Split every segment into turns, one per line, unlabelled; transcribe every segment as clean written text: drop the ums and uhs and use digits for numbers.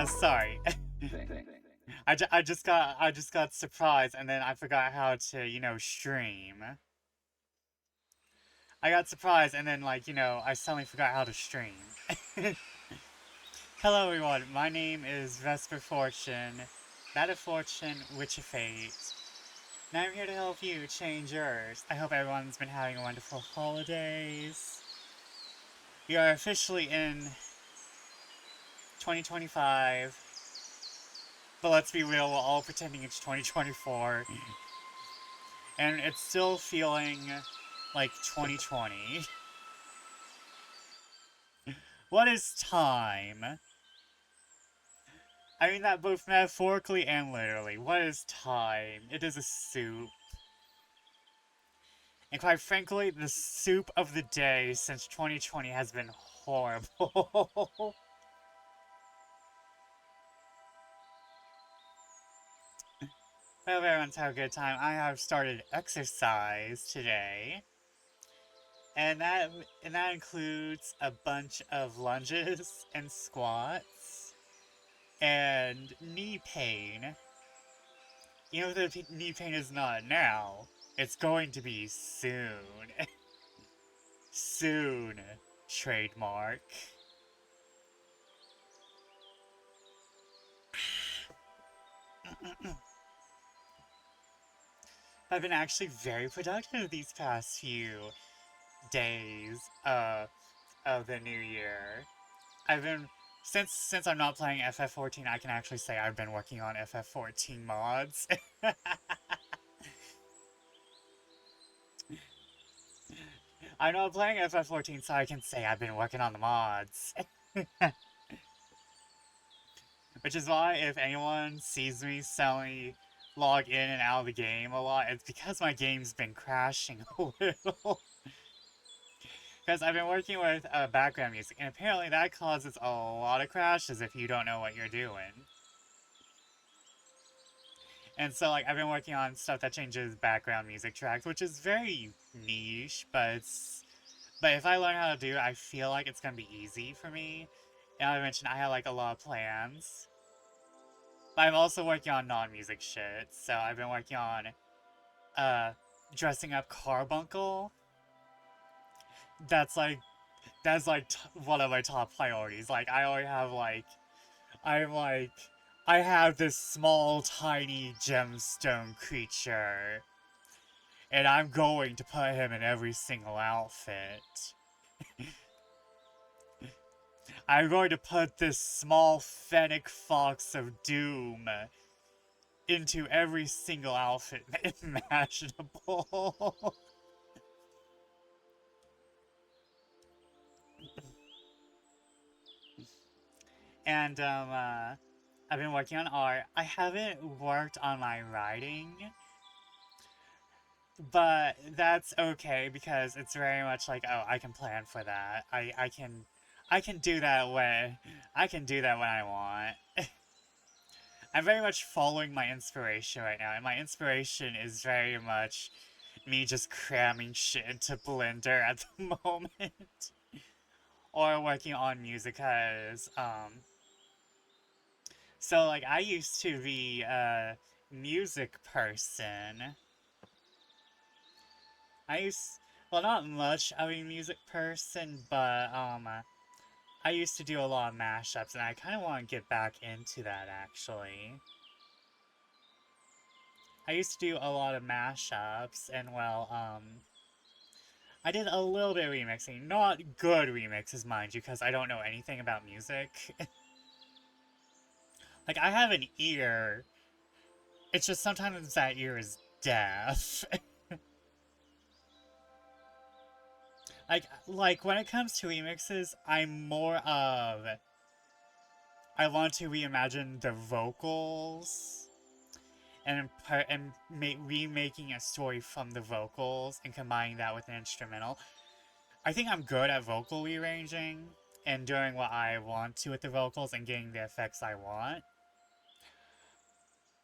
Sorry. I just got surprised and then I forgot how to, stream. I got surprised and then I suddenly forgot how to stream. Hello everyone, my name is Vesper Fortune, that of Fortune, Witch of Fate. And I'm here to help you change yours. I hope everyone's been having wonderful holidays. We are officially in 2025. But let's be real, we're all pretending it's 2024. And it's still feeling like 2020. What is time? I mean that both metaphorically and literally. What is time? It is a soup. And quite frankly, the soup of the day since 2020 has been horrible. I hope everyone's had a good time. I have started exercise today. And that includes a bunch of lunges and squats and knee pain. You know, the knee pain is not now. It's going to be soon. Soon. Trademark. I've been actually very productive these past few days of the new year. I've been since I'm not playing FF14, I can actually say I've been working on FF14 mods. I'm not playing FF14, so I can say I've been working on the mods. Which is why if anyone sees me suddenly log in and out of the game a lot, it's because my game's been crashing a little. Because I've been working with background music, and apparently that causes a lot of crashes if you don't know what you're doing. And so, I've been working on stuff that changes background music tracks, which is very niche, but if I learn how to do it, I feel like it's gonna be easy for me. And I mentioned I have, a lot of plans. But I'm also working on non-music shit, so I've been working on, dressing up Carbuncle. That's, one of my top priorities. I already have, I have this small, tiny gemstone creature, and I'm going to put him in every single outfit. I'm going to put this small fennec fox of doom into every single outfit imaginable. And, I've been working on art. I haven't worked on my writing, but that's okay because it's very much oh, I can plan for that. I can do that when I want. I'm very much following my inspiration right now, and my inspiration is very much me just cramming shit into Blender at the moment. Or working on music, cause, so, I used to be a music person. Well, not much of a music person, but, I used to do a lot of mashups, and I kind of want to get back into that, actually. I used to do a lot of mashups, and, well, I did a little bit of remixing. Not good remixes, mind you, because I don't know anything about music. I have an ear. It's just sometimes that ear is deaf. When it comes to remixes, I'm more of... I want to reimagine the vocals and remaking a story from the vocals and combining that with an instrumental. I think I'm good at vocal rearranging, and doing what I want to with the vocals and getting the effects I want.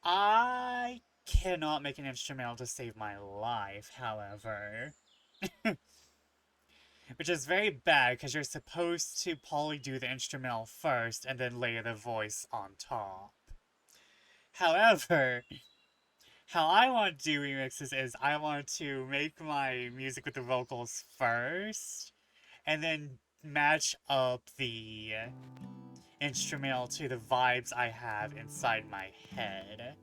I cannot make an instrumental to save my life, however. Which is very bad, because you're supposed to probably do the instrumental first and then layer the voice on top. However, how I want to do remixes is I want to make my music with the vocals first, and then match up the instrumental to the vibes I have inside my head.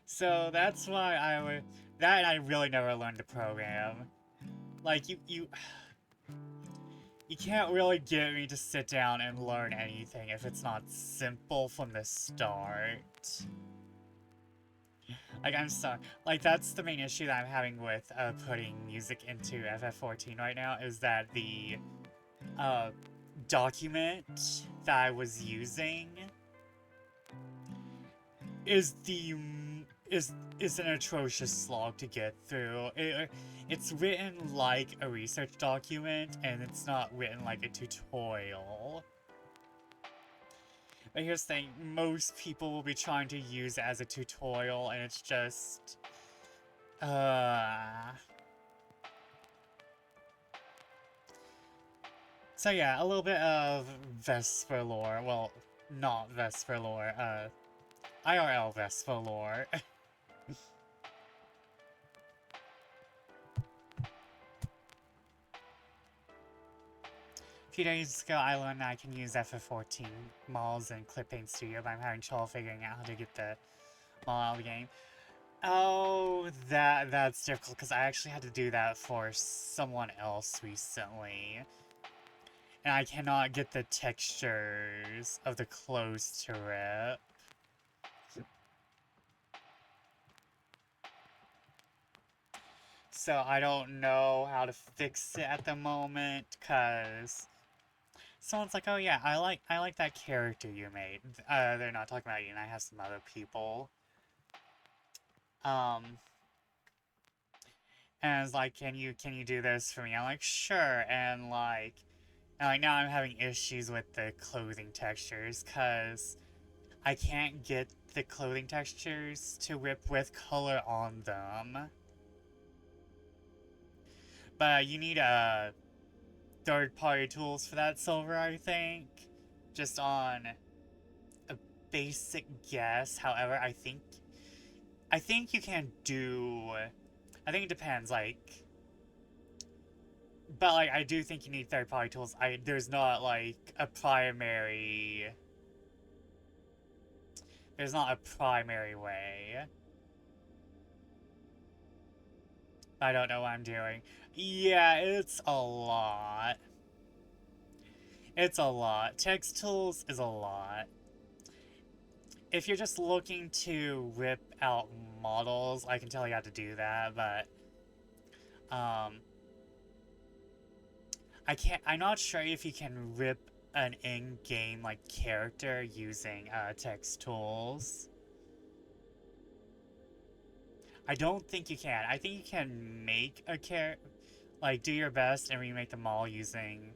So that's why I would... That and I really never learned to program. Like, you can't really get me to sit down and learn anything if it's not simple from the start. Like, I'm sorry. Like, that's the main issue that I'm having with putting music into FF14 right now, is that the document that I was using is an atrocious slog to get through. It's written like a research document, and it's not written like a tutorial. But here's the thing, most people will be trying to use it as a tutorial, and it's just... So yeah, a little bit of Vesper lore. Well, not Vesper lore, IRL Vesper lore. A few days ago, I learned that I can use FF14 models in Clip Paint Studio, but I'm having trouble figuring out how to get the model out of the game. Oh, that's difficult, because I actually had to do that for someone else recently. And I cannot get the textures of the clothes to rip. So I don't know how to fix it at the moment, because someone's like, oh yeah, I like that character you made. They're not talking about you, and I have some other people. And it's like, can you do this for me? I'm like, sure, and like now I'm having issues with the clothing textures, because I can't get the clothing textures to rip with color on them. But you need third-party tools for that, Silver, I think. Just on a basic guess. However, I think you can do... I think it depends, like... But, like, I do think you need third-party tools. There's not, like, a primary... There's not a primary way. I don't know what I'm doing. Yeah, it's a lot. It's a lot. Text tools is a lot. If you're just looking to rip out models, I can tell you how to do that, but... I'm not sure if you can rip an in-game, like, character using, text tools. I don't think you can. I think you can make a like, do your best and remake the model using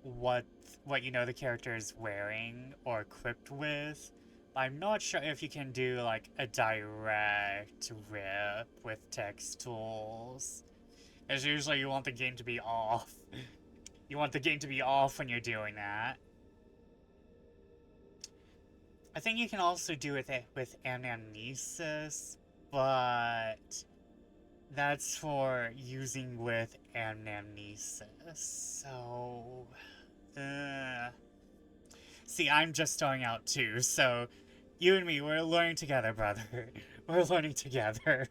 what you know the character is wearing or equipped with. But I'm not sure if you can do, like, a direct rip with text tools. Because usually you want the game to be off. You want the game to be off when you're doing that. I think you can also do it with anamnesis, but that's for using with anamnesis. So, see, I'm just starting out too, so you and me, we're learning together, brother. We're learning together.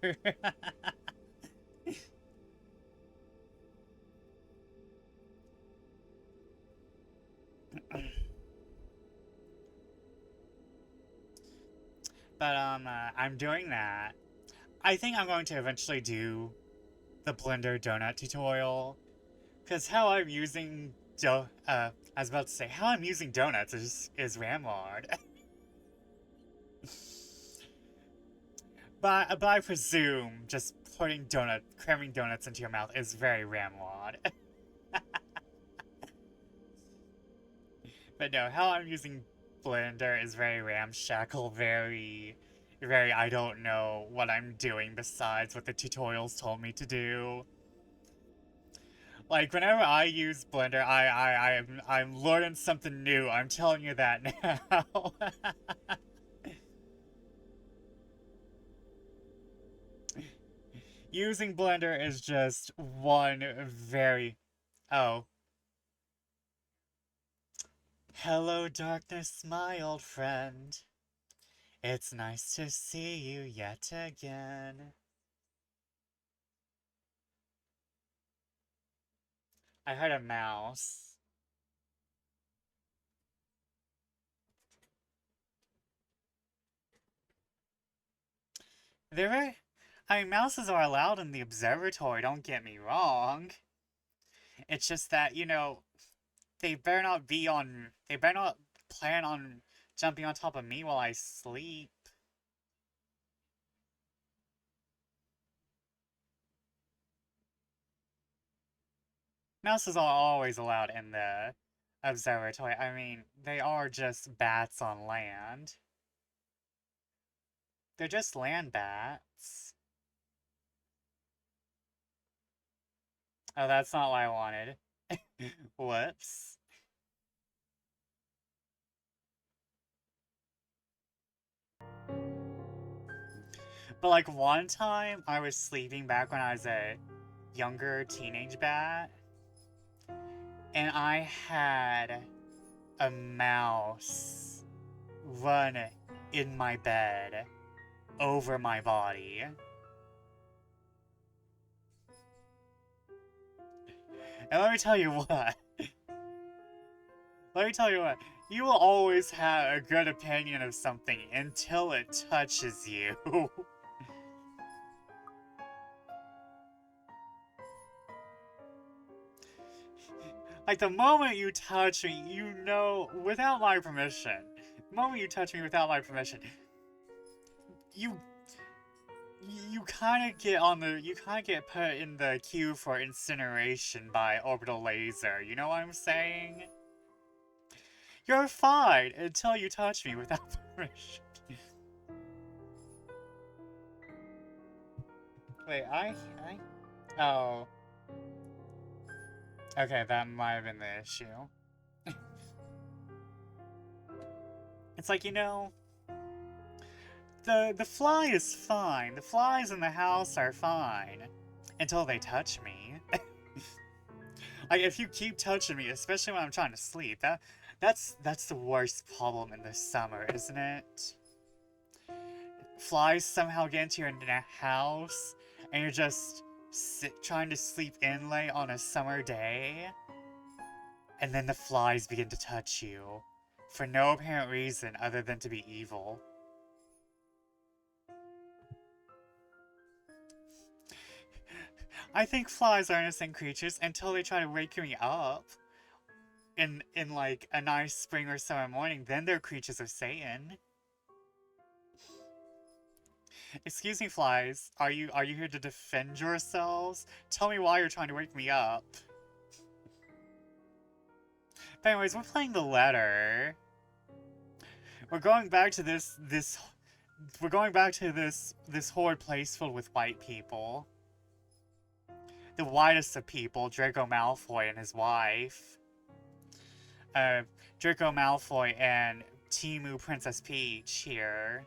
But, I'm doing that. I think I'm going to eventually do the Blender donut tutorial. Because how I'm using I was about to say, how I'm using donuts is Ramlord. But I presume just cramming donuts into your mouth is very ramrod. But no, how I'm using Blender is very ramshackle, very I don't know what I'm doing besides what the tutorials told me to do. Like, whenever I use Blender, I'm learning something new, I'm telling you that now. Using Blender is just one very... Oh. Hello, darkness, my old friend. It's nice to see you yet again. I heard a mouse. I mean, mouses are allowed in the observatory, don't get me wrong. It's just that, you know, they better not plan on jumping on top of me while I sleep. Mouses are always allowed in the observatory. I mean, they are just bats on land. They're just land bats. Oh, that's not what I wanted. Whoops. But like one time, I was sleeping back when I was a younger teenage bat, and I had a mouse run in my bed over my body. And let me tell you what. Let me tell you what. You will always have a good opinion of something until it touches you. Like, the moment you touch me, you know, without my permission, the moment you touch me without my permission, you you kind of get put in the queue for incineration by orbital laser. You know what I'm saying? You're fine until you touch me without permission. Wait, oh. Okay, that might have been the issue. It's like, you know, the fly is fine. The flies in the house are fine until they touch me. Like, if you keep touching me, especially when I'm trying to sleep, that's the worst problem in the summer, isn't it? Flies somehow get into your house, and you're just trying to sleep in late on a summer day, and then the flies begin to touch you for no apparent reason other than to be evil. I think flies are innocent creatures until they try to wake me up in like a nice spring or summer morning. Then they're creatures of Satan. Excuse me, flies. Are you here to defend yourselves? Tell me why you're trying to wake me up. But anyways, we're playing the letter. We're going back to this horrid place filled with white people. The whitest of people, Draco Malfoy and his wife. Draco Malfoy and Timu Princess Peach here.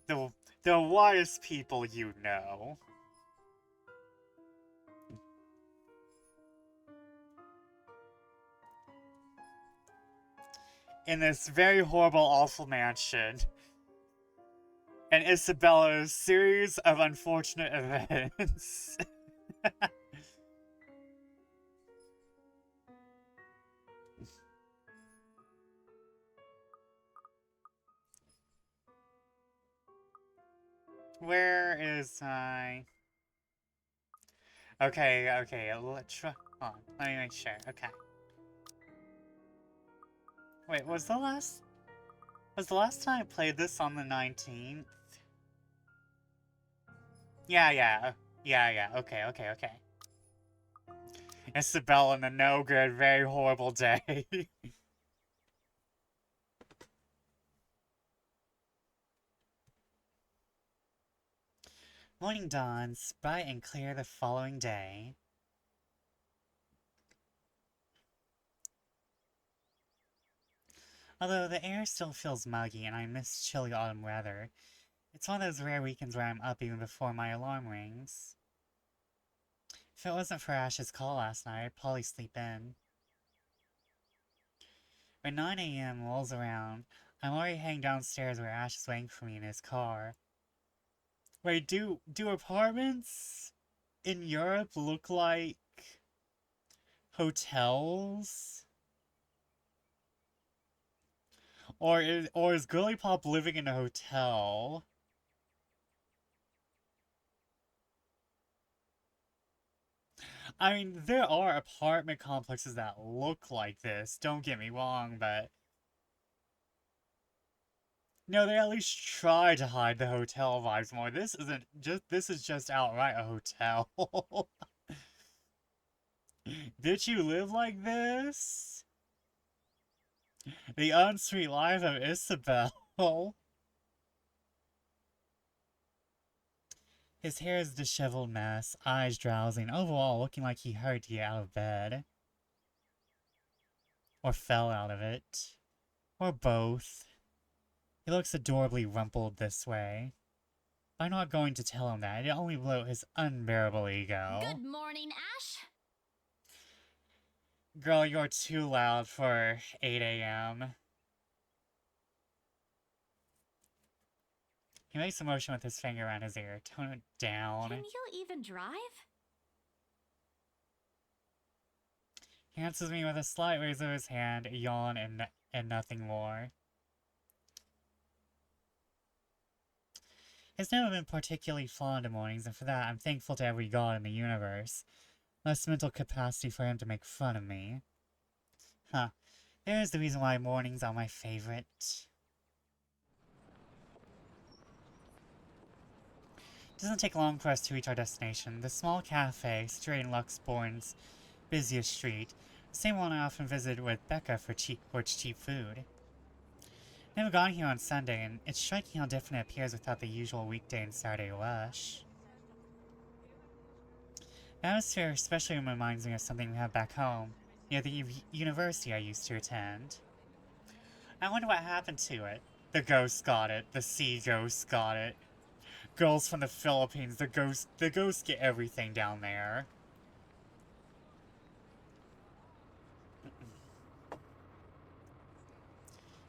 The whitest people you know. In this very horrible, awful mansion. And Isabella's series of unfortunate events. Where is my... Okay, let's try... Hold on, let me make sure, okay. Wait, was the last... Was the last time I played this on the 19th? Yeah. Okay. Isabella and the no good, very horrible day. Morning dawns, bright and clear the following day. Although the air still feels muggy and I miss chilly autumn weather, it's one of those rare weekends where I'm up even before my alarm rings. If it wasn't for Ash's call last night, I'd probably sleep in. When 9 a.m. rolls around, I'm already heading downstairs where Ash is waiting for me in his car. Wait, do apartments in Europe look like hotels? Or is Girly Pop living in a hotel? I mean, there are apartment complexes that look like this, don't get me wrong, but no, they at least try to hide the hotel vibes more. This is just outright a hotel. Did you live like this? The unsweet life of Isabel. His hair is a disheveled mess, eyes drowsy, and overall looking like he hurried to get out of bed. Or fell out of it. Or both. He looks adorably rumpled this way. I'm not going to tell him that. It only bloat his unbearable ego.
Good morning, Ash.
Girl, you're too loud for 8 a.m. He makes a motion with his finger around his ear. Tone it down.
Can you even drive?
He answers me with a slight raise of his hand, a yawn, and nothing more. He's never been particularly fond of mornings, and for that I'm thankful to every god in the universe. Less mental capacity for him to make fun of me. Huh. There's the reason why mornings are my favorite. It doesn't take long for us to reach our destination. The small cafe, situated in Luxborn's busiest street. The same one I often visit with Becca for its cheap food. Never gone here on Sunday, and it's striking how different it appears without the usual weekday and Saturday rush. The atmosphere especially reminds me of something we have back home, near the university I used to attend. I wonder what happened to it. The ghost got it. The sea ghost got it. Girls from the Philippines, the ghosts get everything down there.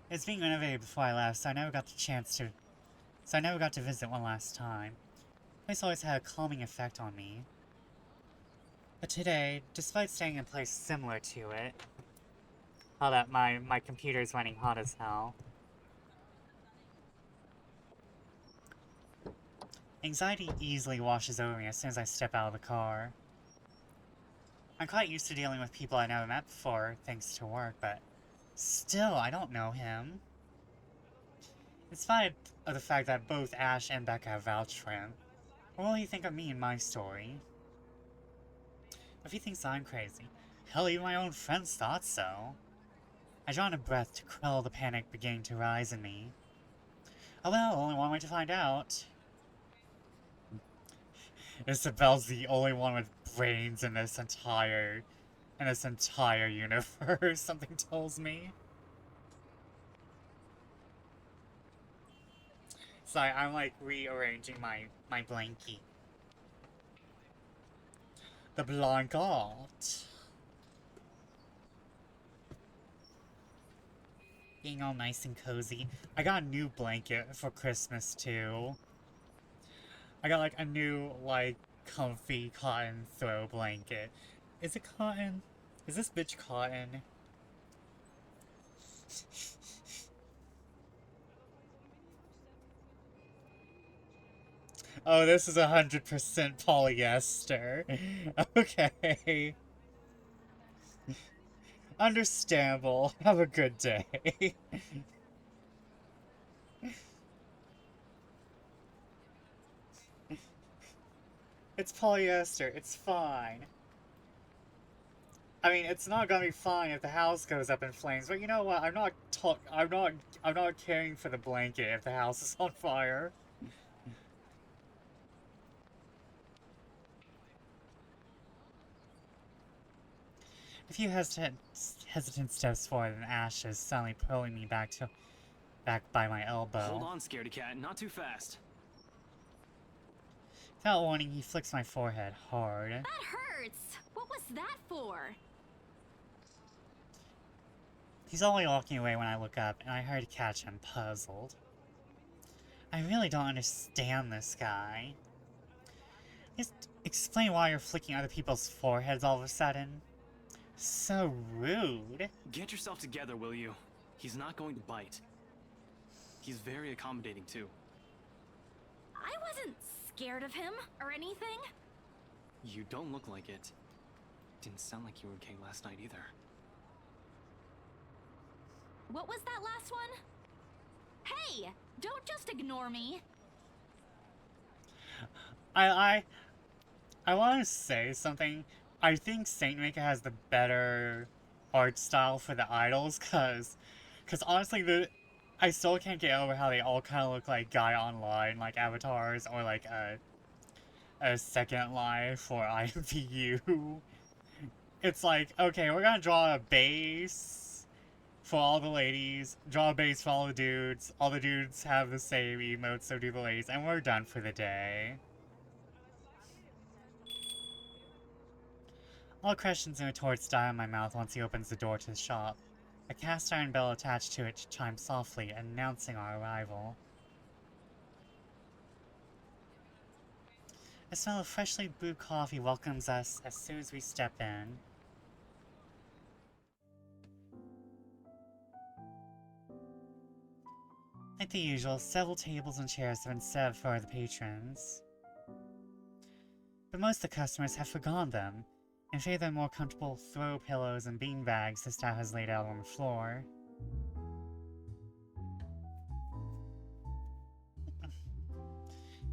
It's being renovated before I left, so I never got to visit one last time. The place always had a calming effect on me. But today, despite staying in a place similar to it, hold up, my computer's running hot as hell. Anxiety easily washes over me as soon as I step out of the car. I'm quite used to dealing with people I never met before, thanks to work, but still, I don't know him. In spite of the fact that both Ash and Becca have vouched for him, what will he think of me and my story? If he thinks I'm crazy, hell, even my own friends thought so. I draw in a breath to quell the panic beginning to rise in me. Oh well, only one way to find out. Isabel's the only one with brains in this entire universe, something tells me. So I'm like rearranging my blankie. The blanket. Being all nice and cozy. I got a new blanket for Christmas too. I got like a new like comfy cotton throw blanket. Is it cotton? Is this bitch cotton? Oh, this is 100% polyester. Okay. Understandable. Have a good day. It's polyester. It's fine. I mean, it's not gonna be fine if the house goes up in flames. But you know what? I'm not caring for the blanket if the house is on fire. A few hesitant steps forward, and Ash is suddenly pulling me back by my elbow.
Hold on, scaredy cat. Not too fast.
Without warning, he flicks my forehead hard.
That hurts! What was that for?
He's only walking away when I look up, and I hurry to catch him, puzzled. I really don't understand this guy. Just explain why you're flicking other people's foreheads all of a sudden. So rude.
Get yourself together, will you? He's not going to bite. He's very accommodating, too.
I wasn't scared of him or anything.
You don't look like it. Didn't sound like you were okay last night either.
What was that last one? Hey! Don't just ignore me.
I want to say something. I think Saintmaker has the better art style for the idols, cause honestly, I still can't get over how they all kind of look like Guy Online, like avatars, or like a Second Life or IMVU. It's like, okay, we're gonna draw a base for all the ladies, draw a base for all the dudes. All the dudes have the same emotes, so do the ladies, and we're done for the day. All questions and retorts die in my mouth once he opens the door to the shop. A cast iron bell attached to it chimes softly, announcing our arrival. A smell of freshly brewed coffee welcomes us as soon as we step in. Like the usual, several tables and chairs have been set up for the patrons. But most of the customers have forgone them. In favor of more comfortable throw pillows and bean bags the staff has laid out on the floor.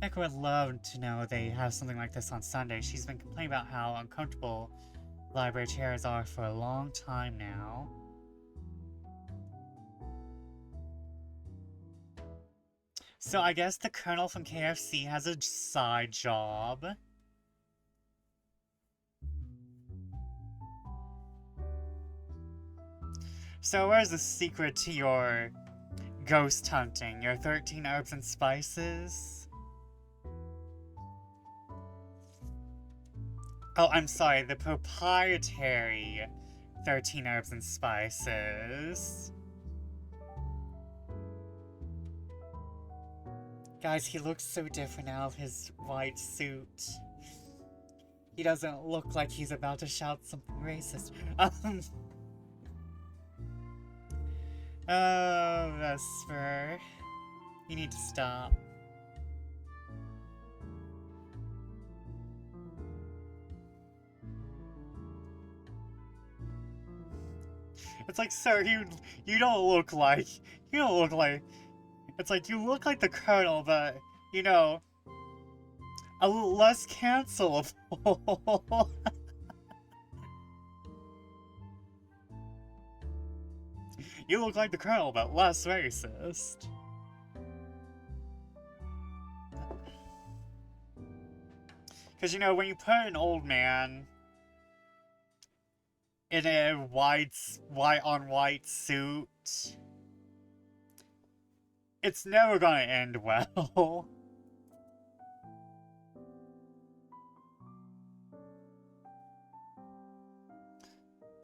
Becca would love to know they have something like this on Sunday. She's been complaining about how uncomfortable library chairs are for a long time now. So I guess the Colonel from KFC has a side job. So where's the secret to your ghost hunting? Your 13 herbs and spices? Oh, I'm sorry, the proprietary 13 herbs and spices. Guys, he looks so different out of his white suit. He doesn't look like he's about to shout something racist. Oh, Vesper. You need to stop. It's like, sir, you don't look like... You don't look like... It's like, you look like the Colonel, but, you know... a little less cancelable. You look like the Colonel, but less racist. Because, you know, when you put an old man in a white on white suit, it's never gonna end well.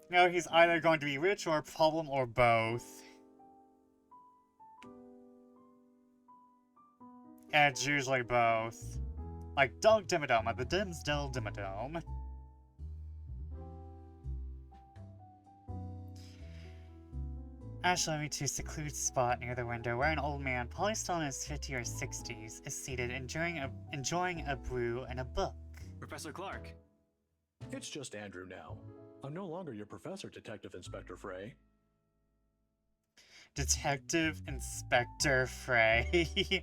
No, he's either going to be rich or a problem or both. And it's usually both. Like Dog Dimmadome at the Dimsdale Dimmadome. Ash led me to a secluded spot near the window where an old man, probably still in his 50s or 60s, is seated enjoying a brew and a book.
Professor Clark.
It's just Andrew now. I'm no longer your professor, Detective Inspector Frey.
Detective Inspector Frey.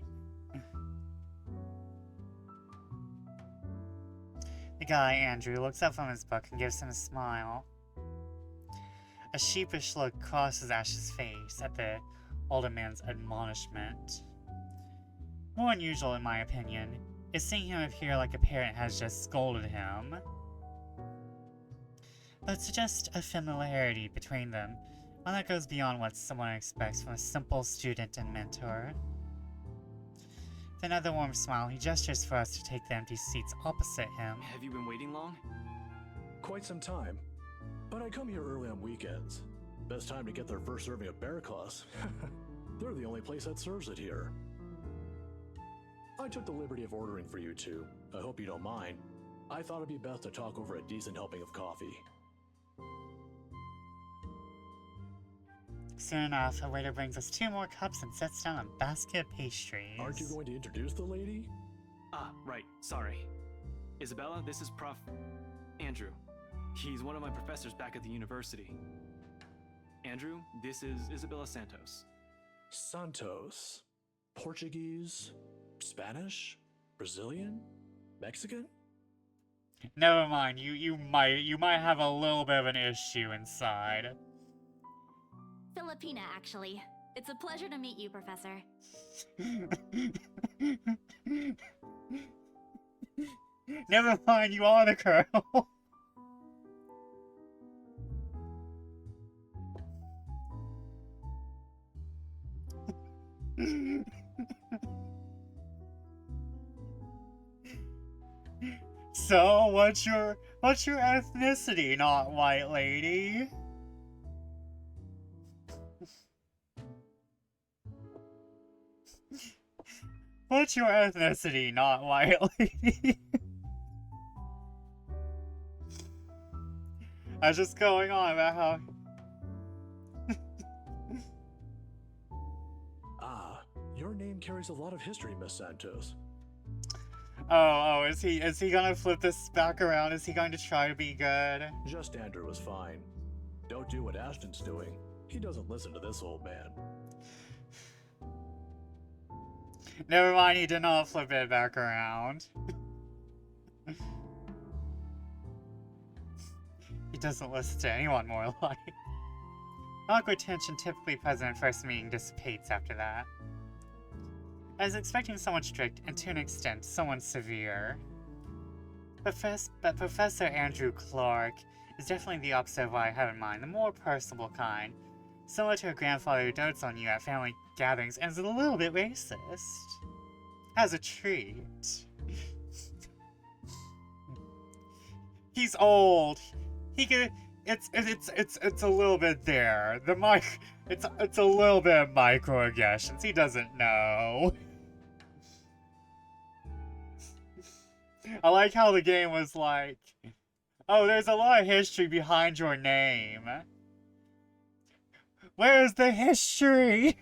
The guy, Andrew, looks up from his book and gives him a smile. A sheepish look crosses Ash's face at the older man's admonishment. More unusual, in my opinion, is seeing him appear like a parent has just scolded him. But it suggests a familiarity between them, one that goes beyond what someone expects from a simple student and mentor. With another warm smile, he gestures for us to take the empty seats opposite him.
Have you been waiting long?
Quite some time. But I come here early on weekends. Best time to get their first serving of bear claws. They're the only place that serves it here. I took the liberty of ordering for you two. I hope you don't mind. I thought it'd be best to talk over a decent helping of coffee.
Soon enough, a waiter brings us 2 more cups and sets down a basket of pastries.
Aren't you going to introduce the lady?
Ah, right, sorry. Isabella, this is Prof. Andrew. He's one of my professors back at the university. Andrew, this is Isabella Santos.
Santos. Portuguese? Spanish? Brazilian? Mexican?
Never mind, you might have a little bit of an issue inside.
Filipina, actually. It's a pleasure to meet you, Professor.
Never mind, you are the colonel. So, what's your ethnicity, not white lady? What's your ethnicity, not white lady? I was just going on about how...
Your name carries a lot of history, Miss Santos.
Oh, is he gonna flip this back around? Is he going to try to be good?
Just Andrew is fine. Don't do what Ashton's doing. He doesn't listen to this old man.
Never mind, he did not flip it back around. He doesn't listen to anyone more like. Awkward tension typically present at first meeting dissipates after that. I was expecting someone strict, and to an extent, someone severe. But Professor Andrew Clark is definitely the opposite of what I have in mind, the more personable kind. Similar to a grandfather who dotes on you at family gatherings and is a little bit racist. As a treat. He's old. He could... It's a little bit there. It's a little bit of microaggressions. He doesn't know. I like how the game was like, oh, there's a lot of history behind your name. Where's the history?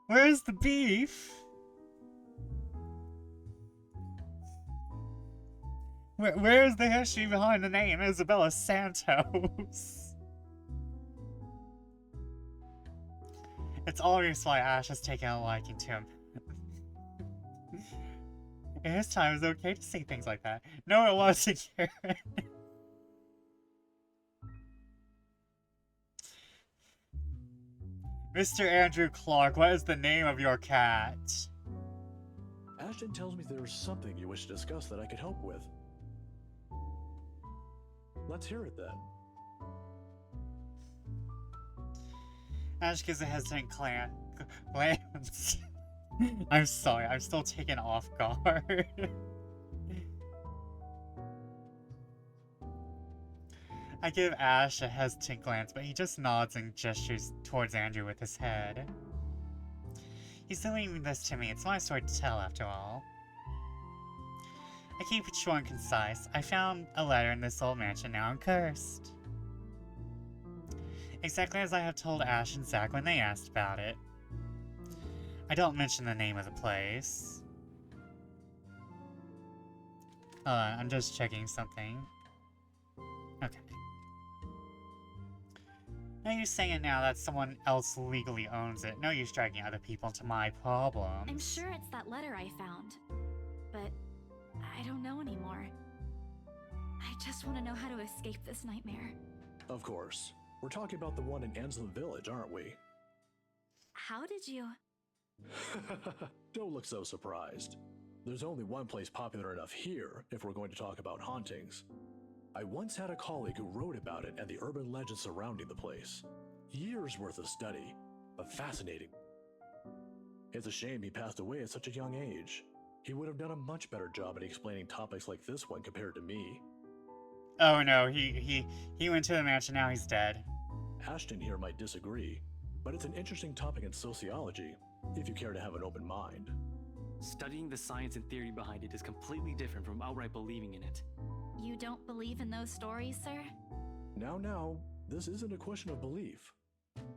Where's the beef? Where's the history behind the name Isabella Santos? It's obvious why Ash has taken a liking to him. In his time, it was okay to say things like that. No, it wasn't, Karen. Mr. Andrew Clark, what is the name of your cat?
Ashton tells me there's something you wish to discuss that I could help with. Let's hear it then.
Ash gives a hesitant glance. I'm sorry, I'm still taken off guard. I give Ash a hesitant glance, but he just nods and gestures towards Andrew with his head. He's still leaving this to me. It's my story to tell, after all. I keep it short and concise. I found a letter in this old mansion. Now I'm cursed. Exactly as I have told Ash and Zach when they asked about it. I don't mention the name of the place. Hold on, I'm just checking something. No use saying it now that someone else legally owns it. No use dragging other people into my problems.
I'm sure it's that letter I found, but I don't know anymore. I just want to know how to escape this nightmare.
Of course. We're talking about the one in Anslem Village, aren't we?
How did you...
Don't look so surprised. There's only one place popular enough here if we're going to talk about hauntings. I once had a colleague who wrote about it and the urban legends surrounding the place. Years worth of study, but fascinating. It's a shame he passed away at such a young age. He would have done a much better job at explaining topics like this one compared to me.
Oh no, he went to the mansion, now he's dead.
Ashton here might disagree, but it's an interesting topic in sociology, if you care to have an open mind.
Studying the science and theory behind it is completely different from outright believing in it.
You don't believe in those stories, sir?
Now, this isn't a question of belief.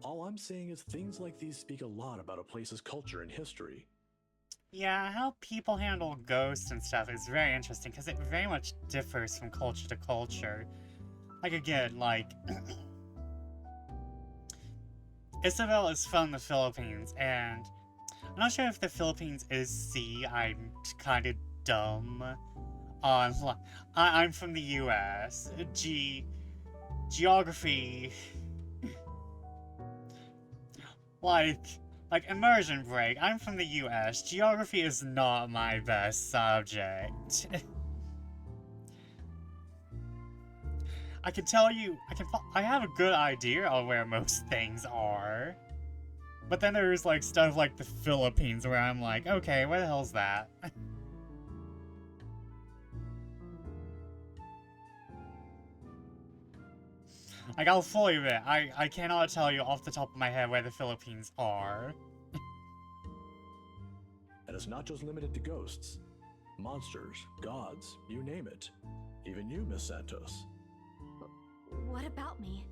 All I'm saying is things like these speak a lot about a place's culture and history.
Yeah, how people handle ghosts and stuff is very interesting because it very much differs from culture to culture. Like, again, like... Isabella is from the Philippines, and I'm not sure if the Philippines is sea. I'm kind of dumb. I'm from the US. Geography... Like, immersion break. I'm from the US. Geography is not my best subject. I can tell you, I have a good idea on where most things are. But then there's, like, stuff like the Philippines where I'm like, okay, where the hell's that? Like, I'll fully admit, I cannot tell you off the top of my head where the Philippines are.
And it's not just limited to ghosts. Monsters, gods, you name it. Even you, Miss Santos.
What about me?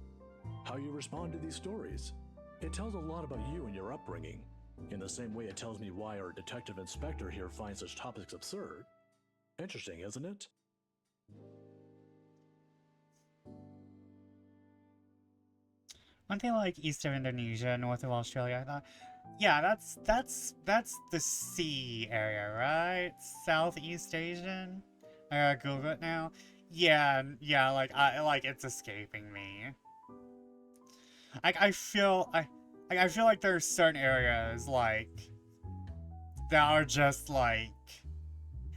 How you respond to these stories. It tells a lot about you and your upbringing. In the same way it tells me why our detective inspector here finds such topics absurd. Interesting, isn't it?
Aren't they like east of Indonesia, north of Australia? I thought. Yeah, that's the sea area, right? Southeast Asian? I gotta Google it now. Yeah, like it's escaping me. I feel like there's certain areas like that are just like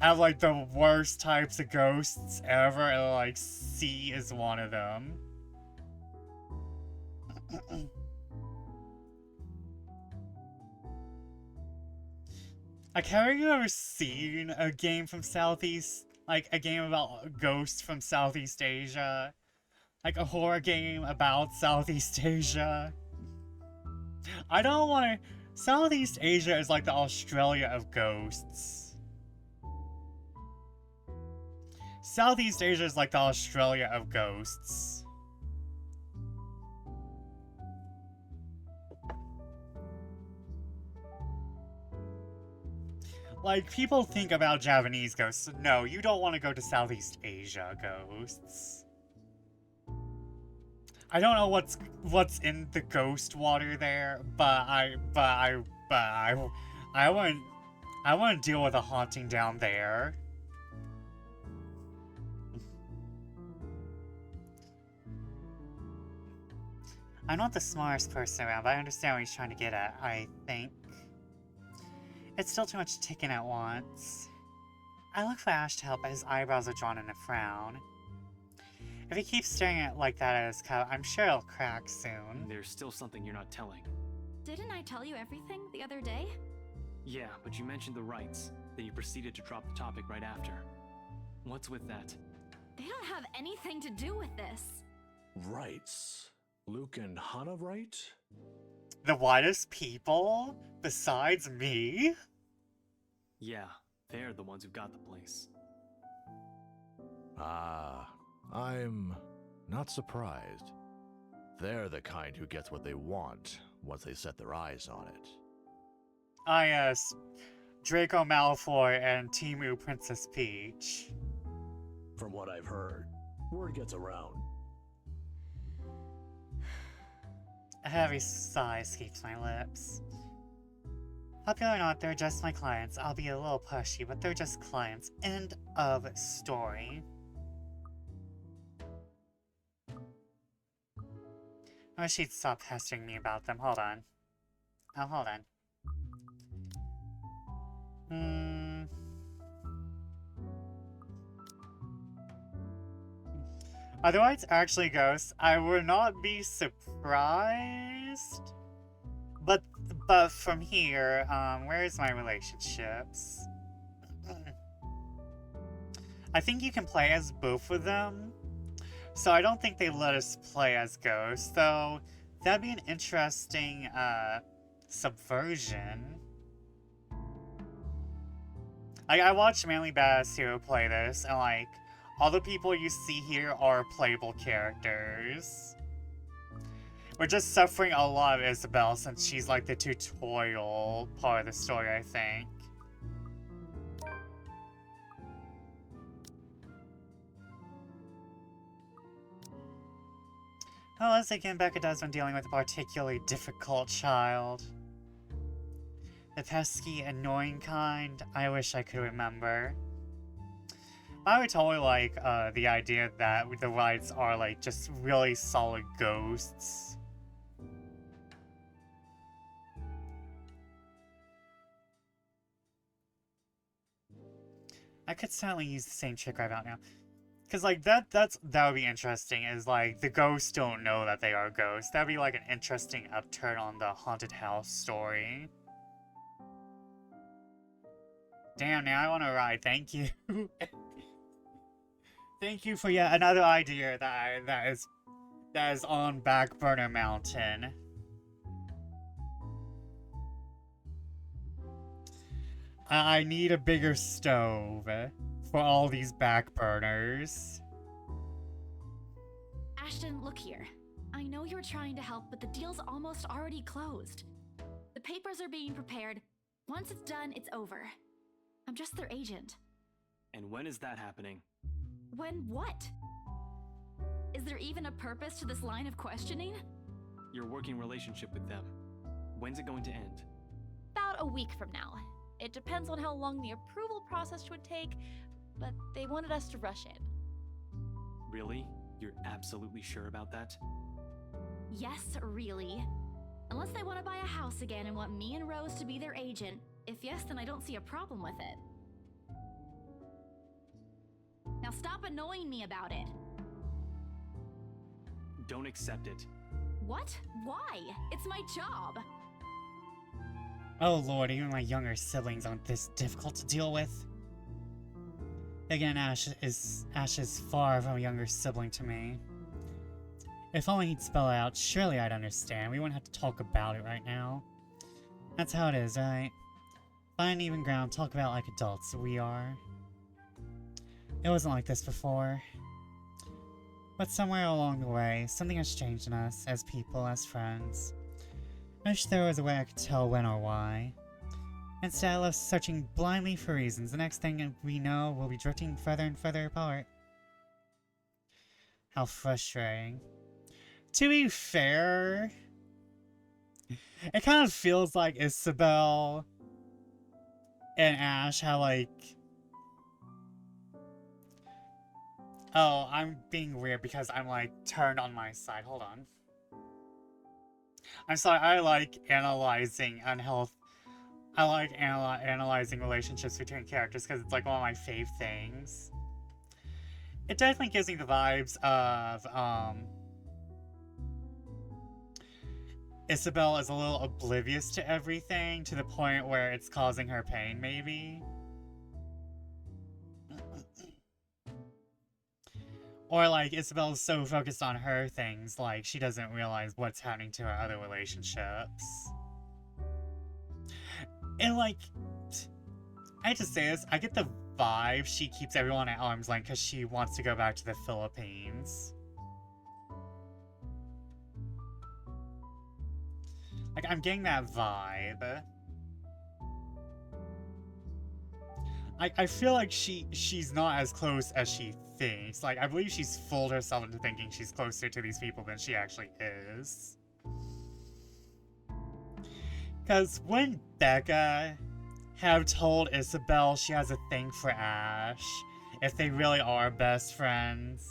have like the worst types of ghosts ever, and like sea is one of them. Like, have you ever seen a game from Southeast, like a game about ghosts from Southeast Asia? Like a horror game about Southeast Asia? I don't want to... Southeast Asia is like the Australia of ghosts. Southeast Asia is like the Australia of ghosts. Like, people think about Japanese ghosts. No, you don't want to go to Southeast Asia ghosts. I don't know what's in the ghost water there, but I wouldn't deal with a haunting down there. I'm not the smartest person around, but I understand what he's trying to get at, I think. It's still too much ticking at once. I look for Ash to help, but his eyebrows are drawn in a frown. If he keeps staring at it like that at his cup, I'm sure it'll crack soon.
There's still something you're not telling.
Didn't I tell you everything the other day?
Yeah, but you mentioned the rights. Then you proceeded to drop the topic right after. What's with that?
They don't have anything to do with this.
Rights. Luke and Hannah, right?
The whitest people? Besides me?
Yeah, they're the ones who got the place.
Ah, I'm not surprised. They're the kind who gets what they want once they set their eyes on it.
Ah yes, Draco Malfoy and Timu Princess Peach.
From what I've heard, word gets around.
A heavy sigh escapes my lips. Popular or not, they're just my clients. I'll be a little pushy, but they're just clients. End of story. I wish she'd stop pestering me about them. Hold on. Oh, hold on. Otherwise, actually ghosts, I would not be surprised. But from here, where's my relationships? I think you can play as both of them. So I don't think they let us play as ghosts, though that'd be an interesting, subversion. Like, I watched Manly Badass Hero play this, and like, all the people you see here are playable characters. We're just suffering a lot of Isabella since she's like the tutorial part of the story, I think. Oh, as again Becca does when dealing with a particularly difficult child. The pesky, annoying kind, I wish I could remember. I would totally like the idea that the Whites are like just really solid ghosts. I could certainly use the same trick right about now. Cause like that would be interesting, is like the ghosts don't know that they are ghosts. That'd be like an interesting upturn on the haunted house story. Damn, now I wanna ride, thank you. Thank you for yet another idea that is on Back Burner Mountain. I need a bigger stove for all these back burners.
Ashton, look here. I know you're trying to help, but the deal's almost already closed. The papers are being prepared. Once it's done, it's over. I'm just their agent.
And when is that happening?
When what? Is there even a purpose to this line of questioning?
Your working relationship with them. When's it going to end?
About a week from now. It depends on how long the approval process would take, but they wanted us to rush in.
Really? You're absolutely sure about that?
Yes, really. Unless they want to buy a house again and want me and Rose to be their agent. If yes, then I don't see a problem with it. Now stop annoying me about it.
Don't accept it.
What? Why? It's my job.
Oh lord, even my younger siblings aren't this difficult to deal with. Again, Ash is far from a younger sibling to me. If only he'd spell it out, surely I'd understand. We wouldn't have to talk about it right now. That's how it is, right? Find even ground, talk about like adults we are. It wasn't like this before. But somewhere along the way, something has changed in us, as people, as friends. I wish there was a way I could tell when or why. Instead, I love searching blindly for reasons. The next thing we know, we'll be drifting further and further apart. How frustrating. To be fair, it kind of feels like Isabel and Ash, how like... Oh, I'm being weird because I'm like turned on my side. Hold on. I'm sorry, I like analyzing analyzing relationships between characters because it's like one of my fave things. It definitely gives me the vibes of, Isabel is a little oblivious to everything to the point where it's causing her pain, maybe? Or like Isabel's so focused on her things, like she doesn't realize what's happening to her other relationships. And like, I hate to say this, I get the vibe she keeps everyone at arm's length because she wants to go back to the Philippines. Like, I'm getting that vibe. I feel like she's not as close as she thinks. Like, I believe she's fooled herself into thinking she's closer to these people than she actually is. Because wouldn't Becca have told Isabel she has a thing for Ash if they really are best friends?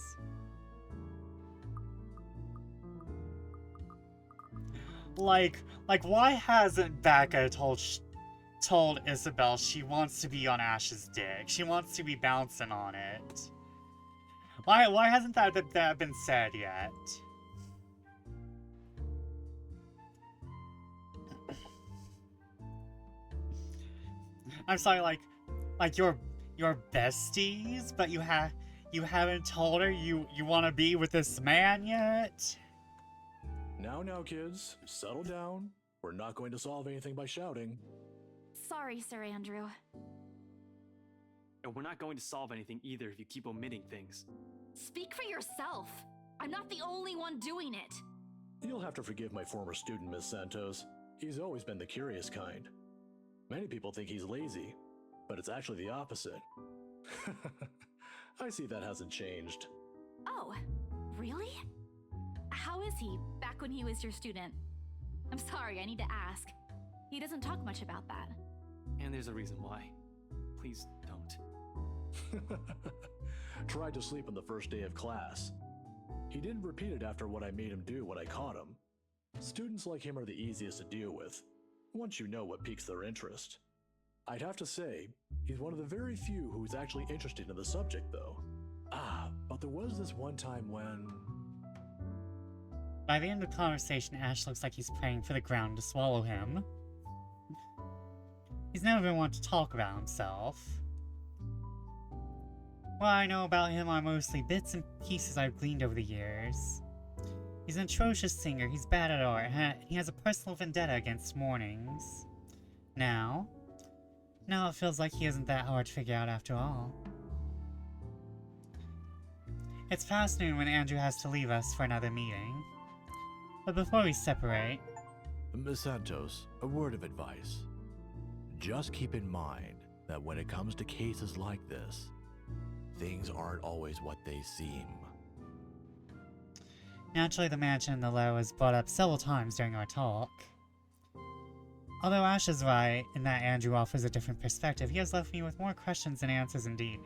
Like why hasn't Becca told Isabel she wants to be on Ash's dick? She wants to be bouncing on it. Why hasn't that been said yet? I'm sorry, like you're besties, but you haven't told her you want to be with this man yet?
Now, kids, settle down. We're not going to solve anything by shouting.
Sorry, Sir Andrew.
And we're not going to solve anything either if you keep omitting things.
Speak for yourself. I'm not the only one doing it.
You'll have to forgive my former student, Miss Santos. He's always been the curious kind. Many people think he's lazy, but it's actually the opposite. I see that hasn't changed.
Oh, really? How is he back when he was your student? I'm sorry, I need to ask. He doesn't talk much about that.
And there's a reason why. Please don't.
Tried to sleep on the first day of class. He didn't repeat it after what I made him do when I caught him. Students like him are the easiest to deal with, once you know what piques their interest. I'd have to say, he's one of the very few who's actually interested in the subject, though. But there was this one time when...
By the end of the conversation, Ash looks like he's praying for the ground to swallow him. He's never been one to talk about himself. What I know about him are mostly bits and pieces I've gleaned over the years. He's an atrocious singer, he's bad at art, and he has a personal vendetta against mornings. Now it feels like he isn't that hard to figure out after all. It's past noon when Andrew has to leave us for another meeting. But before we separate...
Miss Santos, a word of advice. Just keep in mind that when it comes to cases like this, things aren't always what they seem.
Naturally, the mansion in the low was brought up several times during our talk. Although Ash is right in that Andrew offers a different perspective, he has left me with more questions than answers indeed.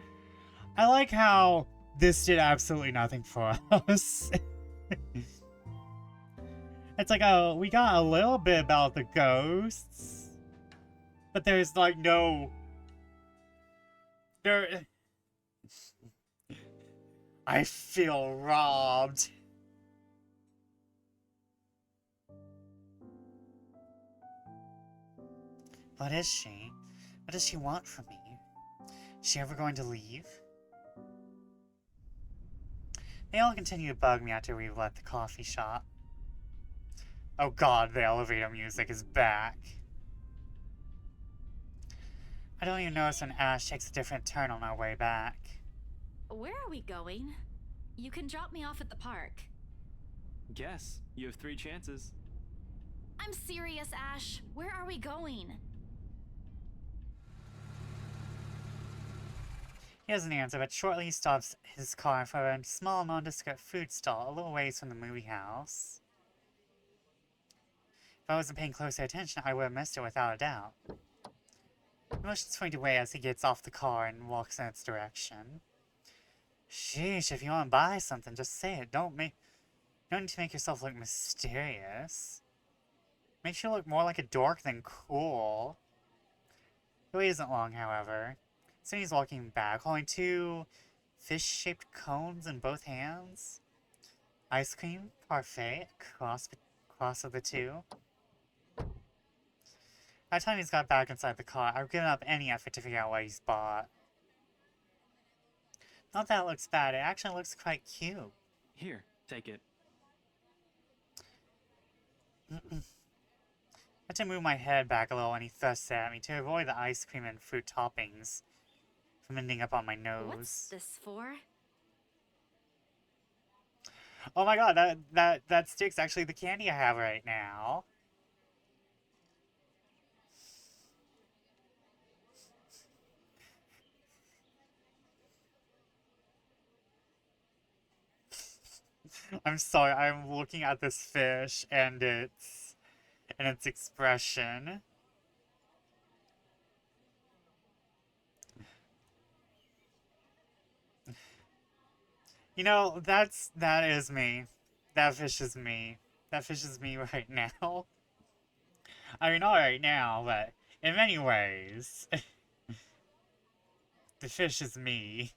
I like how this did absolutely nothing for us. It's like, oh, we got a little bit about the ghosts, but there's like no... I feel robbed. What is she? What does she want from me? Is she ever going to leave? They all continue to bug me after we've left the coffee shop. Oh god, the elevator music is back. I don't even notice when Ash takes a different turn on our way back.
Where are we going? You can drop me off at the park.
Guess. You have 3 chances.
I'm serious, Ash. Where are we going?
He doesn't answer, but shortly he stops his car in front of a small, nondescript food stall a little ways from the movie house. If I wasn't paying closer attention, I would have missed it without a doubt. He motions for me to wait as he gets off the car and walks in its direction. Sheesh, if you want to buy something, just say it. Don't need to make yourself look mysterious. Makes you look more like a dork than cool. The wait isn't long, however. Soon he's walking back, holding 2 fish-shaped cones in both hands. Ice cream, parfait, cross of the two. By the time he's got back inside the car, I've given up any effort to figure out what he's bought. Not that it looks bad, it actually looks quite cute.
Here, take it.
I had to move my head back a little when he thrust at me to avoid the ice cream and fruit toppings from ending up on my nose.
What's this for?
Oh my god, that stick's actually the candy I have right now. I'm sorry, I'm looking at this fish and in its expression. You know, that is me. That fish is me. That fish is me right now. I mean, not right now, but in many ways. The fish is me.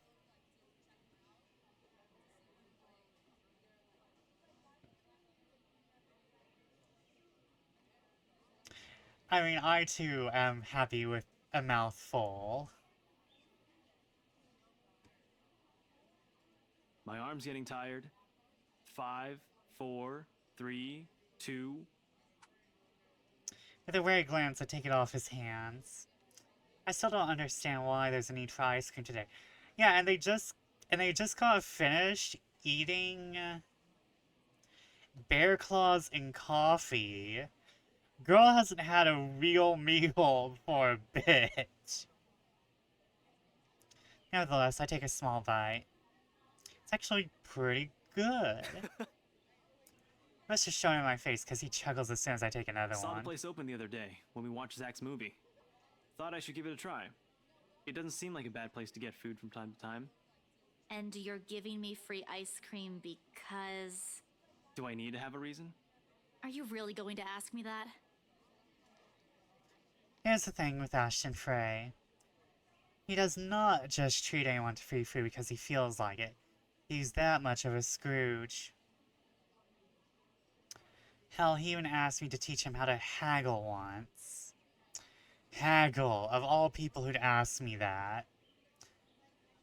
I mean, I too am happy with a mouthful.
My arm's getting tired. 5, 4, 3, 2.
With a wary glance, I take it off his hands. I still don't understand why there's a need for ice cream today. Yeah, and they just got finished eating bear claws and coffee. Girl hasn't had a real meal for a bit. Nevertheless, I take a small bite. It's actually pretty good. Must have shown in my face because he chuckles as soon as I take another
Saw
one.
the place open the other day when we watched Zach's movie. Thought I should give it a try. It doesn't seem like a bad place to get food from time to time.
And you're giving me free ice cream because...
Do I need to have a reason?
Are you really going to ask me that?
Here's the thing with Ashton Frey. He does not just treat anyone to free food because he feels like it. He's that much of a Scrooge. Hell, he even asked me to teach him how to haggle once. Haggle, of all people who'd ask me that.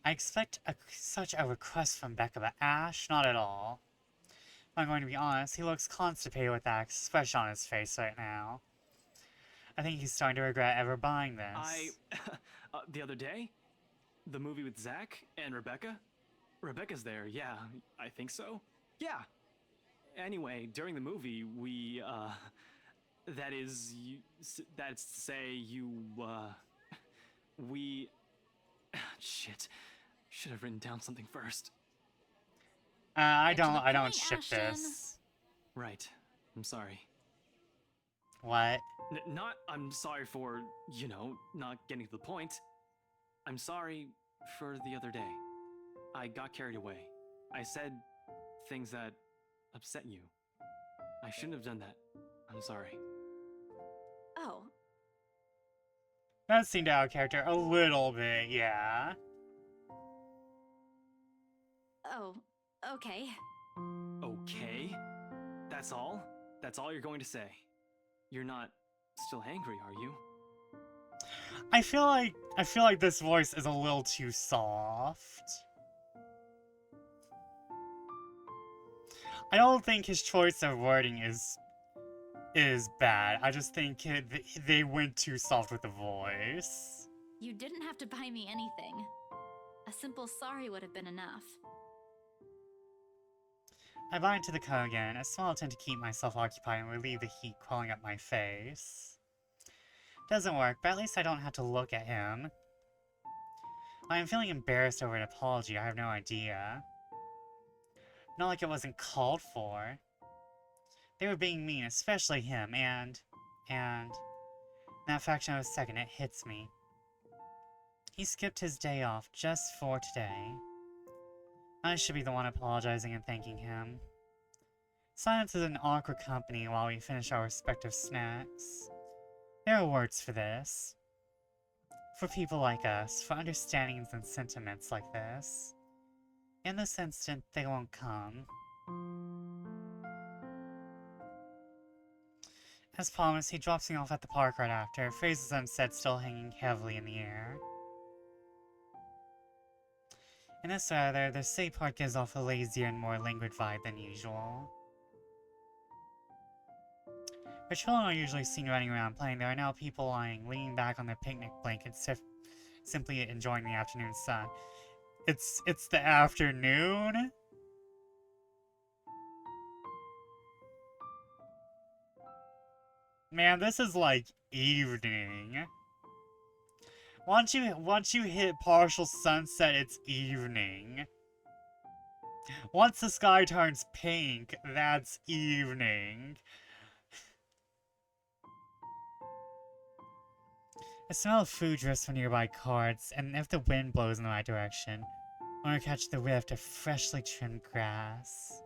I expect such a request from Becca, but Ash, not at all. If I'm going to be honest, he looks constipated with that expression on his face right now. I think he's starting to regret ever buying this.
The other day? The movie with Zach and Rebecca? Rebecca's there, yeah, I think so. Yeah. Anyway, during the movie, we, that's to say, we... Shit. Should have written down something first.
I
Get to the
don't
point,
ship
Ashton.
this.
Right. I'm sorry.
What?
I'm sorry for, not getting to the point. I'm sorry for the other day. I got carried away. I said things that upset you. I shouldn't have done that. I'm sorry.
Oh,
That seemed out of character a little bit, yeah.
oh, okay.
Okay? That's all? That's all you're going to say? You're not still angry, are you?
I feel like this voice is a little too soft. I don't think his choice of wording is bad. I just think they went too soft with the voice.
You didn't have to buy me anything. A simple sorry would have been enough.
I bite into the cone again, a small attempt to keep myself occupied and relieve the heat crawling up my face. Doesn't work, but at least I don't have to look at him. I am feeling embarrassed over an apology, I have no idea. Not like it wasn't called for. They were being mean, especially him, and in that fraction of a second, it hits me. He skipped his day off just for today. I should be the one apologizing and thanking him. Silence is an awkward company while we finish our respective snacks. There are words for this. For people like us, for understandings and sentiments like this. In this instant, they won't come. As promised, he drops me off at the park right after, phrases unsaid still hanging heavily in the air. In this weather, the city park gives off a lazier and more languid vibe than usual. Where children are usually seen running around playing, there are now people lying, leaning back on their picnic blankets, simply enjoying the afternoon sun. It's the afternoon? Man, this is like evening. Once you hit partial sunset, it's evening. Once the sky turns pink, that's evening. The smell of food drifts from nearby carts, and if the wind blows in the right direction, I want to catch the whiff of freshly trimmed grass.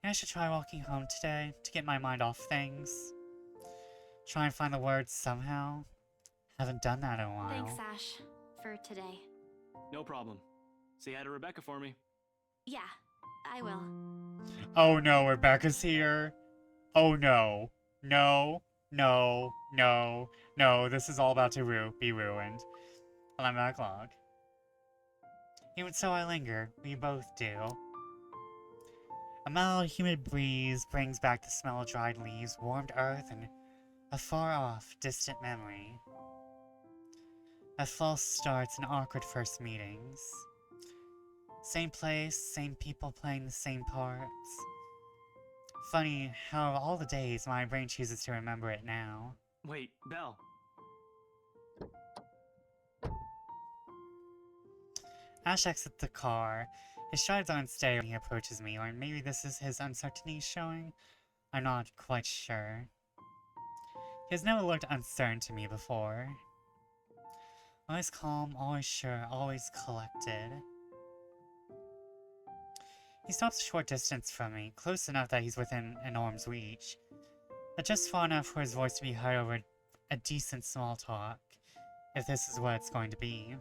Maybe I should try walking home today to get my mind off things. Try and find the words somehow. Haven't done that in a while.
Thanks, Ash, for today.
No problem. Say hi to Rebecca for me.
Yeah, I will.
Oh no, Rebecca's here. Oh no. No, no, no, no. This is all about to be ruined. Well, I'm backlog. Even so, I linger. We both do. A mild, humid breeze brings back the smell of dried leaves, warmed earth, and a far-off, distant memory. A false starts and awkward first meetings. Same place, same people playing the same parts. Funny how of all the days my brain chooses to remember it now.
Wait, Belle.
Ash exits the car. His strides aren't steady when he approaches me, or maybe this is his uncertainty showing? I'm not quite sure. He has never looked uncertain to me before. Always calm, always sure, always collected. He stops a short distance from me, close enough that he's within an arm's reach, but just far enough for his voice to be heard over a decent small talk, if this is what it's going to be.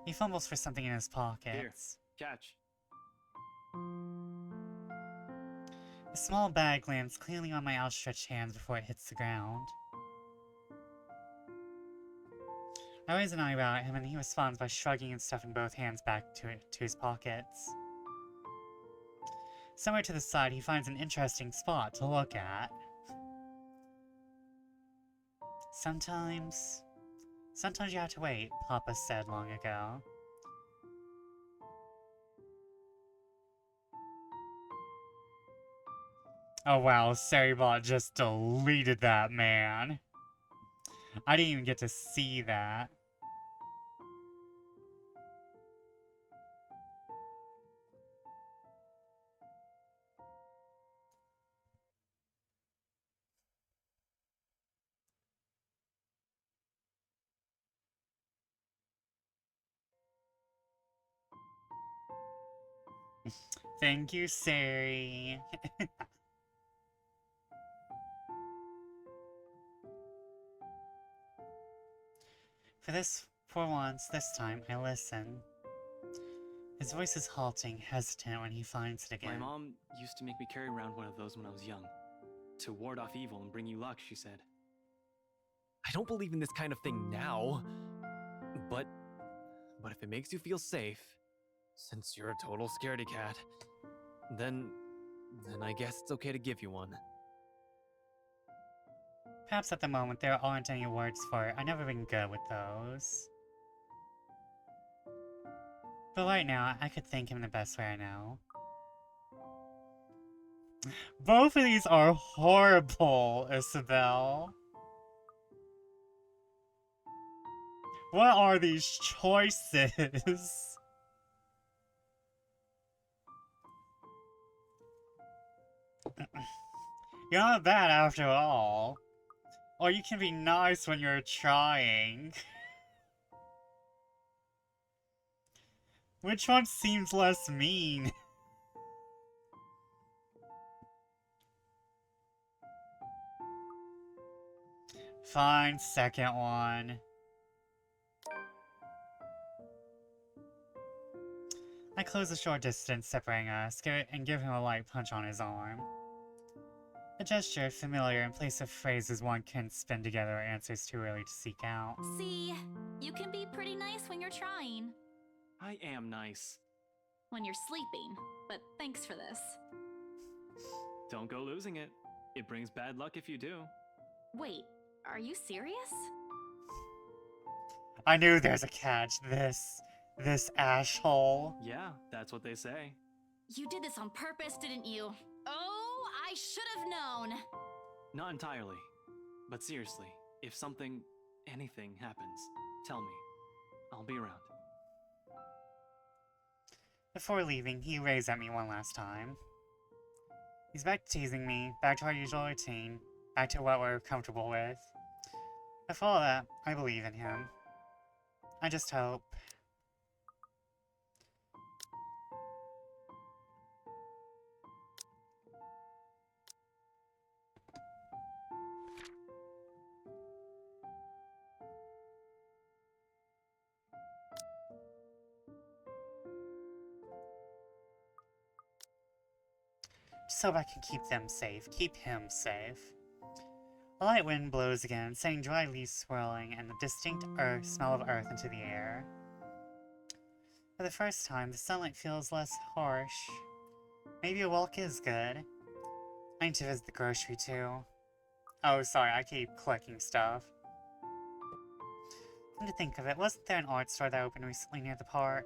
He fumbles for something in his pockets.
Here, catch.
A small bag lands cleanly on my outstretched hands before it hits the ground. I raise an eyebrow at him and he responds by shrugging and stuffing both hands back to his pockets. Somewhere to the side, he finds an interesting spot to look at. Sometimes you have to wait, Papa said long ago. Oh wow, Sarybot just deleted that, man. I didn't even get to see that. Thank you, Sari. For once, this time, I listen. His voice is halting, hesitant when he finds it again.
My mom used to make me carry around one of those when I was young. To ward off evil and bring you luck, she said.
I don't believe in this kind of thing now. But if it makes you feel safe, since you're a total scaredy cat, then I guess it's okay to give you one.
Perhaps at the moment there aren't any words for it. I've never been good with those. But right now, I could thank him the best way I know. Both of these are horrible, Isabelle. What are these choices? You're not bad after all. Or you can be nice when you're trying. Which one seems less mean? Fine, second one. I close the short distance separating us and give him a light punch on his arm. A gesture familiar in place of phrases one can spin together or answers too early to seek out.
See, you can be pretty nice when you're trying.
I am nice.
When you're sleeping, but thanks for this.
Don't go losing it. It brings bad luck if you do.
Wait, are you serious?
I knew there's a catch. This asshole.
Yeah, that's what they say.
You did this on purpose, didn't you? Oh, I should have known.
Not entirely. But seriously, if anything happens, tell me. I'll be around.
Before leaving, he raves at me one last time. He's back to teasing me, back to our usual routine, back to what we're comfortable with. But for all that, I believe in him. I just hope. Just hope I can keep them safe. Keep him safe. A light wind blows again, sending dry leaves swirling and the distinct smell of earth into the air. For the first time, the sunlight feels less harsh. Maybe a walk is good. I need to visit the grocery too. Oh, sorry, I keep clicking stuff. Come to think of it, wasn't there an art store that opened recently near the park?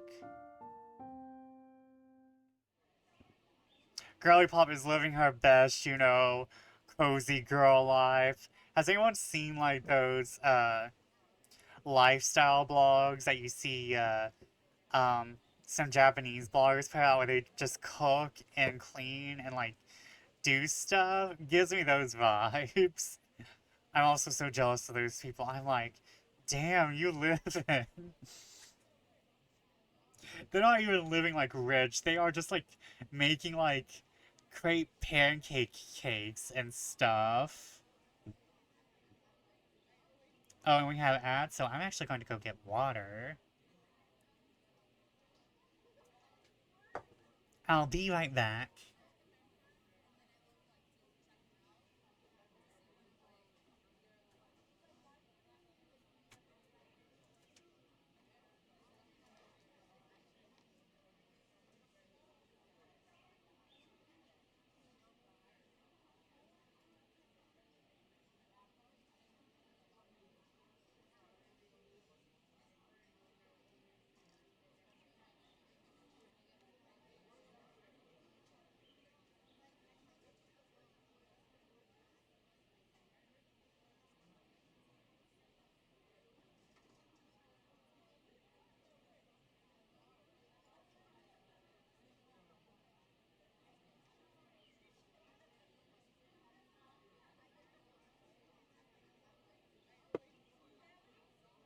Girly Pop is living her best, you know, cozy girl life. Has anyone seen, like, those, lifestyle blogs that you see, some Japanese bloggers put out where they just cook and clean and, like, do stuff? Gives me those vibes. I'm also so jealous of those people. I'm like, damn, you live in... They're not even living, like, rich. They are just, like, making, like, crepe pancake cakes and stuff. Oh, and we have ads, so I'm actually going to go get water. I'll be right back.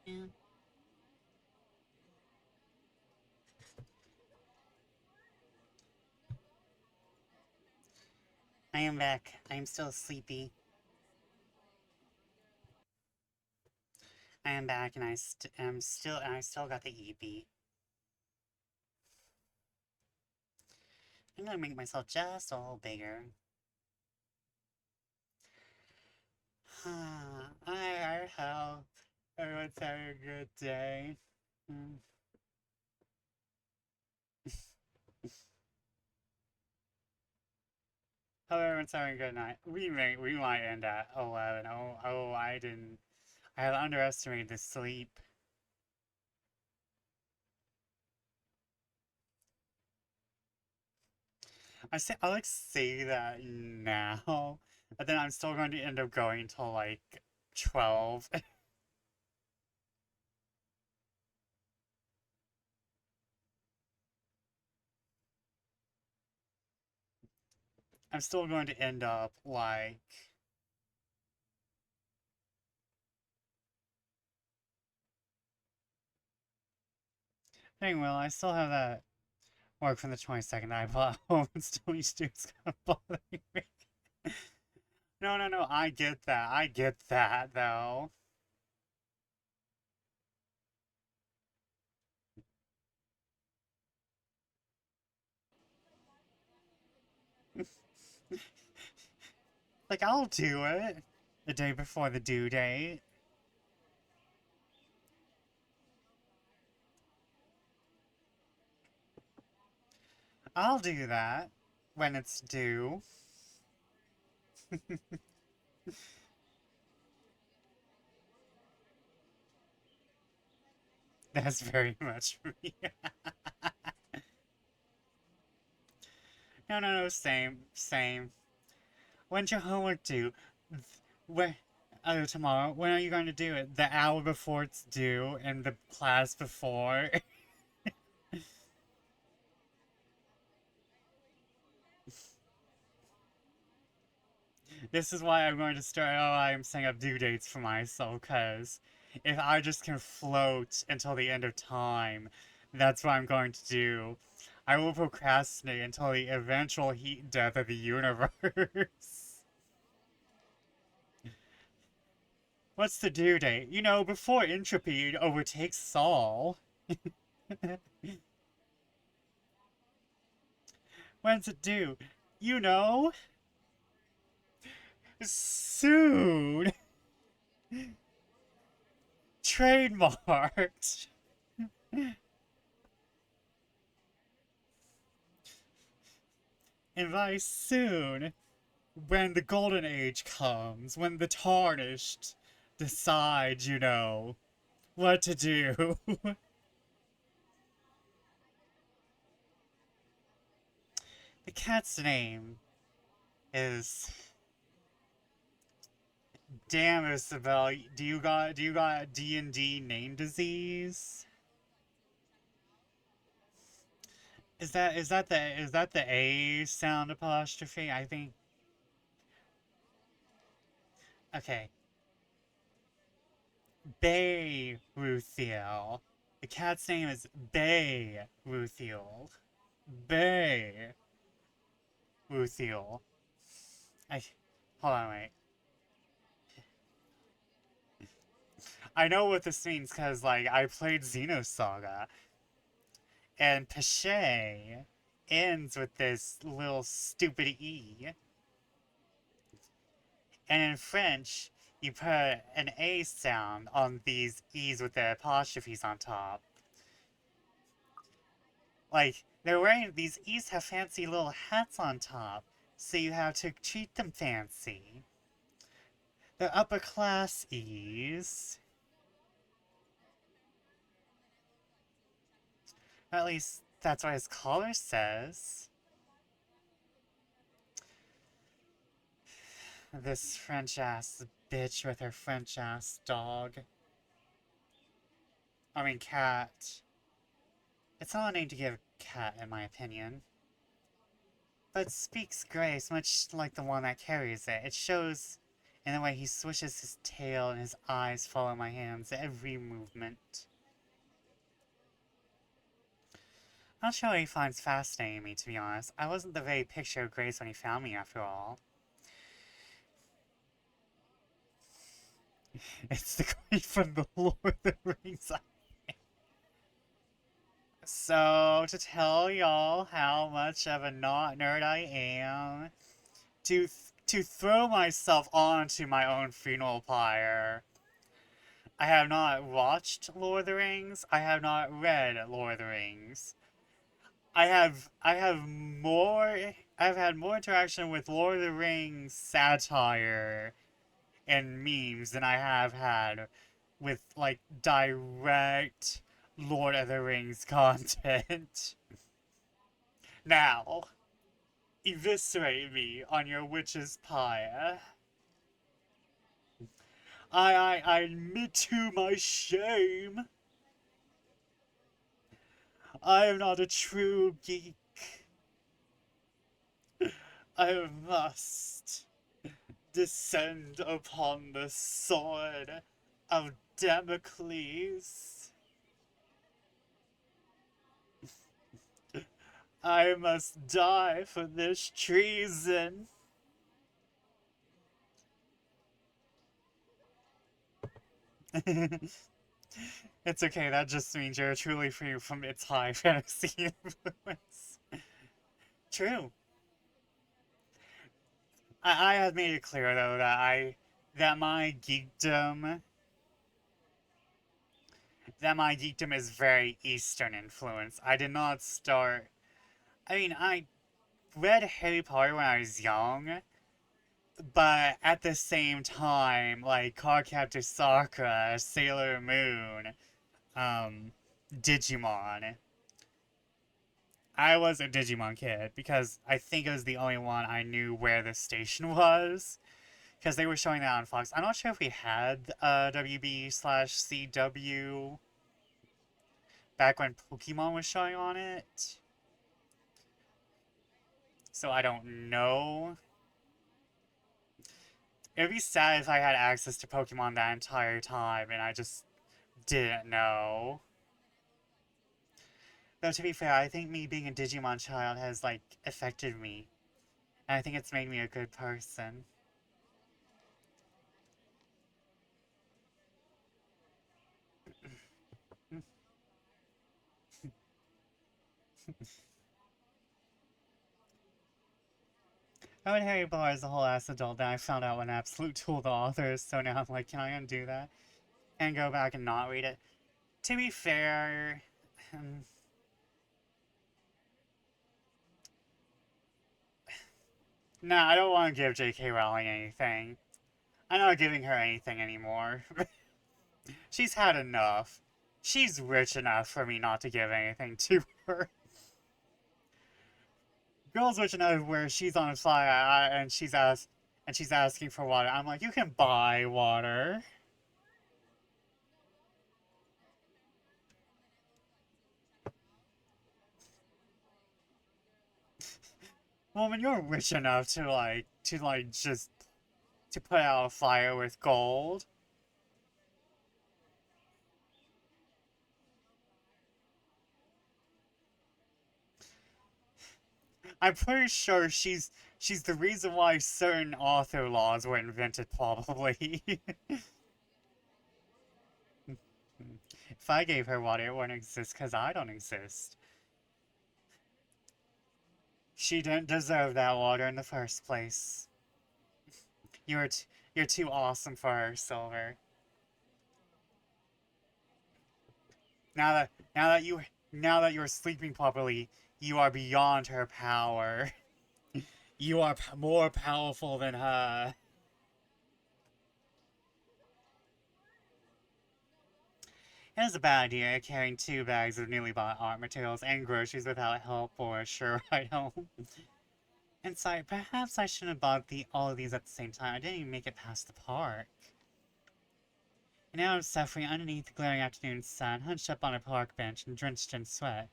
Yeah. I am back. I am still sleepy. I am back, and I still got the EP. I'm gonna make myself just a little bigger. I hope everyone's having a good day. Hmm. Hope everyone's having a good night. We might end at 11. Oh, I have underestimated the sleep. I like say that now, but then I'm still going to end up going until like 12. I'm still going to end up like... Dang, well, I still have that work from the 22nd I bought home and still need to do it's gonna bother me. No, I get that, though. Like, I'll do it the day before the due date. I'll do that when it's due. That's very much me. No, same. When's your homework due? Where? Oh, tomorrow. When are you going to do it? The hour before it's due and the class before? This is why I'm going to start. Oh, I'm setting up due dates for myself, because if I just can float until the end of time, that's what I'm going to do. I will procrastinate until the eventual heat death of the universe. What's the due date? You know, before entropy overtakes Saul. When's it due? You know? Soon! Trademarked! And by soon, when the golden age comes, when the tarnished decide, you know, what to do. The cat's name is... Damn, Isabella, do you got D&D name disease? Is that the A sound apostrophe? I think. Okay. Bay Ruthiel. The cat's name is Bay Ruthiel. Bay Ruthiel. I hold on, wait. I know what this means because like I played Xenosaga, and Pache ends with this little stupid E. And in French, you put an A sound on these E's with the apostrophes on top. Like, they're wearing, these E's have fancy little hats on top, so you have to treat them fancy. They're upper class E's. At least, that's what his collar says. This French-ass bitch with her French-ass dog. I mean, cat. It's not a name to give a cat, in my opinion. But it speaks grace, much like the one that carries it. It shows in the way he swishes his tail and his eyes follow my hands every movement. I'm not sure what he finds fascinating me, to be honest. I wasn't the very picture of grace when he found me, after all. It's the queen from the Lord of the Rings. So, to tell y'all how much of a not nerd I am, to throw myself onto my own funeral pyre, I have not watched Lord of the Rings. I have not read Lord of the Rings. I've had more interaction with Lord of the Rings satire and memes than I have had with like direct Lord of the Rings content. Now, eviscerate me on your witch's pyre. I admit to my shame. I am not a true geek. I must descend upon the sword of Damocles. I must die for this treason. It's okay, that just means you're truly free from its high fantasy influence. True. I have made it clear though that my geekdom is very Eastern influence. I did not start. I mean, I read Harry Potter when I was young, but at the same time, like Cardcaptor Sakura, Sailor Moon, Digimon. I was a Digimon kid because I think it was the only one I knew where the station was. Because they were showing that on Fox. I'm not sure if we had WB/CW back when Pokemon was showing on it. So I don't know. It'd be sad if I had access to Pokemon that entire time and I just didn't know. Though to be fair, I think me being a Digimon child has, like, affected me. And I think it's made me a good person. I would Harry Potter as a whole ass adult, then I found out what an absolute tool the author is, so now I'm like, can I undo that? And go back and not read it? To be fair, nah, I don't want to give J.K. Rowling anything. I'm not giving her anything anymore. She's had enough. She's rich enough for me not to give anything to her. Girl's rich enough where she's on a fire and she's asking for water. I'm like, you can buy water. Woman, you're rich enough to just to put out a fire with gold. I'm pretty sure she's the reason why certain author laws were invented, probably. If I gave her water, it wouldn't exist because I don't exist. She didn't deserve that water in the first place. You're you're too awesome for her, Silver. Now that you're sleeping properly, you are beyond her power. You are more powerful than her. It is a bad idea carrying 2 bags of newly bought art materials and groceries without help or a sure ride home. And sorry, perhaps I shouldn't have bought all of these at the same time. I didn't even make it past the park. And now I'm suffering underneath the glaring afternoon sun, hunched up on a park bench and drenched in sweat.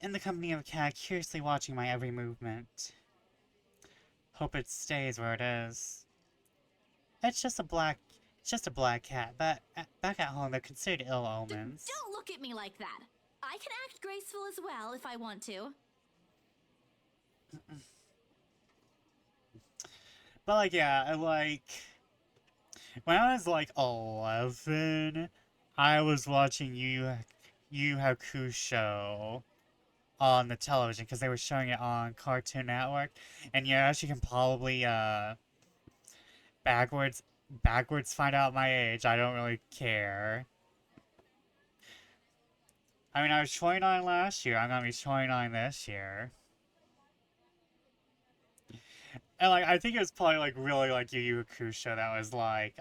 In the company of a cat curiously watching my every movement. Hope it stays where it is. It's just a black cat, but back at home they're considered ill omens.
Don't look at me like that. I can act graceful as well if I want to.
But like, yeah, like when I was like 11, I was watching Yu Hakusho on the television because they were showing it on Cartoon Network, and yeah, she can probably backwards find out my age. I don't really care. I mean, I was 29 last year. I'm gonna be 29 this year. And like, I think it was probably like really like Yu Yu Hakusho that was like,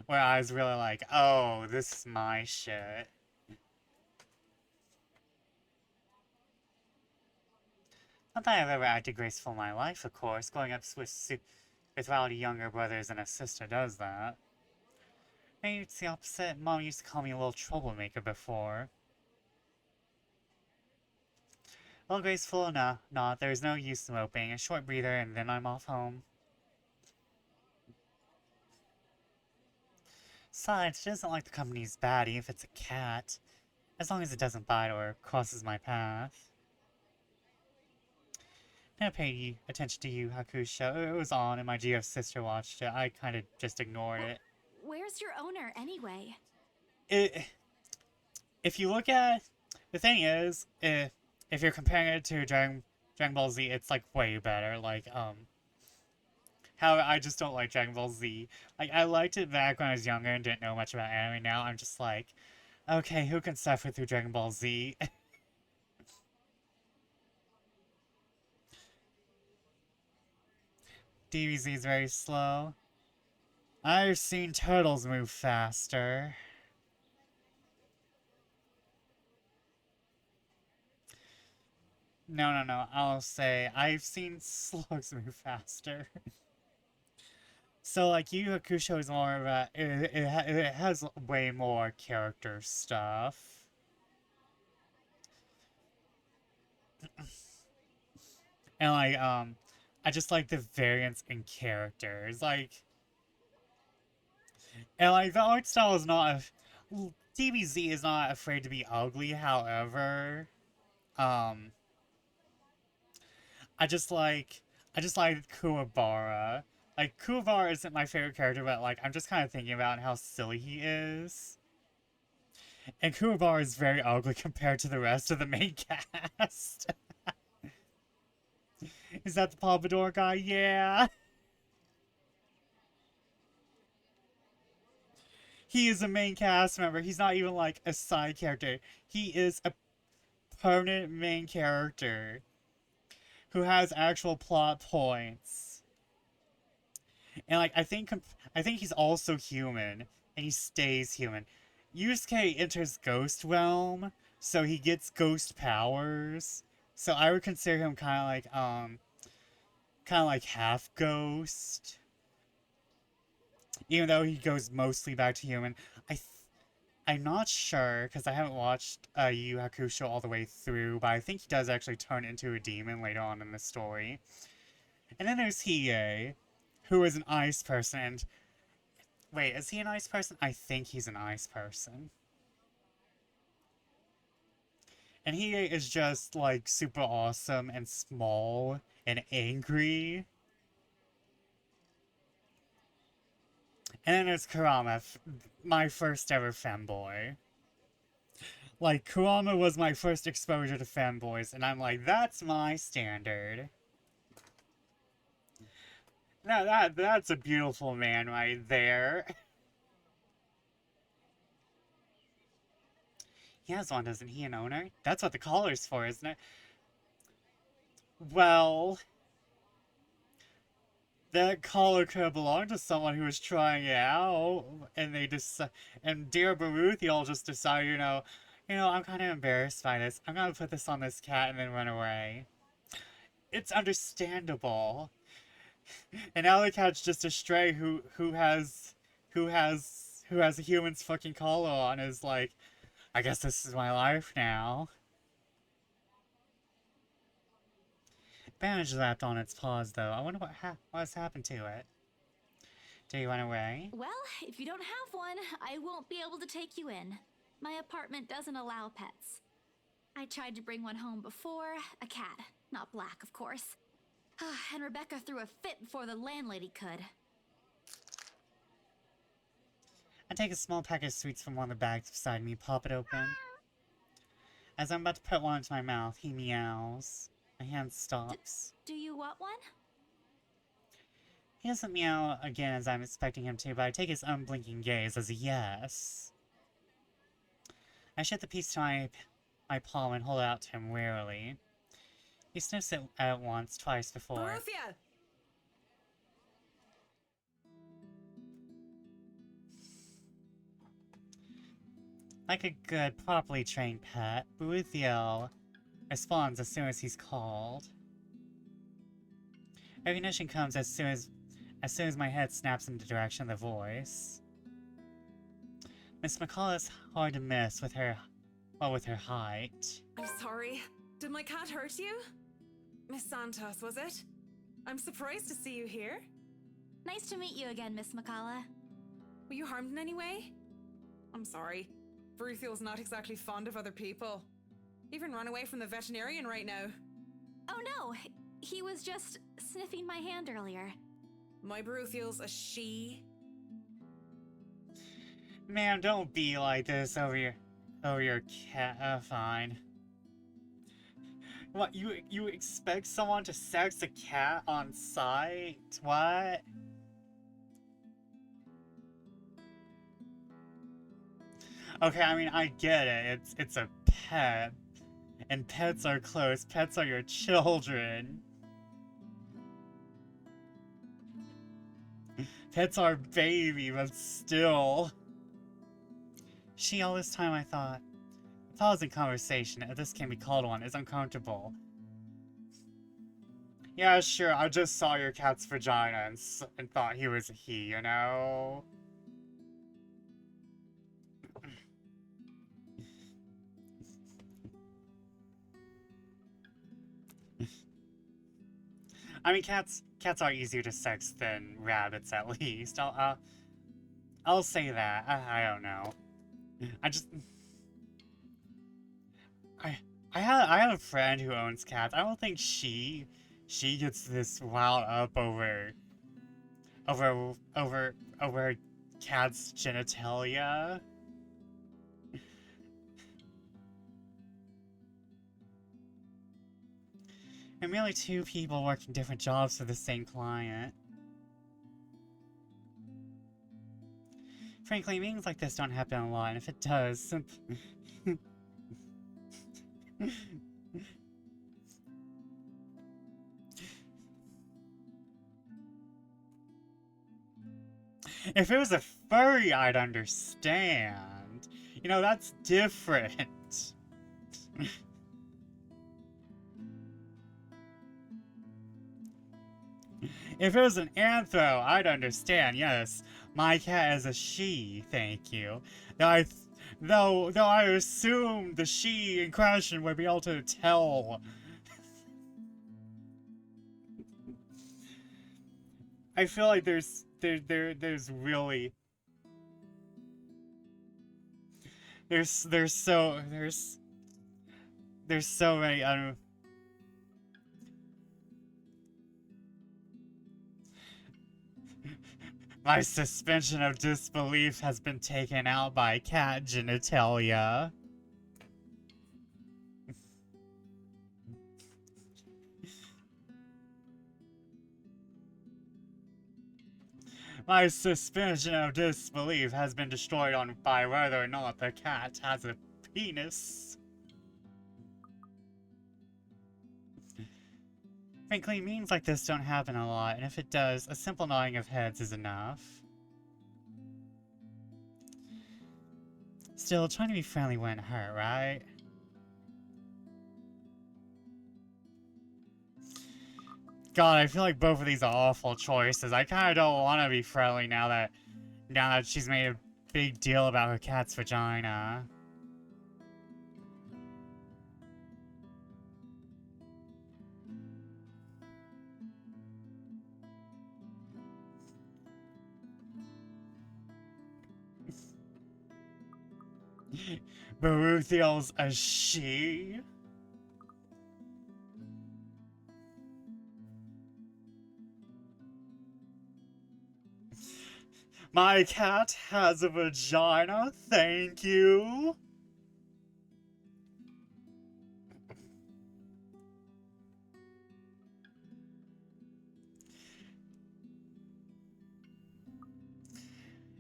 where I was really like, oh, this is my shit. Not that I've ever acted graceful in my life, of course. Growing up with rowdy younger brothers and a sister does that. Maybe it's the opposite. Mom used to call me a little troublemaker before. Well, graceful, nah, there's no use in moping. A short breather and then I'm off home. Besides, it isn't like the company's baddie if it's a cat. As long as it doesn't bite or crosses my path. Never paid attention to Yu Hakusho. It was on and my GF sister watched it. I kind of just ignored it.
Where's your owner, anyway?
If you look at... The thing is, if you're comparing it to Dragon Ball Z, it's, like, way better. Like, however, I just don't like Dragon Ball Z. Like, I liked it back when I was younger and didn't know much about anime. Now I'm just like, okay, who can suffer through Dragon Ball Z? DBZ is very slow. I've seen turtles move faster. No, I'll say I've seen slugs move faster. So, like, Yu Yu Hakusho is more of a... It has way more character stuff. And, like, I just like the variance in characters. Like, and like the art style is not. DBZ is not afraid to be ugly. However, um, I just like I just like Kuwabara. Like Kuwabara isn't my favorite character, but like I'm just kind of thinking about how silly he is. And Kuwabara is very ugly compared to the rest of the main cast. Is that the Pompadour guy? Yeah. He is a main cast member. He's not even like a side character. He is a permanent main character who has actual plot points. And like I think he's also human and he stays human. Yusuke enters Ghost Realm, so he gets ghost powers. So I would consider him kind of like half ghost. Even though he goes mostly back to human. I'm not sure because I haven't watched Yu Yu Hakusho all the way through, but I think he does actually turn into a demon later on in the story. And then there's Hiei, who is an ice person. And wait, is he an ice person? I think he's an ice person. And Hiei is just like super awesome and small and angry. And then there's Kurama, my first ever femboy. Like, Kurama was my first exposure to femboys, and I'm like, that's my standard. That's a beautiful man right there. He has one, doesn't he, an owner? That's what the collar's for, isn't it? Well, that collar could have belonged to someone who was trying it out, and they just and dear Baruthiel just decided, I'm kind of embarrassed by this. I'm gonna put this on this cat and then run away. It's understandable. And now the cat's just a stray who has a human's fucking collar on. Is like, I guess this is my life now. Bandage left on its paws, though. I wonder what's happened to it. Did he run away?
Well, if you don't have one, I won't be able to take you in. My apartment doesn't allow pets. I tried to bring one home before, a cat. Not black, of course. And Rebecca threw a fit before the landlady could.
I take a small packet of sweets from one of the bags beside me, pop it open. As I'm about to put one into my mouth, he meows. My hand stops.
Do you want one?
He doesn't meow again as I'm expecting him to, but I take his unblinking gaze as a yes. I shift the piece to my palm and hold it out to him wearily. He sniffs it at once, twice before.
Borussia!
Like a good, properly trained pet, Baruthiel responds as soon as he's called. Recognition comes as soon as my head snaps in the direction of the voice. Miss McCullough's hard to miss with her height.
I'm sorry. Did my cat hurt you? Miss Santos, was it? I'm surprised to see you here.
Nice to meet you again, Miss McCullough.
Were you harmed in any way? I'm sorry. Baruthiel's not exactly fond of other people. Even run away from the veterinarian right now.
Oh no, he was just sniffing my hand earlier.
My Baruthiel's a she.
Ma'am, don't be like this over your cat. Fine. What, you expect someone to sex a cat on sight? What? Okay, I mean, I get it. It's a pet. And pets are close. Pets are your children. Pets are baby, but still. All this time I thought, pause in conversation, if this can be called one, is uncomfortable. Yeah, sure, I just saw your cat's vagina and thought he was a he, you know? I mean, cats are easier to sex than rabbits, at least. I'll say that. I don't know. I just I have a friend who owns cats. I don't think she gets this riled up over over cat's genitalia. And merely two people working different jobs for the same client. Frankly, meetings like this don't happen a lot, and if it does, if it was a furry, I'd understand. You know, that's different. If it was an anthro, I'd understand. Yes, my cat is a she, thank you. Though I assumed the she in question would be able to tell. I feel like there's really there's so many my suspension of disbelief has been taken out by cat genitalia. My suspension of disbelief has been destroyed by whether or not the cat has a penis. Frankly, meetings like this don't happen a lot, and if it does, a simple nodding of heads is enough. Still, trying to be friendly wouldn't hurt, right? God, I feel like both of these are awful choices. I kind of don't want to be friendly now that she's made a big deal about her cat's vagina. Baruthiel's a she? My cat has a vagina, thank you.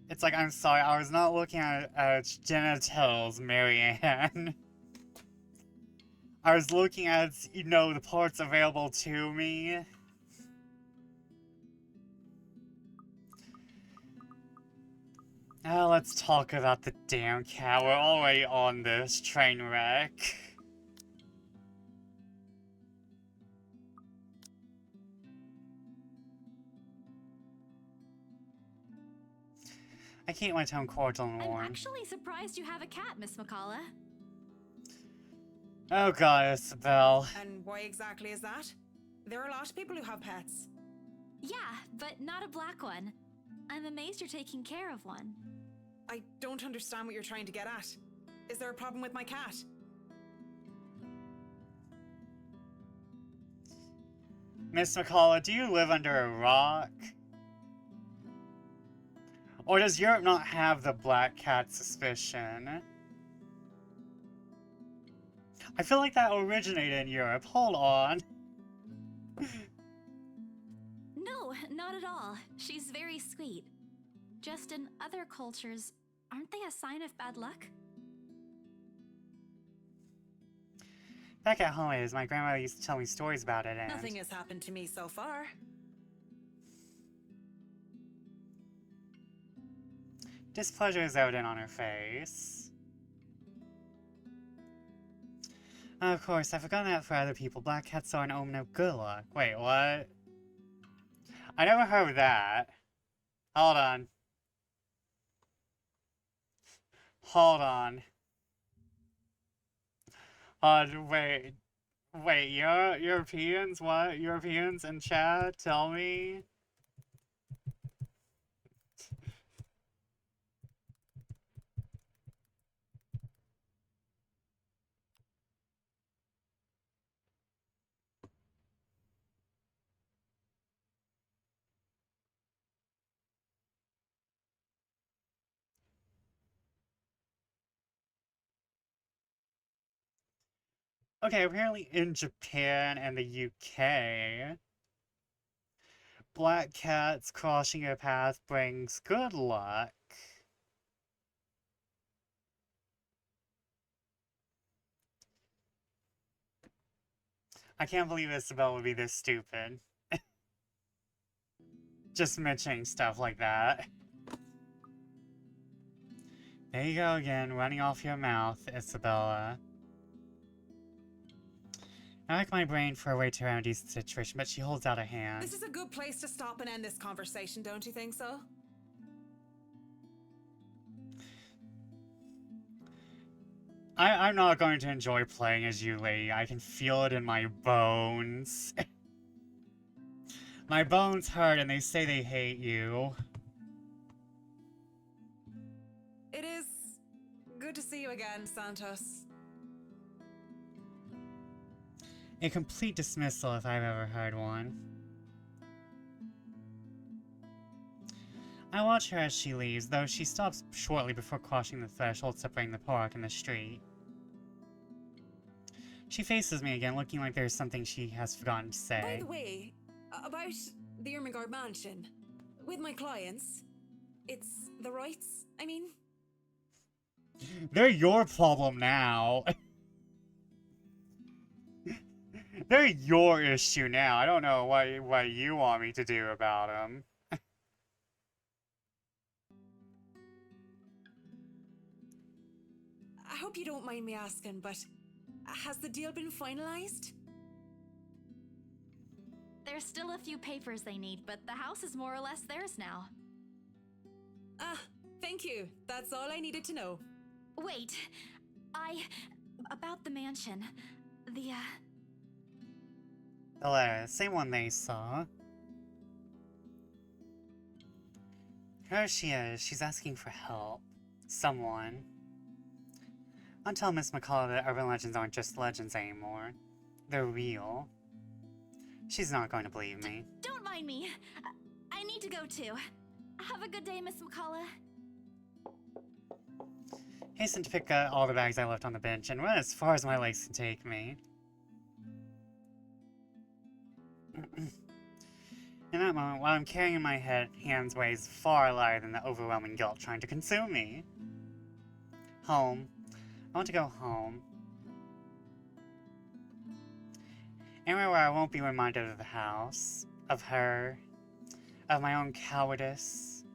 It's like, I'm sorry, I was not looking at its genitals, Marianne. I was looking at, you know, the parts available to me. Now let's talk about the damn cat. We're already on this train wreck. I keep my tone cordial and warm.
I'm actually surprised you have a cat, Miss McCullough.
Oh god, Isabel.
And why exactly is that? There are a lot of people who have pets.
Yeah, but not a black one. I'm amazed you're taking care of one.
I don't understand what you're trying to get at. Is there a problem with my cat?
Miss McCullough, do you live under a rock? Or does Europe not have the black cat suspicion? I feel like that originated in Europe. Hold on.
No, not at all. She's very sweet. Just in other cultures, aren't they a sign of bad luck?
Back at home, my grandmother used to tell me stories about it, and
Nothing has happened to me so far.
displeasure is evident on her face. Of course, I've forgotten that for other people, black cats are an omen of good luck. Wait, what? I never heard of that. Hold on. Hold on. Wait. Wait, Europeans? What? Europeans in chat? Tell me. Okay, apparently in Japan and the UK, black cats crossing your path brings good luck. I can't believe Isabella would be this stupid. Just mentioning stuff like that. There you go again, running off your mouth, Isabella. I like my brain for a way to remedy the situation, but she holds out a hand.
This is a good place to stop and end this conversation, don't you think so?
I'm not going to enjoy playing as you, lady. I can feel it in my bones. My bones hurt and they say they hate you.
It is good to see you again, Santos.
A complete dismissal if I've ever heard one. I watch her as she leaves, though she stops shortly before crossing the threshold separating the park and the street. She faces me again, looking like there's something she has forgotten to say.
By the way, about the Ermengarde mansion, with my clients, it's the rights, I mean.
They're your problem now. They're your issue now. I don't know what you want me to do about them.
I hope you don't mind me asking, but has the deal been finalized?
There's still a few papers they need, but the house is more or less theirs now.
Ah, thank you. That's all I needed to know.
Wait, about the mansion. The
letter, same one they saw. Here she is. She's asking for help. Someone. I'll tell Miss McCullough that urban legends aren't just legends anymore. They're real. She's not going to believe me.
Don't mind me. I need to go too. Have a good day, Miss McCullough.
Hasten to pick up all the bags I left on the bench and run as far as my legs can take me. In that moment, what I'm carrying in my hands weighs far lighter than the overwhelming guilt trying to consume me. Home. I want to go home. Anywhere where I won't be reminded of the house, of her, of my own cowardice.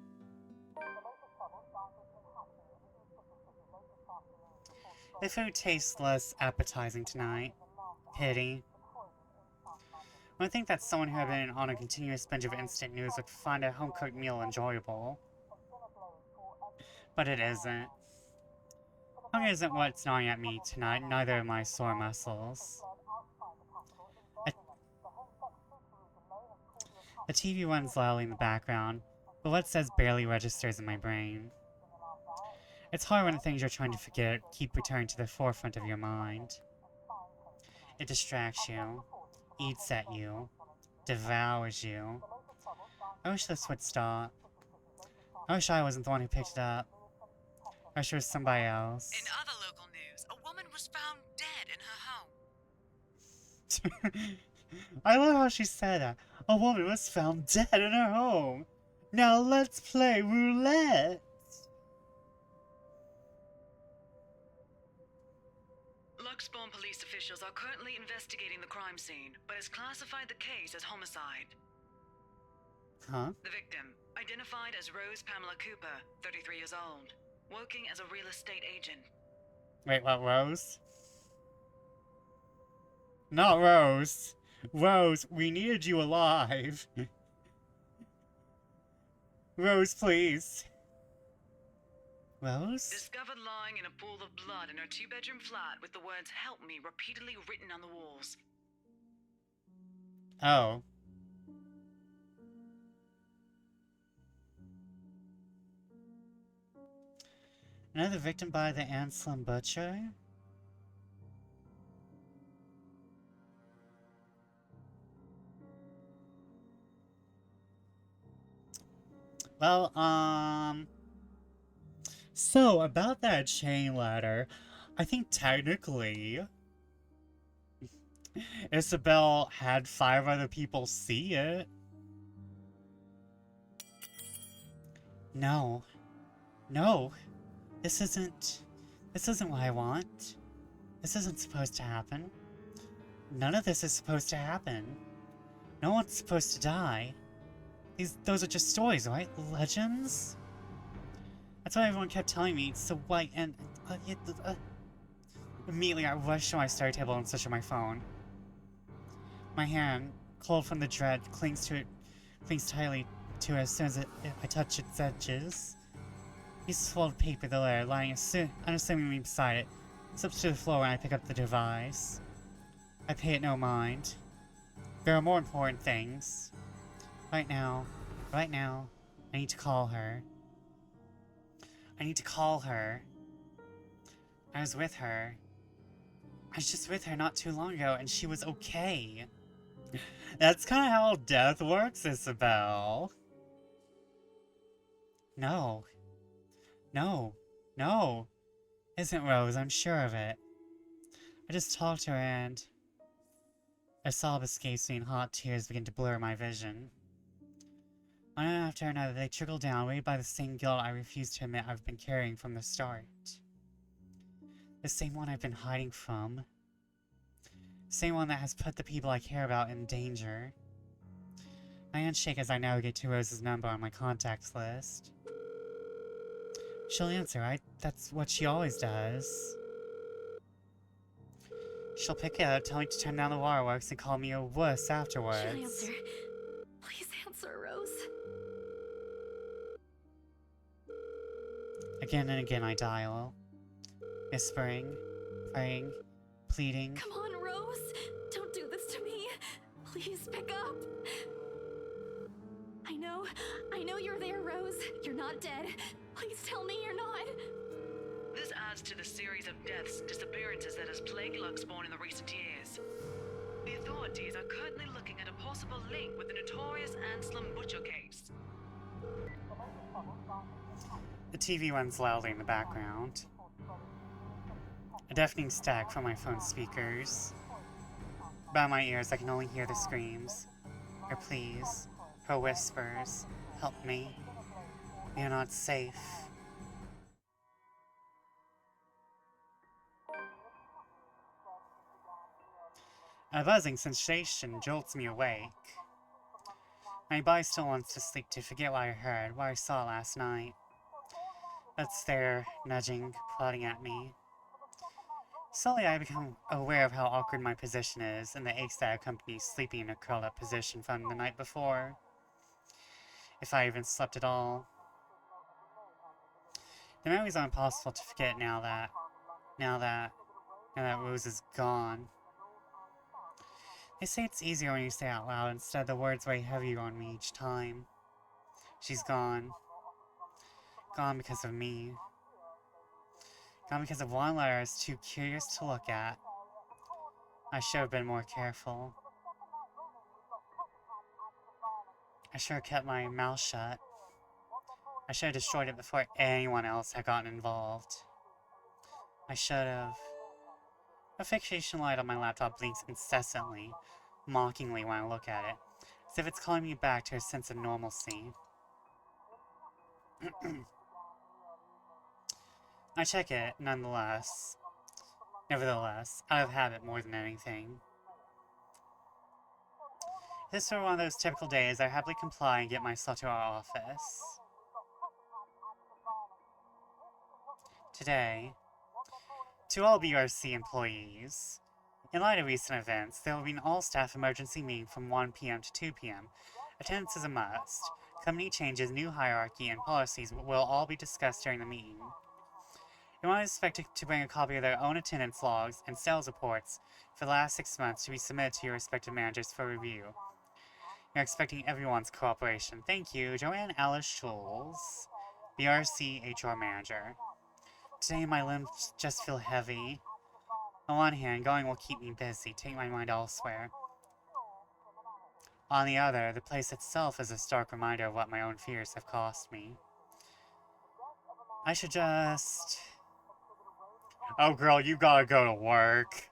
The food tastes less appetizing tonight. Pity. I would think that someone who had been on a continuous binge of instant news would find a home-cooked meal enjoyable. But it isn't. Hunger isn't what's gnawing at me tonight, neither are my sore muscles. The TV runs loudly in the background, but what it says barely registers in my brain. It's hard when the things you're trying to forget keep returning to the forefront of your mind. It distracts you, eats at you, devours you. I wish this would stop. I wish I wasn't the one who picked it up. I wish it was somebody else.
In other local news, a woman was found dead in her home.
I love how she said that. A woman was found dead in her home. Now let's play roulette.
Luxbourne police officials are currently investigating the crime scene, but has classified the case as homicide.
Huh?
The victim, identified as Rose Pamela Cooper, 33 years old, working as a real estate agent.
Wait, what, Rose? Not Rose. Rose, we needed you alive. Rose, please. Rose?
Discovered lying in a pool of blood in her two-bedroom flat with the words "Help me" repeatedly written on the walls.
Oh. Another victim by the Anselm Butcher? Well, so about that chain ladder, I think technically Isabel had 5 other people see it. No. No. This isn't what I want. This isn't supposed to happen. None of this is supposed to happen. No one's supposed to die. Those are just stories, right? Legends? That's what everyone kept telling me. So why, and immediately I rushed to my study table and switched on my phone. My hand, cold from the dread, clings tightly to it as soon as I touch its edges. Pieces of folded paper, the letter, lying unassumingly beside it, slips to the floor when I pick up the device. I pay it no mind. There are more important things. Right now, I need to call her. I need to call her. I was with her. I was just with her not too long ago, and she was okay. That's kind of how death works, Isabel. No. No. No. Isn't Rose, I'm sure of it. I just talked to her and a sob escapes me and hot tears begin to blur my vision. One after another, they trickle down, weighted by the same guilt I refuse to admit I've been carrying from the start. The same one I've been hiding from. The same one that has put the people I care about in danger. My hands shake as I navigate to Rose's number on my contacts list. She'll answer, right? That's what she always does. She'll pick it up, tell me to turn down the waterworks, and call me a wuss afterwards.
She'll answer. Please answer, Rose.
Again and again I dial, whispering, praying, pleading.
Come on, Rose! Don't do this to me! Please pick up! I know you're there, Rose. You're not dead. Please tell me you're not.
This adds to the series of deaths and disappearances that has plagued Luxbourne in the recent years. The authorities are currently looking at a possible link with the notorious Anselm Butcher case.
The TV runs loudly in the background. A deafening stack from my phone speakers. By my ears I can only hear the screams. Her pleas. Her whispers. Help me. We are not safe. A buzzing sensation jolts me awake. My body still wants to sleep to forget what I heard, what I saw last night. That's there, nudging, prodding at me. Slowly I become aware of how awkward my position is, and the aches that accompany sleeping in a curled-up position from the night before. If I even slept at all. The memories are impossible to forget now that Rose is gone. They say it's easier when you say it out loud, instead the words weigh heavier on me each time. She's gone. Gone because of me. Gone because of one letter I was too curious to look at. I should have been more careful. I should have kept my mouth shut. I should have destroyed it before anyone else had gotten involved. I should have. A fixation light on my laptop blinks incessantly, mockingly when I look at it, as if it's calling me back to a sense of normalcy. I check it, nevertheless, out of habit more than anything. If this were one of those typical days, I'd happily comply and get myself to our office. Today, to all BRC employees, in light of recent events, there will be an all-staff emergency meeting from 1 p.m. to 2 p.m. Attendance is a must. Company changes, new hierarchy, and policies will all be discussed during the meeting. Everyone is expected to bring a copy of their own attendance logs and sales reports for the last 6 months to be submitted to your respective managers for review. You're expecting everyone's cooperation. Thank you, Joanne Alice Schulz, BRC HR Manager. Today my limbs just feel heavy. On one hand, going will keep me busy, take my mind elsewhere. On the other, the place itself is a stark reminder of what my own fears have cost me. I should just... Oh girl, you gotta go to work.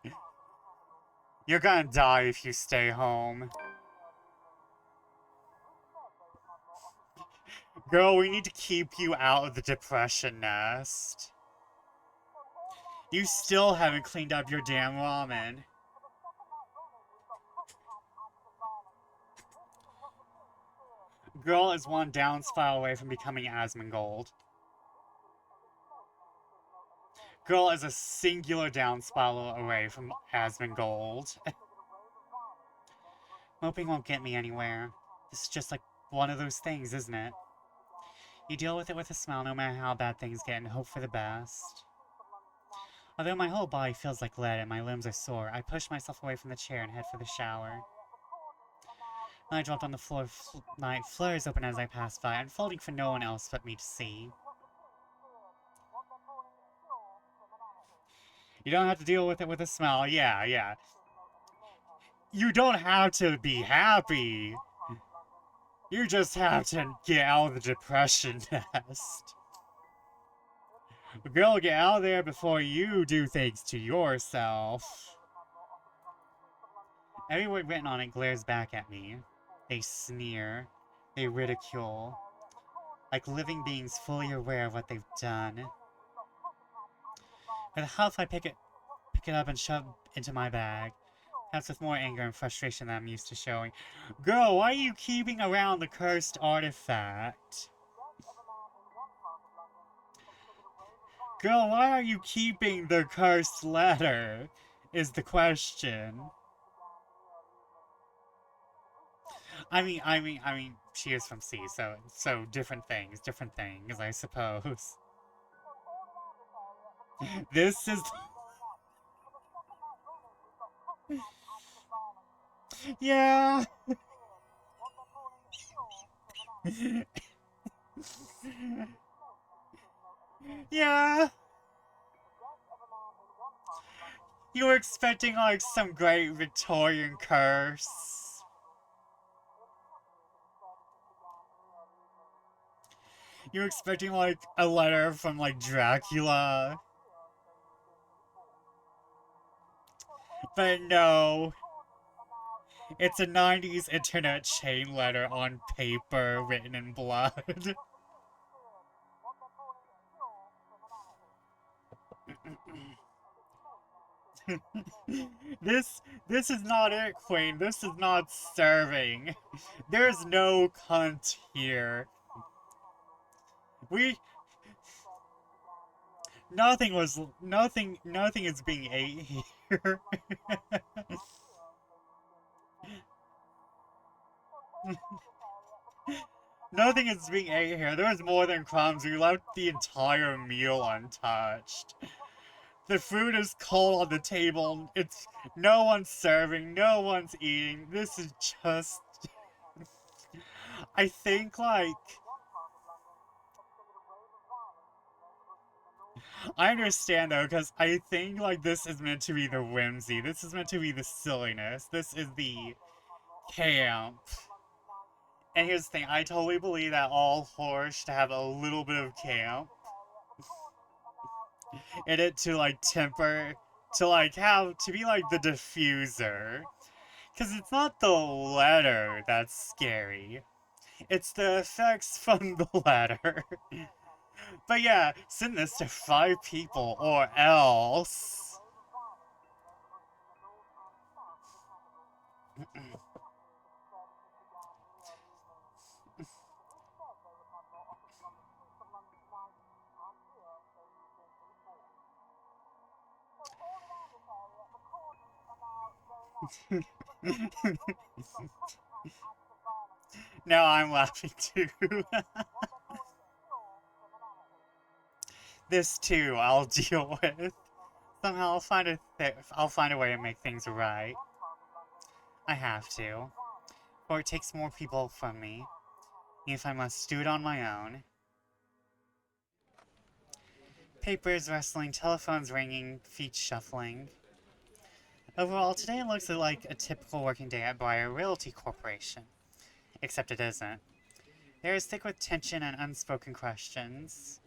You're gonna die if you stay home. Girl, we need to keep you out of the depression nest. You still haven't cleaned up your damn ramen. Girl is one down spiral away from becoming Asmongold. Girl is a singular down spiral away from Asmongold. Moping won't get me anywhere. This is just like one of those things, isn't it? You deal with it with a smile no matter how bad things get and hope for the best. Although my whole body feels like lead and my limbs are sore, I push myself away from the chair and head for the shower. I dropped on the floor, my flares open as I pass by, unfolding for no one else but me to see. You don't have to deal with it with a smile. Yeah, yeah. You don't have to be happy. You just have to get out of the depression nest. Girl, get out of there before you do things to yourself. Every word written on it glares back at me. They sneer. They ridicule. Like living beings fully aware of what they've done. With a huff, I pick it up and shove it into my bag. Perhaps with more anger and frustration than I'm used to showing. Girl, why are you keeping around the cursed artifact? Girl, why are you keeping the cursed letter? Is the question. I mean, she is from C, so different things, I suppose. This is... Yeah. Yeah. You were expecting, like, some great Victorian curse. You were expecting, like, a letter from, like, Dracula. But no. It's a 90s internet chain letter on paper written in blood. This is not it, Queen. This is not serving. There's no cunt here. Nothing is being ate here. Nothing is being ate here. There's more than crumbs. We left the entire meal untouched. The food is cold on the table. It's no one's serving, no one's eating. This is just... I think, like... I understand, though, because I think, like, this is meant to be the whimsy. This is meant to be the silliness. This is the camp. And here's the thing, I totally believe that all horror should have a little bit of camp in it to, like, temper, to, like, to be, like, the diffuser. Because it's not the letter that's scary. It's the effects from the letter. But yeah, send this to 5 people or else. Now I'm laughing too. This too, I'll deal with. Somehow I'll find a way to make things right. I have to. Or it takes more people from me, if I must do it on my own. Papers rustling, telephones ringing, feet shuffling. Overall, today looks like a typical working day at Briar Realty Corporation. Except it isn't. There is thick with tension and unspoken questions.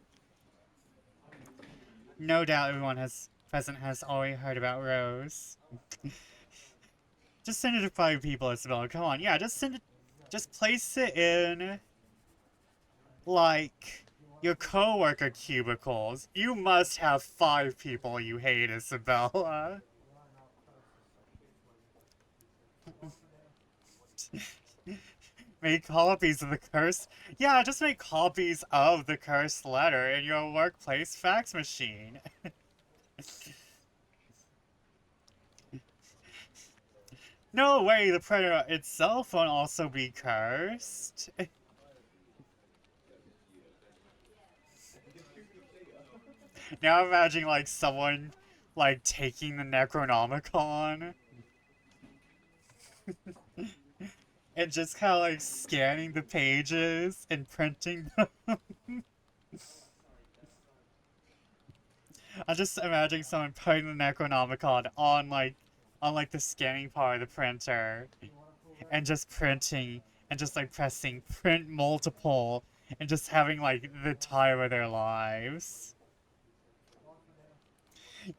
No doubt everyone present has already heard about Rose. Just send it to 5 people, Isabella. Come on, yeah, just send it. Just place it in, like, your co-worker cubicles. You must have 5 people you hate, Isabella. Make copies of the curse. Yeah, just make copies of the cursed letter in your workplace fax machine. No way, the printer itself won't also be cursed. Now imagine, like, someone, like, taking the Necronomicon and just kind of, like, scanning the pages and printing them. I'm just imagining someone putting the Necronomicon on, like, the scanning part of the printer and just printing and just, like, pressing print multiple and just having, like, the time of their lives.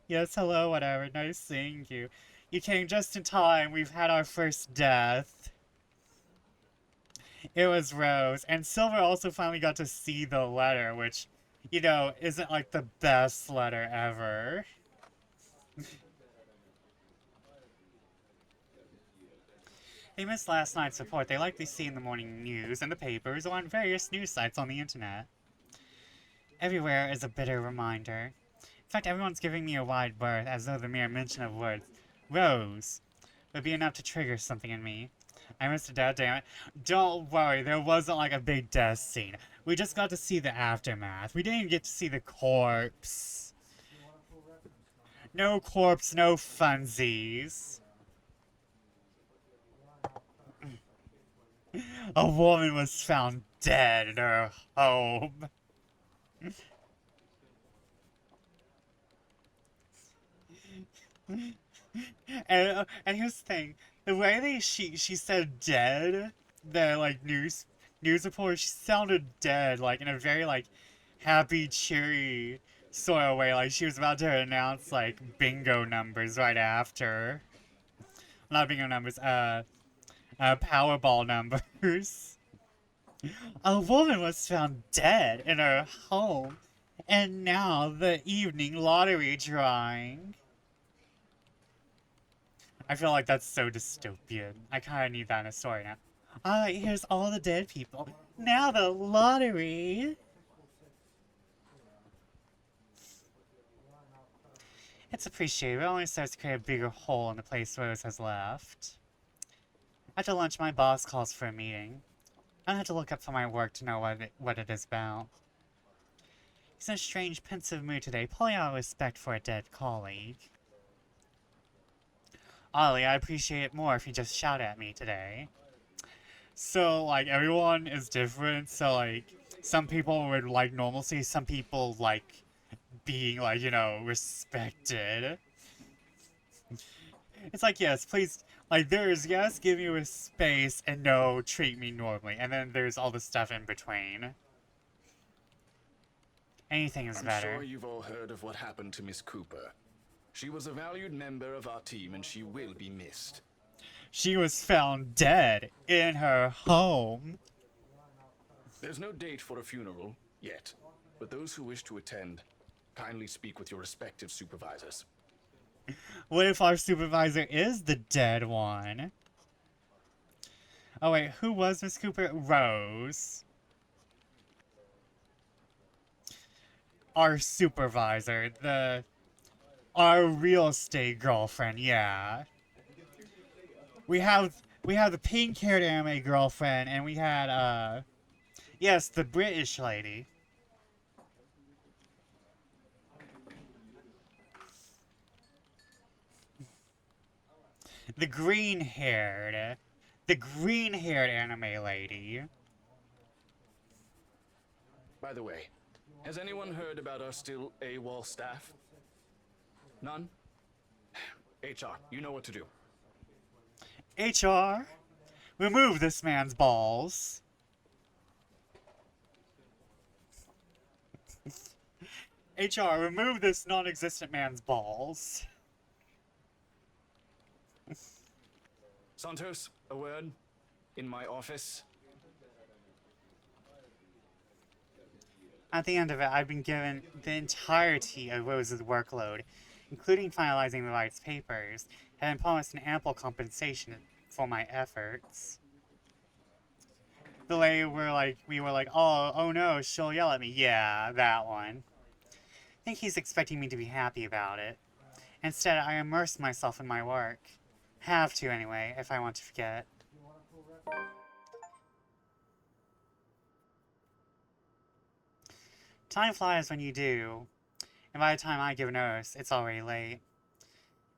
Yes, hello, whatever. Nice seeing you. You came just in time. We've had our first death. It was Rose. And Silver also finally got to see the letter, which, you know, isn't like the best letter ever. They missed last night's report. They likely see in the morning news and the papers or on various news sites on the internet. Everywhere is a bitter reminder. In fact, everyone's giving me a wide berth, as though the mere mention of words Rose would be enough to trigger something in me. I missed a death, damn it. Don't worry, there wasn't like a big death scene. We just got to see the aftermath. We didn't get to see the corpse. No corpse, no funsies. A woman was found dead in her home. And here's the thing, the way she said dead, the like news reporter, she sounded dead, like in a very like happy, cheery sort of way, like she was about to announce like bingo numbers right after. Not bingo numbers, Powerball numbers. A woman was found dead in her home, and now the evening lottery drawing. I feel like that's so dystopian. I kind of need that in a story now. Alright, here's all the dead people. Now the lottery! It's appreciated, but it only starts to create a bigger hole in the place Rose has left. After lunch, my boss calls for a meeting. I had to look up for my work to know what it is about. He's in a strange, pensive mood today, pulling out respect for a dead colleague. Ollie, I appreciate it more if you just shout at me today. So, like, everyone is different, so, like, some people would like normalcy, some people like being, like, you know, respected. It's like, yes, please, like, there's, yes, give me a space, and no, treat me normally. And then there's all the stuff in between. Anything is better.
I'm sure you've all heard of what happened to Miss Cooper. She was a valued member of our team, and she will be missed.
She was found dead in her home.
There's no date for a funeral yet, but those who wish to attend, kindly speak with your respective supervisors.
What if our supervisor is the dead one? Oh wait, who was Miss Cooper? Rose. Our supervisor, our real estate girlfriend, yeah. We have the pink-haired anime girlfriend, and we had, yes, the British lady. The green-haired. The green-haired anime lady.
By the way, has anyone heard about our still AWOL staff? None? HR, you know what to do.
HR, remove this man's balls. HR, remove this non-existent man's balls.
Santos, a word? In my office?
At the end of it, I've been given the entirety of Rose's workload, including finalizing the rights papers, and been promised an ample compensation for my efforts. The lady we were like, oh no, she'll yell at me. Yeah, that one. I think he's expecting me to be happy about it. Instead, I immerse myself in my work. Have to, anyway, if I want to forget. Time flies when you do, and by the time I give notice, it's already late.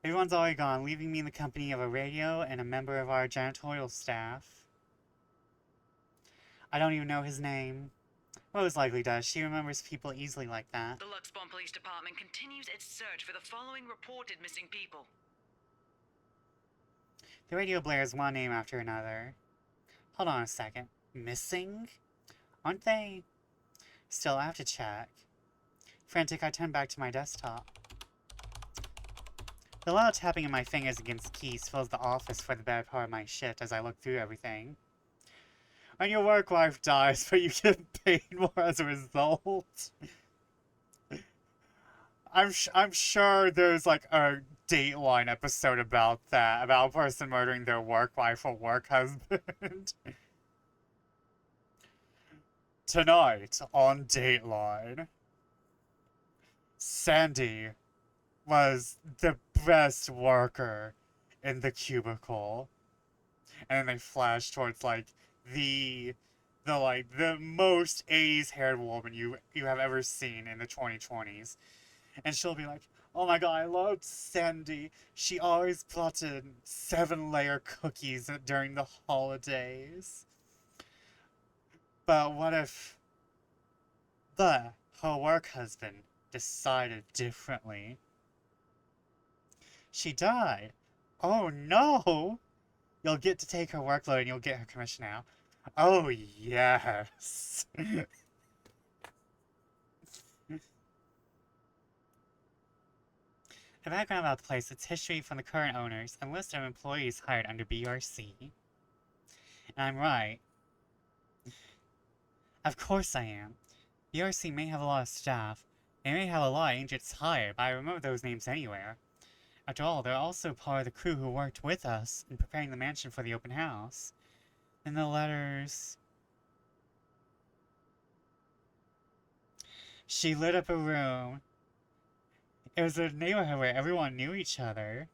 Everyone's already gone, leaving me in the company of a radio and a member of our janitorial staff. I don't even know his name. Rose likely does. She remembers people easily like that.
The Luxbon Police Department continues its search for the following reported missing people.
The radio blares one name after another. Hold on a second. Missing? Aren't they? Still, I have to check. Frantic, I turn back to my desktop. The loud tapping of my fingers against keys fills the office for the better part of my shift as I look through everything. When your work wife dies, but you get paid more as a result. I'm sure there's like a Dateline episode about that, about a person murdering their work wife or work husband. Tonight on Dateline, Sandy was the best worker in the cubicle. And then they flash towards like the most 80s haired woman you have ever seen in the 2020s. And she'll be like, oh my god, I loved Sandy. She always brought in 7-layer cookies during the holidays. But what if her work husband decided differently? She died. Oh no! You'll get to take her workload and you'll get her commission now. Oh yes! The background about the place, its history from the current owners, and list of employees hired under BRC. And I'm right. Of course I am. BRC may have a lot of staff. They may have a lot of agents hired, but I remember those names anywhere. After all, they're also part of the crew who worked with us in preparing the mansion for the open house. In the letters... She lit up a room. It was a neighborhood where everyone knew each other.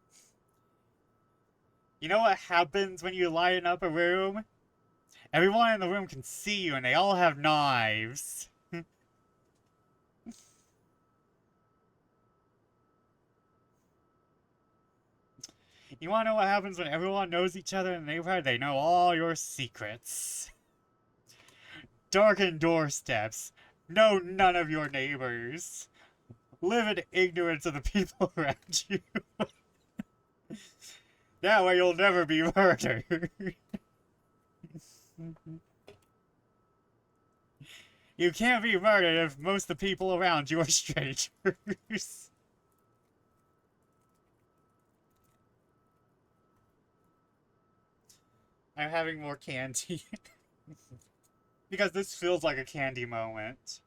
You know what happens when you lighten up a room? Everyone in the room can see you and they all have knives. You wanna know what happens when everyone knows each other in the neighborhood? They know all your secrets. Darkened doorsteps. Know none of your neighbors. Live in ignorance of the people around you. That way you'll never be murdered. You can't be murdered if most of the people around you are strangers. I'm having more candy. Because this feels like a candy moment.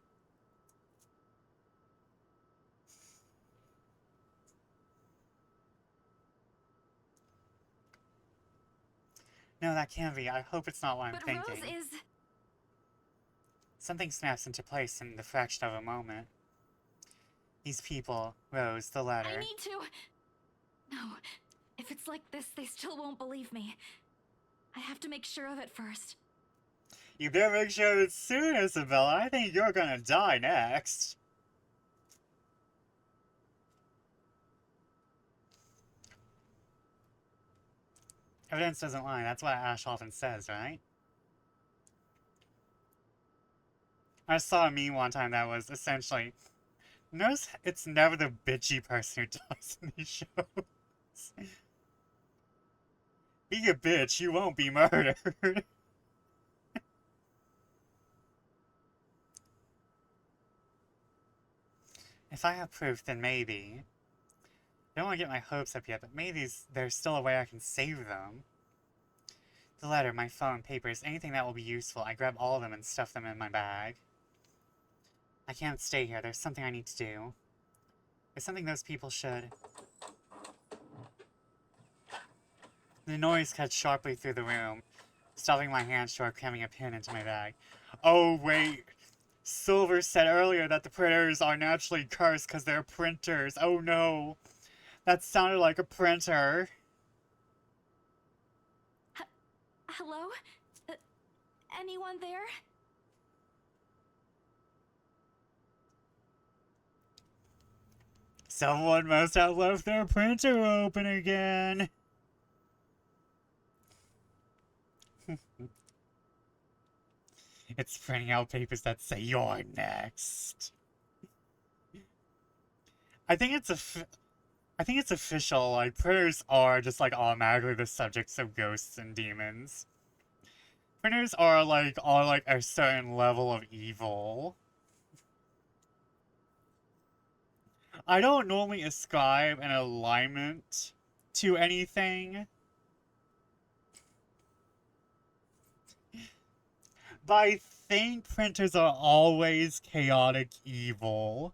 No, that can't be. I hope it's not what I'm thinking.
Rose is...
Something snaps into place in the fraction of a moment. These people, Rose, the letter.
I need to... No, if it's like this, they still won't believe me. I have to make sure of it first.
You better make sure of it soon, Isabella. I think you're gonna die next. Evidence doesn't lie. That's what Ash often says, right? I saw a meme one time that was essentially, notice it's never the bitchy person who talks in these shows. Be a bitch, you won't be murdered. If I have proof, then maybe. I don't want to get my hopes up yet, but maybe there's still a way I can save them. The letter, my phone, papers, anything that will be useful. I grab all of them and stuff them in my bag. I can't stay here. There's something I need to do. There's something those people should. The noise cut sharply through the room, stopping my hand short, cramming a pin into my bag. Oh, wait. Silver said earlier that the printers are naturally cursed because they're printers. Oh, no. That sounded like a printer.
Hello? Anyone there?
Someone must have left their printer open again. It's printing out papers that say you're next. I think it's official. Like, printers are just like automatically the subjects of ghosts and demons. Printers are like a certain level of evil. I don't normally ascribe an alignment to anything, but I think printers are always chaotic evil.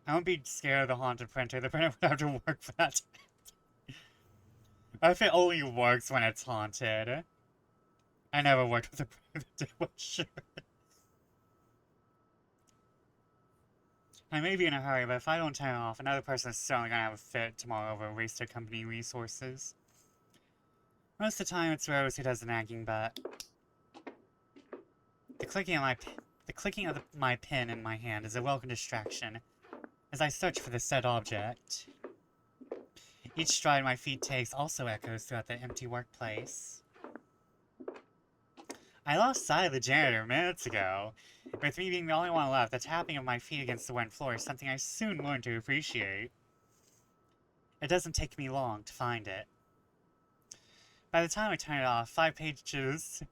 I won't be scared of the haunted printer. The printer would have to work for that. What if it only works when it's haunted? I never worked with a printer that was sure. I may be in a hurry, but if I don't turn it off, another person is certainly gonna have a fit tomorrow over wasted company resources. Most of the time, it's Rose who does the nagging, but the clicking of my pen in my hand is a welcome distraction as I search for the said object. Each stride my feet takes also echoes throughout the empty workplace. I lost sight of the janitor minutes ago. With me being the only one left, the tapping of my feet against the wooden floor is something I soon learned to appreciate. It doesn't take me long to find it. By the time I turn it off, 5 pages.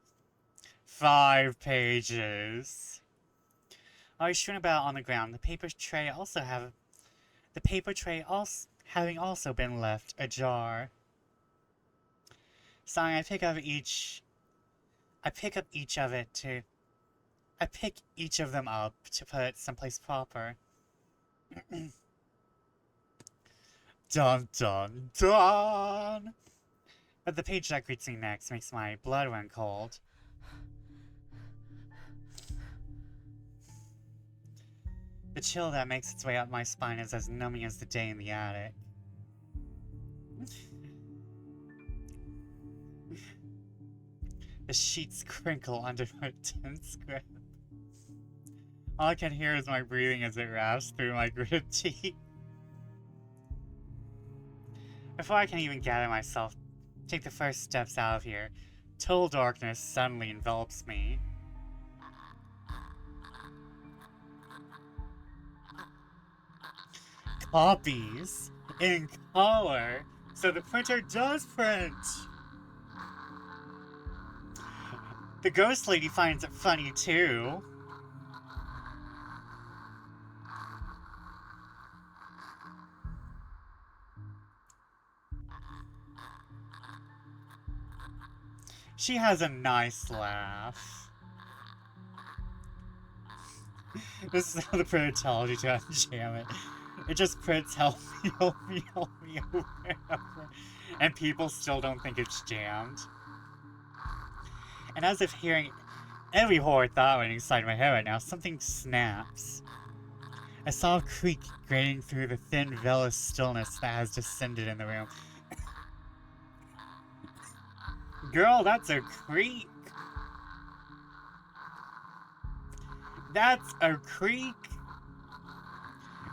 I strewn about on the ground. The paper tray having also been left ajar. Sighing, I pick each of them up to put it someplace proper. Dun dun dun! But the page that greets me next makes my blood run cold. The chill that makes its way up my spine is as numbing as the day in the attic. The sheets crinkle under my tense grip. All I can hear is my breathing as it rasps through my gritted teeth. Before I can even gather myself, take the first steps out of here, total darkness suddenly envelops me. Copies in color, so the printer does print. The ghost lady finds it funny too. She has a nice laugh. This is how the printer tells you to unjam it. It just prints help me, help me, help me over and over. And people still don't think it's jammed. And as if hearing every horrid thought running inside my head right now, something snaps. I saw a creak grating through the thin veil of stillness that has descended in the room. Girl, that's a creak. That's a creek?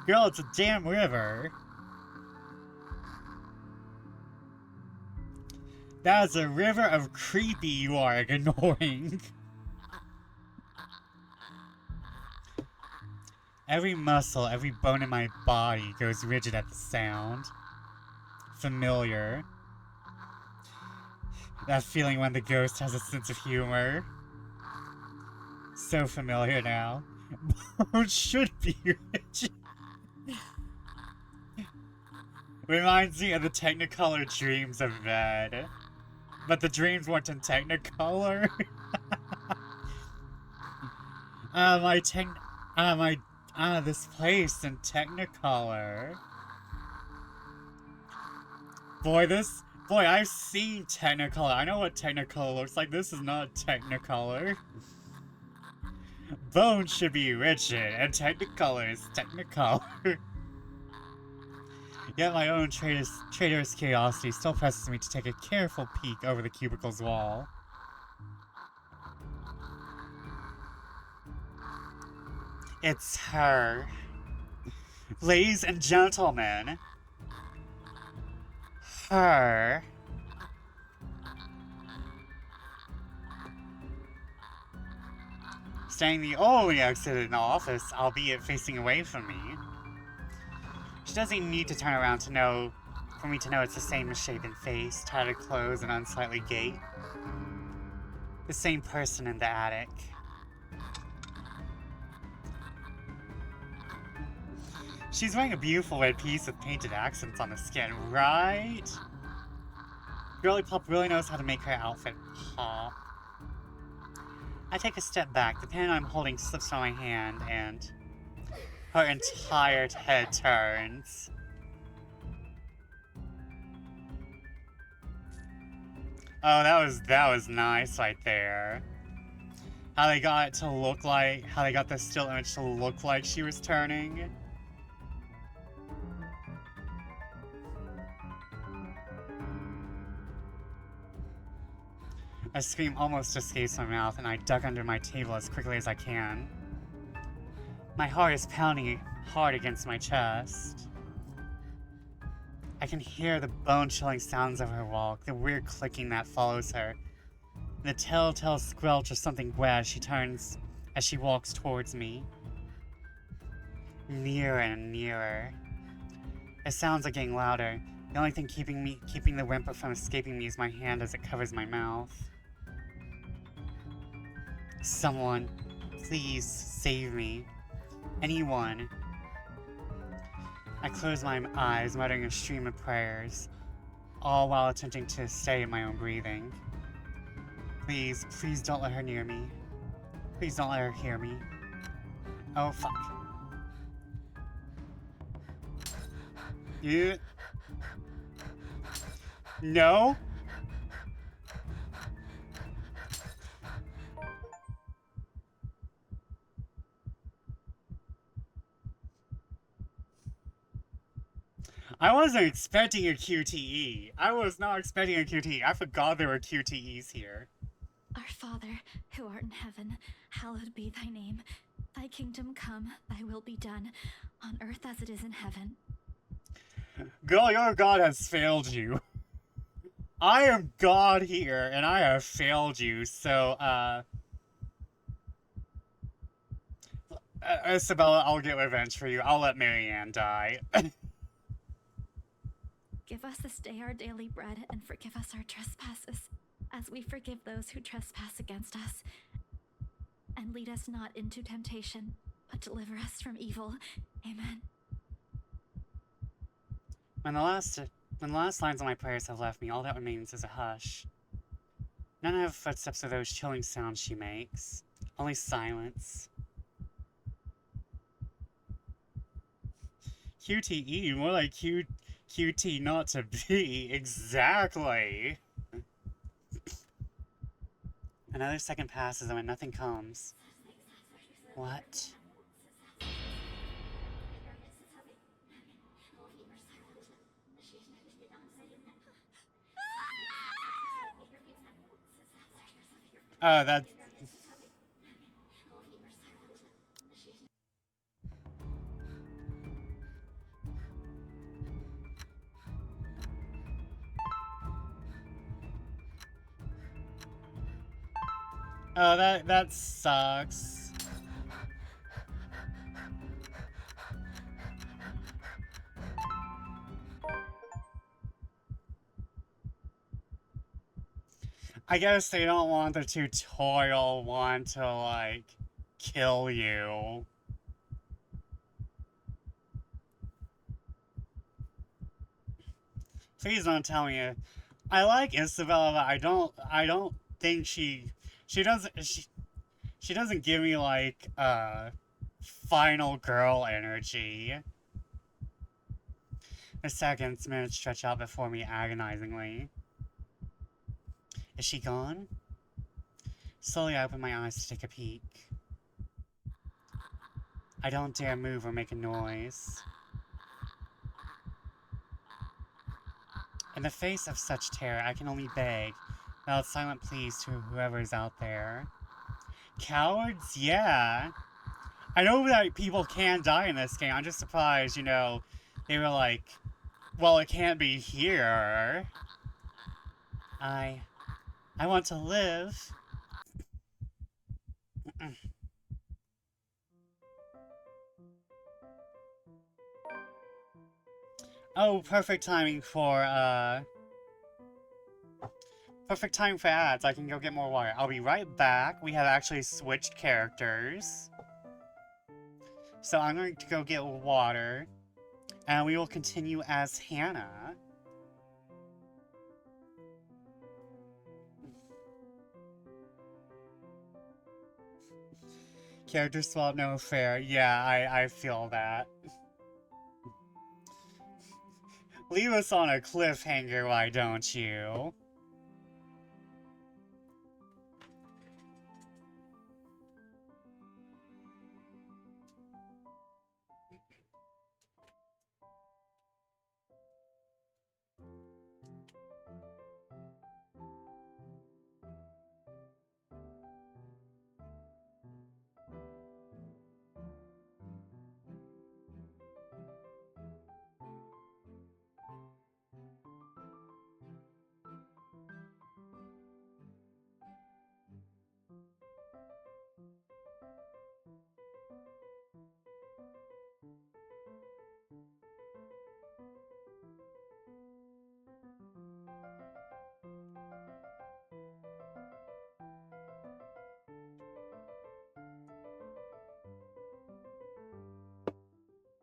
Girl, it's a damn river. That's a river of creepy you are ignoring. Every muscle, every bone in my body goes rigid at the sound. Familiar. That feeling when the ghost has a sense of humor. So familiar now. Bones should be rigid. Reminds me of the Technicolor dreams of Red. But the dreams weren't in Technicolor. This place in Technicolor. Boy, I've seen Technicolor. I know what Technicolor looks like. This is not Technicolor. Bones should be rigid, and Technicolor is Technicolor. Yet my own traitorous curiosity still presses me to take a careful peek over the cubicle's wall. It's her. Ladies and gentlemen. Her. Staying the only exit in the office, albeit facing away from me. She doesn't even need to turn around for me to know it's the same misshapen face, tattered clothes, and unsightly gait. The same person in the attic. She's wearing a beautiful red piece with painted accents on the skin, right? Girly Pop really knows how to make her outfit pop. I take a step back, the pen I'm holding slips from my hand, and her entire head turns. Oh, that was nice right there. How they got the still image to look like she was turning. A scream almost escapes my mouth, and I duck under my table as quickly as I can. My heart is pounding hard against my chest. I can hear the bone-chilling sounds of her walk, the weird clicking that follows her, and the telltale squelch of something wet as she walks towards me. Nearer and nearer. The sounds are getting louder. The only thing keeping the whimper from escaping me is my hand as it covers my mouth. Someone, please save me. Anyone. I close my eyes, muttering a stream of prayers, all while attempting to stay in my own breathing. Please, please don't let her near me. Please don't let her hear me. Oh, fuck. You... No? I wasn't expecting a QTE. I was not expecting a QTE. I forgot there were QTEs here.
Our Father, who art in heaven, hallowed be thy name. Thy kingdom come, thy will be done, on earth as it is in heaven.
Girl, your God has failed you. I am God here, and I have failed you, so, Isabella, I'll get revenge for you. I'll let Marianne die.
Give us this day our daily bread, and forgive us our trespasses, as we forgive those who trespass against us. And lead us not into temptation, but deliver us from evil. Amen.
When the last lines of my prayers have left me, all that remains is a hush. None of the footsteps or those chilling sounds she makes. Only silence. QTE, more like QT not to be. Exactly. Another second passes and when nothing comes. What? Oh, that... Oh, that sucks. I guess they don't want the tutorial one to, like, kill you. Please don't tell me. I like Isabella, but I don't think she doesn't give me, like, final girl energy. The seconds, minutes stretch out before me agonizingly. Is she gone? Slowly I open my eyes to take a peek. I don't dare move or make a noise. In the face of such terror, I can only beg, without silent pleas to whoever is out there. Cowards? Yeah. I know that people can die in this game. I'm just surprised, you know, they were like, well, it can't be here. I want to live. Oh, perfect timing for ads. I can go get more water. I'll be right back. We have actually switched characters. So I'm going to go get water. And we will continue as Hannah. Character swap, no fair. Yeah, I feel that. Leave us on a cliffhanger, why don't you?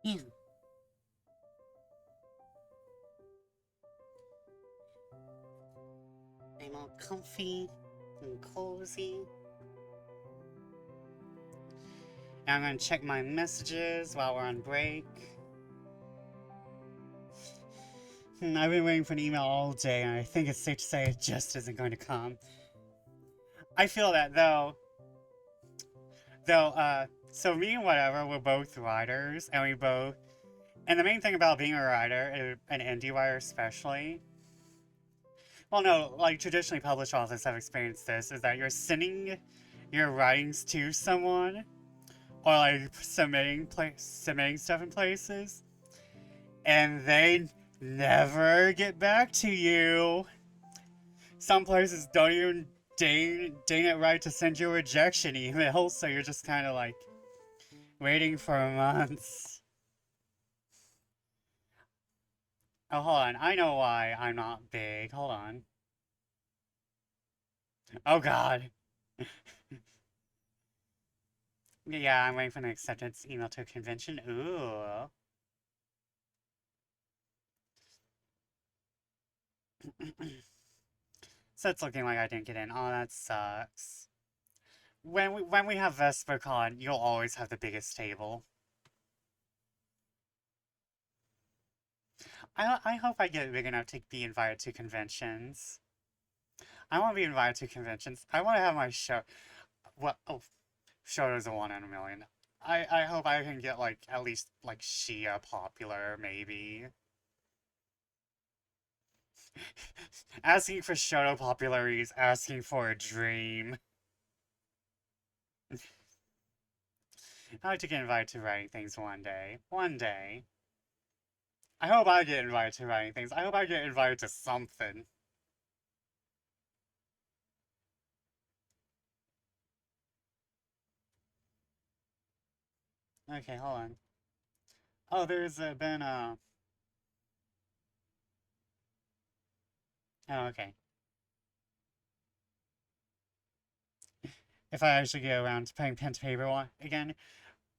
Yeah. I'm all comfy and cozy. Now I'm gonna check my messages while we're on break. I've been waiting for an email all day, and I think it's safe to say it just isn't going to come. I feel that, though, so me and whatever, we're both writers, and and the main thing about being a writer, an indie writer especially, well, no, like, traditionally published authors have experienced this, is that you're sending your writings to someone, or, like, submitting stuff in places, and they never get back to you. Some places don't even deign it right to send you a rejection email, so you're just kind of, like, waiting for months. Oh, hold on. I know why I'm not big. Hold on. Oh, God. Yeah, I'm waiting for an acceptance email to a convention. Ooh. So it's looking like I didn't get in. Oh, that sucks. When we have VesperCon, you'll always have the biggest table. I hope I get big enough to be invited to conventions. I want to be invited to conventions. I want to have my show. What? Oh, show is a 1 in a million. I hope I can get, like, at least, like, Shia popular, maybe. Asking for Shoto popularity is asking for a dream. I like to get invited to writing things one day. One day. I hope I get invited to writing things. I hope I get invited to something. Okay, hold on. Oh, there's been Oh, okay. If I actually get around to playing pen to paper again.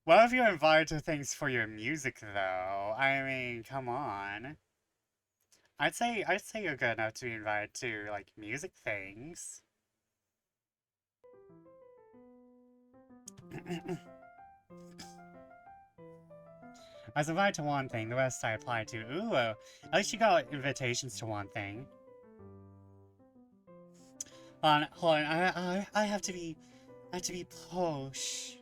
What if you're invited to things for your music, though? I mean, come on. I'd say you're good enough to be invited to, like, music things. I was invited to one thing, the rest I applied to. Ooh, at least you got invitations to one thing. Hold on, I have to be posh.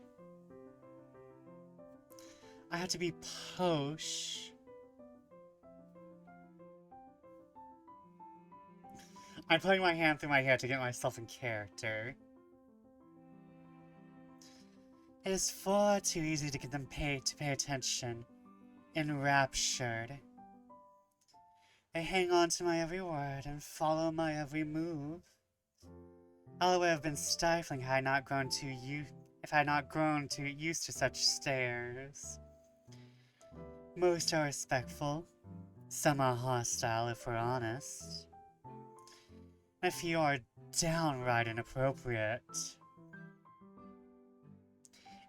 I have to be posh. I'm putting my hand through my hair to get myself in character. It is far too easy to get them to pay attention. Enraptured. They hang on to my every word and follow my every move. All would have been stifling had I not grown too used to such stares. Most are respectful. Some are hostile, if we're honest. A few are downright inappropriate.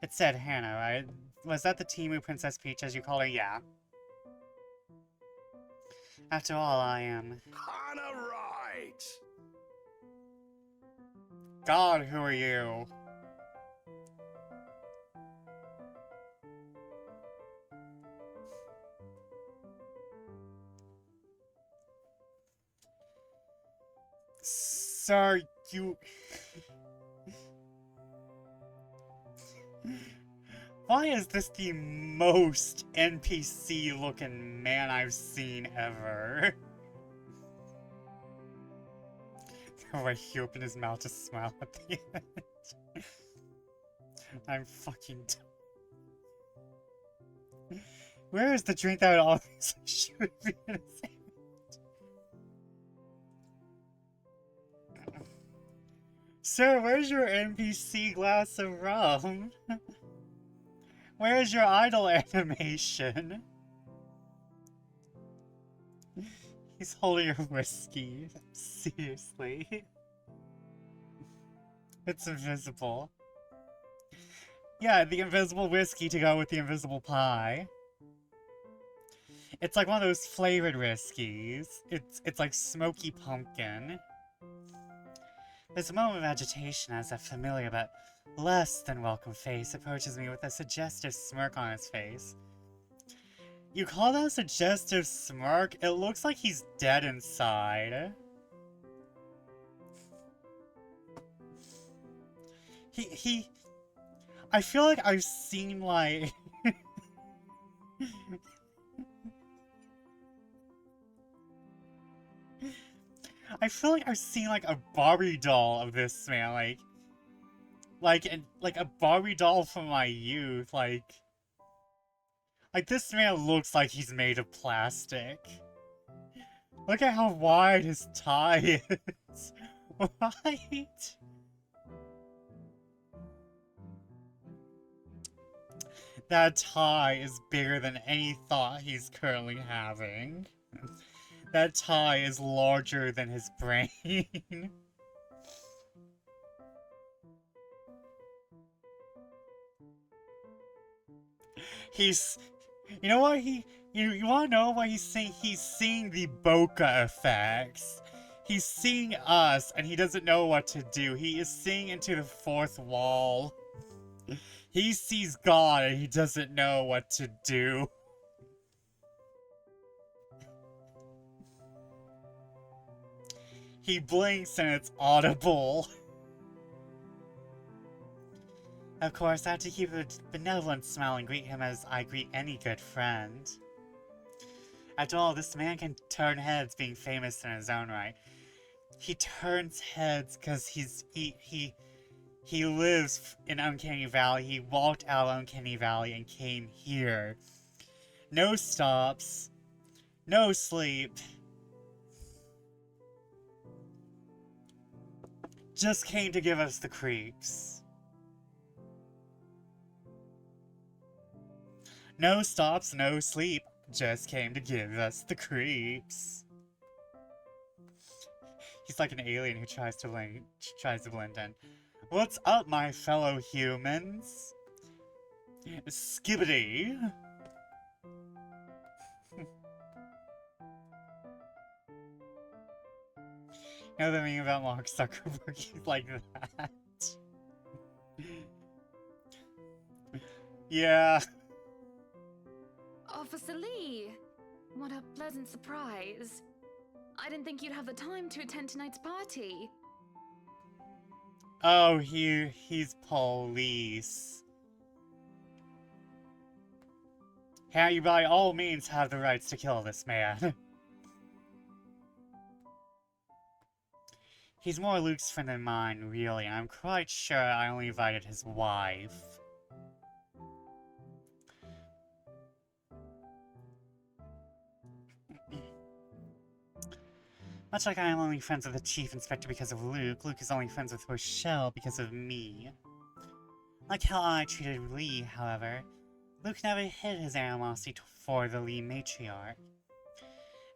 It said Hannah, right? Was that the Timu Princess Peach, as you call her? Yeah. After all, I am...
Hannah right!
God, who are you? Sir, you... Why is this the most NPC-looking man I've seen ever? The way he opened his mouth to smile at the end. I'm fucking done. Where is the drink that would always should be in a sandwich? Sir, where's your NPC glass of rum? Where's your idle animation? He's holding a whiskey. Seriously. It's invisible. Yeah, the invisible whiskey to go with the invisible pie. It's like one of those flavored whiskeys. It's like smoky pumpkin. There's a moment of agitation as a familiar but less than welcome face approaches me with a suggestive smirk on his face. You call that a suggestive smirk? It looks like he's dead inside. I feel like I've seen, like... I feel like I've seen, like, a Barbie doll of this man, like a Barbie doll from my youth, like, this man looks like he's made of plastic. Look at how wide his tie is. Right? That tie is bigger than any thought he's currently having. That tie is larger than his brain. He's... You know what you wanna know what he's seeing? He's seeing the bokeh effects. He's seeing us, and he doesn't know what to do. He is seeing into the fourth wall. He sees God, and he doesn't know what to do. He blinks, and it's audible. Of course, I have to keep a benevolent smile and greet him as I greet any good friend. After all, this man can turn heads being famous in his own right. He turns heads because he lives in Uncanny Valley. He walked out of Uncanny Valley and came here. No stops. No sleep. Just came to give us the creeps. No stops, no sleep. Just came to give us the creeps. He's like an alien who tries to blend in. What's up, my fellow humans? Skibbity. Know the meme about Mark Zuckerberg? He's like that. Yeah.
Officer Lee, what a pleasant surprise. I didn't think you'd have the time to attend tonight's party.
Oh, he's police. How you by all means have the rights to kill this man. He's more Luke's friend than mine, really, and I'm quite sure I only invited his wife. Much like I am only friends with the Chief Inspector because of Luke, Luke is only friends with Rochelle because of me. Like how I treated Lee, however, Luke never hid his animosity for the Lee matriarch.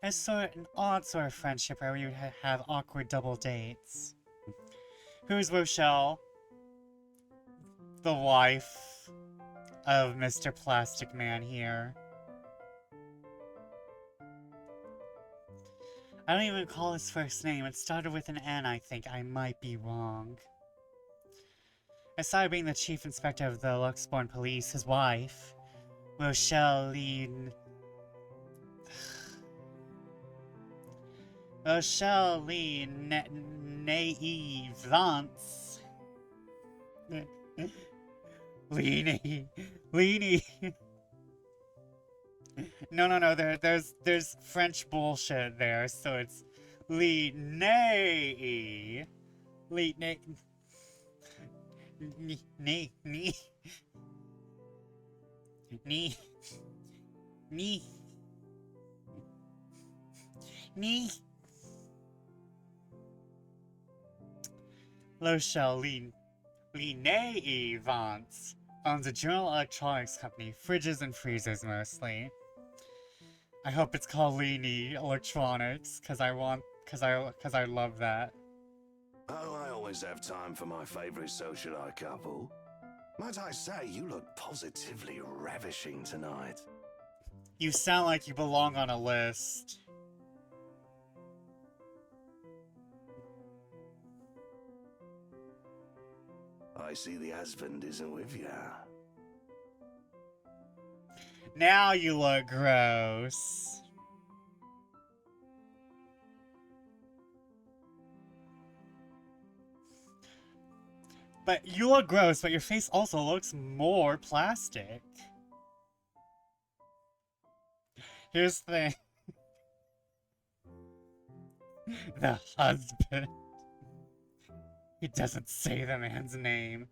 It's an odd sort of friendship where we would have awkward double dates. Who's Rochelle? The wife of Mr. Plastic Man here. I don't even recall his first name. It started with an N, I think. I might be wrong. Aside being the chief inspector of the Luxborn police, his wife, Rochelle Lee... Rochelle Lee Naive Vance. Leanie. No, there's French bullshit there, so it's Lee Nay. Lee Nay. Nee. Rochelle Lee Nay Vance owns a General Electronics company, fridges and freezers mostly. I hope it's called Leanie Electronics, cause I love that.
Oh, I always have time for my favorite socialite couple. Might I say, you look positively ravishing tonight.
You sound like you belong on a list.
I see the husband isn't with you.
Now you look gross. But you look gross, but your face also looks more plastic. Here's the thing. The husband. He doesn't say the man's name.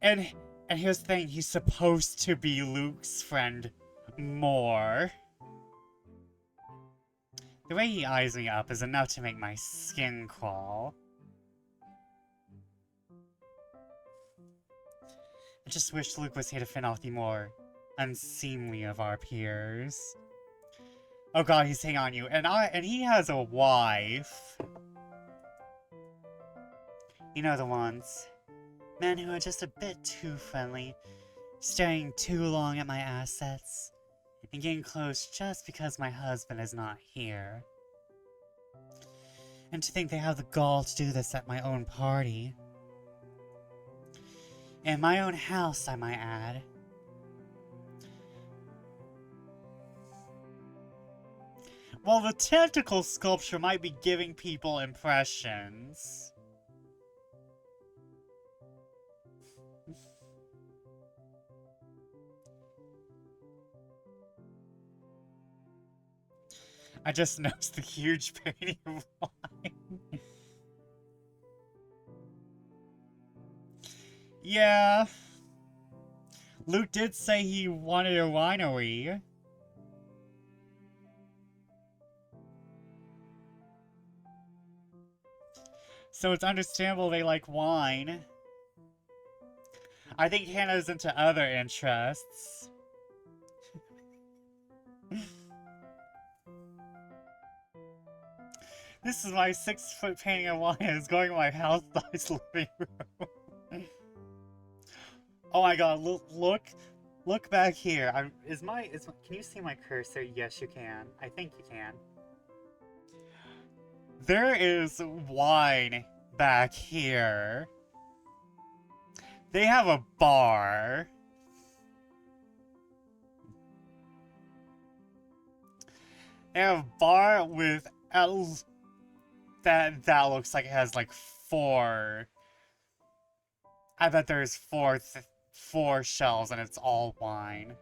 And here's the thing, he's supposed to be Luke's friend more. The way he eyes me up is enough to make my skin crawl. I just wish Luke was here to fend off the more unseemly of our peers. Oh god, he's hitting on you. And he has a wife. You know the ones. Men who are just a bit too friendly, staring too long at my assets, and getting close just because my husband is not here. And to think they have the gall to do this at my own party. In my own house, I might add. Well, the tentacle sculpture might be giving people impressions. I just noticed the huge painting of wine. Yeah. Luke did say he wanted a winery. So it's understandable they like wine. I think Hannah's into other interests. This is my 6-foot painting of wine. It's going in my house size living room. Oh my god, look back here. Can you see my cursor? Yes, you can. I think you can. There is wine back here. They have a bar. They have a bar with that looks like it has like 4. I bet there's 4 shelves and it's all wine.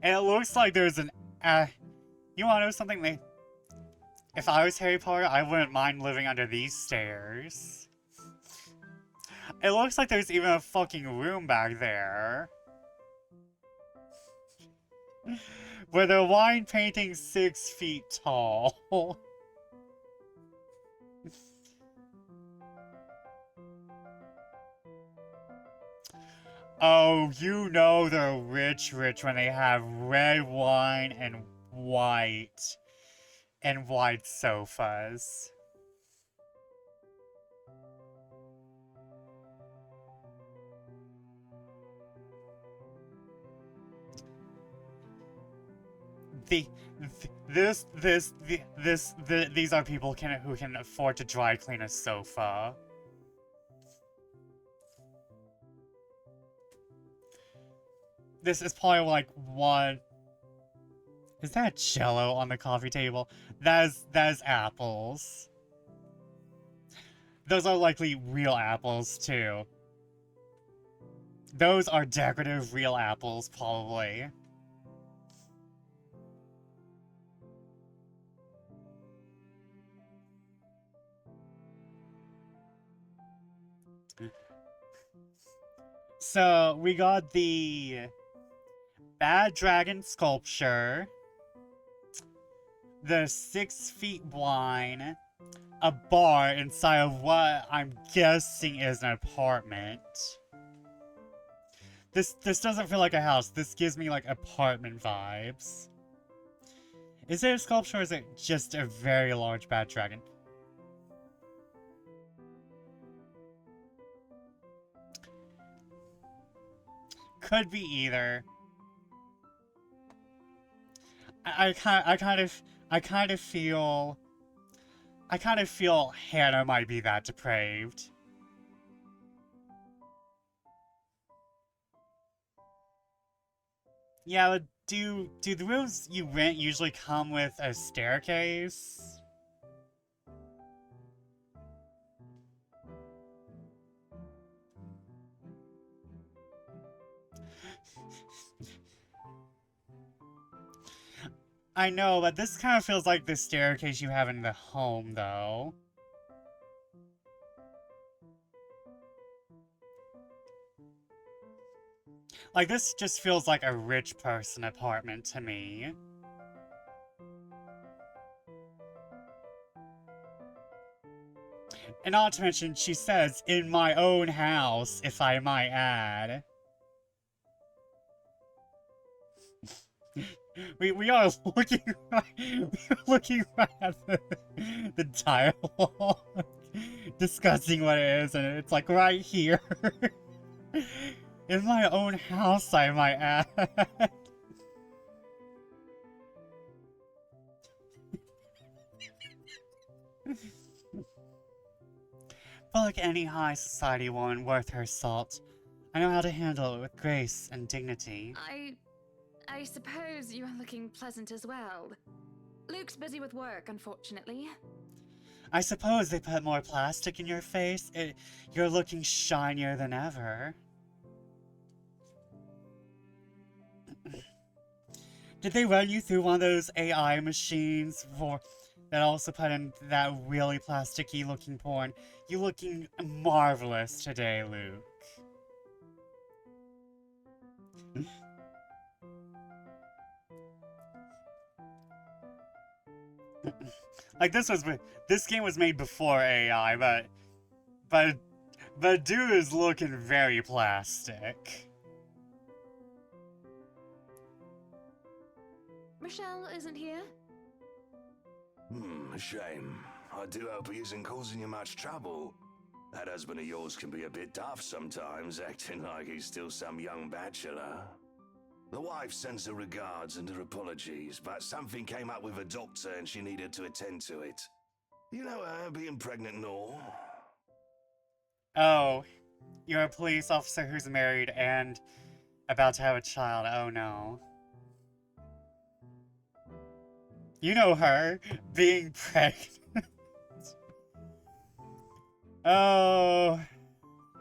And it looks like there's an you wanna know something? If I was Harry Potter, I wouldn't mind living under these stairs. It looks like there's even a fucking room back there. Where the wine painting's 6 feet tall. Oh, you know they're rich when they have red wine and white sofas. These are people who can afford to dry clean a sofa. This is probably like one. Is that Jello on the coffee table? That is apples. Those are likely real apples too. Those are decorative real apples, probably. So, we got the Bad Dragon sculpture, the 6 feet wine, a bar inside of what I'm guessing is an apartment. This doesn't feel like a house. This gives me like apartment vibes. Is it a sculpture or is it just a very large Bad Dragon? Could be either. I kind of feel Hannah might be that depraved. Yeah, but do the rooms you rent usually come with a staircase? I know, but this kind of feels like the staircase you have in the home, though. Like, this just feels like a rich person apartment to me. And not to mention, she says, in my own house, if I might add. We are looking right at the dialogue, discussing what it is, and it's like right here. In my own house, I might add. But like any high society woman worth her salt, I know how to handle it with grace and dignity.
I suppose you are looking pleasant as well. Luke's busy with work, unfortunately.
I suppose they put more plastic in your face. You're looking shinier than ever. Did they run you through one of those AI machines that also put in that really plasticky looking porn? You looking marvelous today, Luke. Like this game was made before AI, but dude is looking very plastic.
Rochelle isn't here?
A shame. I do hope he isn't causing you much trouble. That husband of yours can be a bit daft sometimes, acting like he's still some young bachelor. The wife sends her regards and her apologies, but something came up with a doctor and she needed to attend to it. You know her being pregnant and all.
Oh, you're a police officer who's married and about to have a child. Oh no. You know her being pregnant. Oh,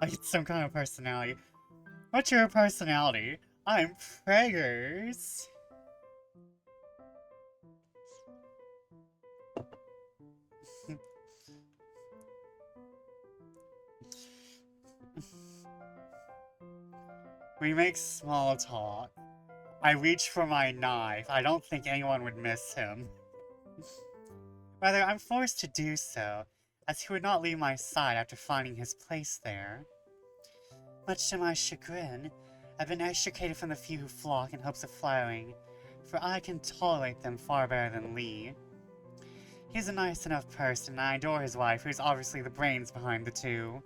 like it's some kind of personality. What's your personality? I'm preggers. We make small talk. I reach for my knife. I don't think anyone would miss him. Rather, I'm forced to do so, as he would not leave my side after finding his place there. Much to my chagrin, I've been extricated from the few who flock in hopes of flowering, for I can tolerate them far better than Lee. He's a nice enough person, and I adore his wife, who's obviously the brains behind the two.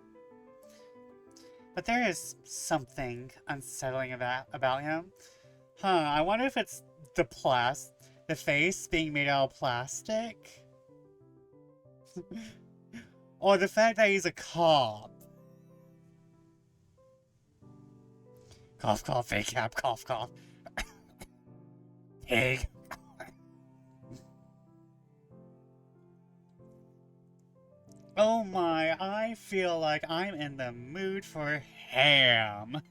But there is something unsettling about him. I wonder if it's the face being made out of plastic? Or the fact that he's a cop. Cough, cough, fake cap, cough, cough. Pig. Oh my, I feel like I'm in the mood for ham.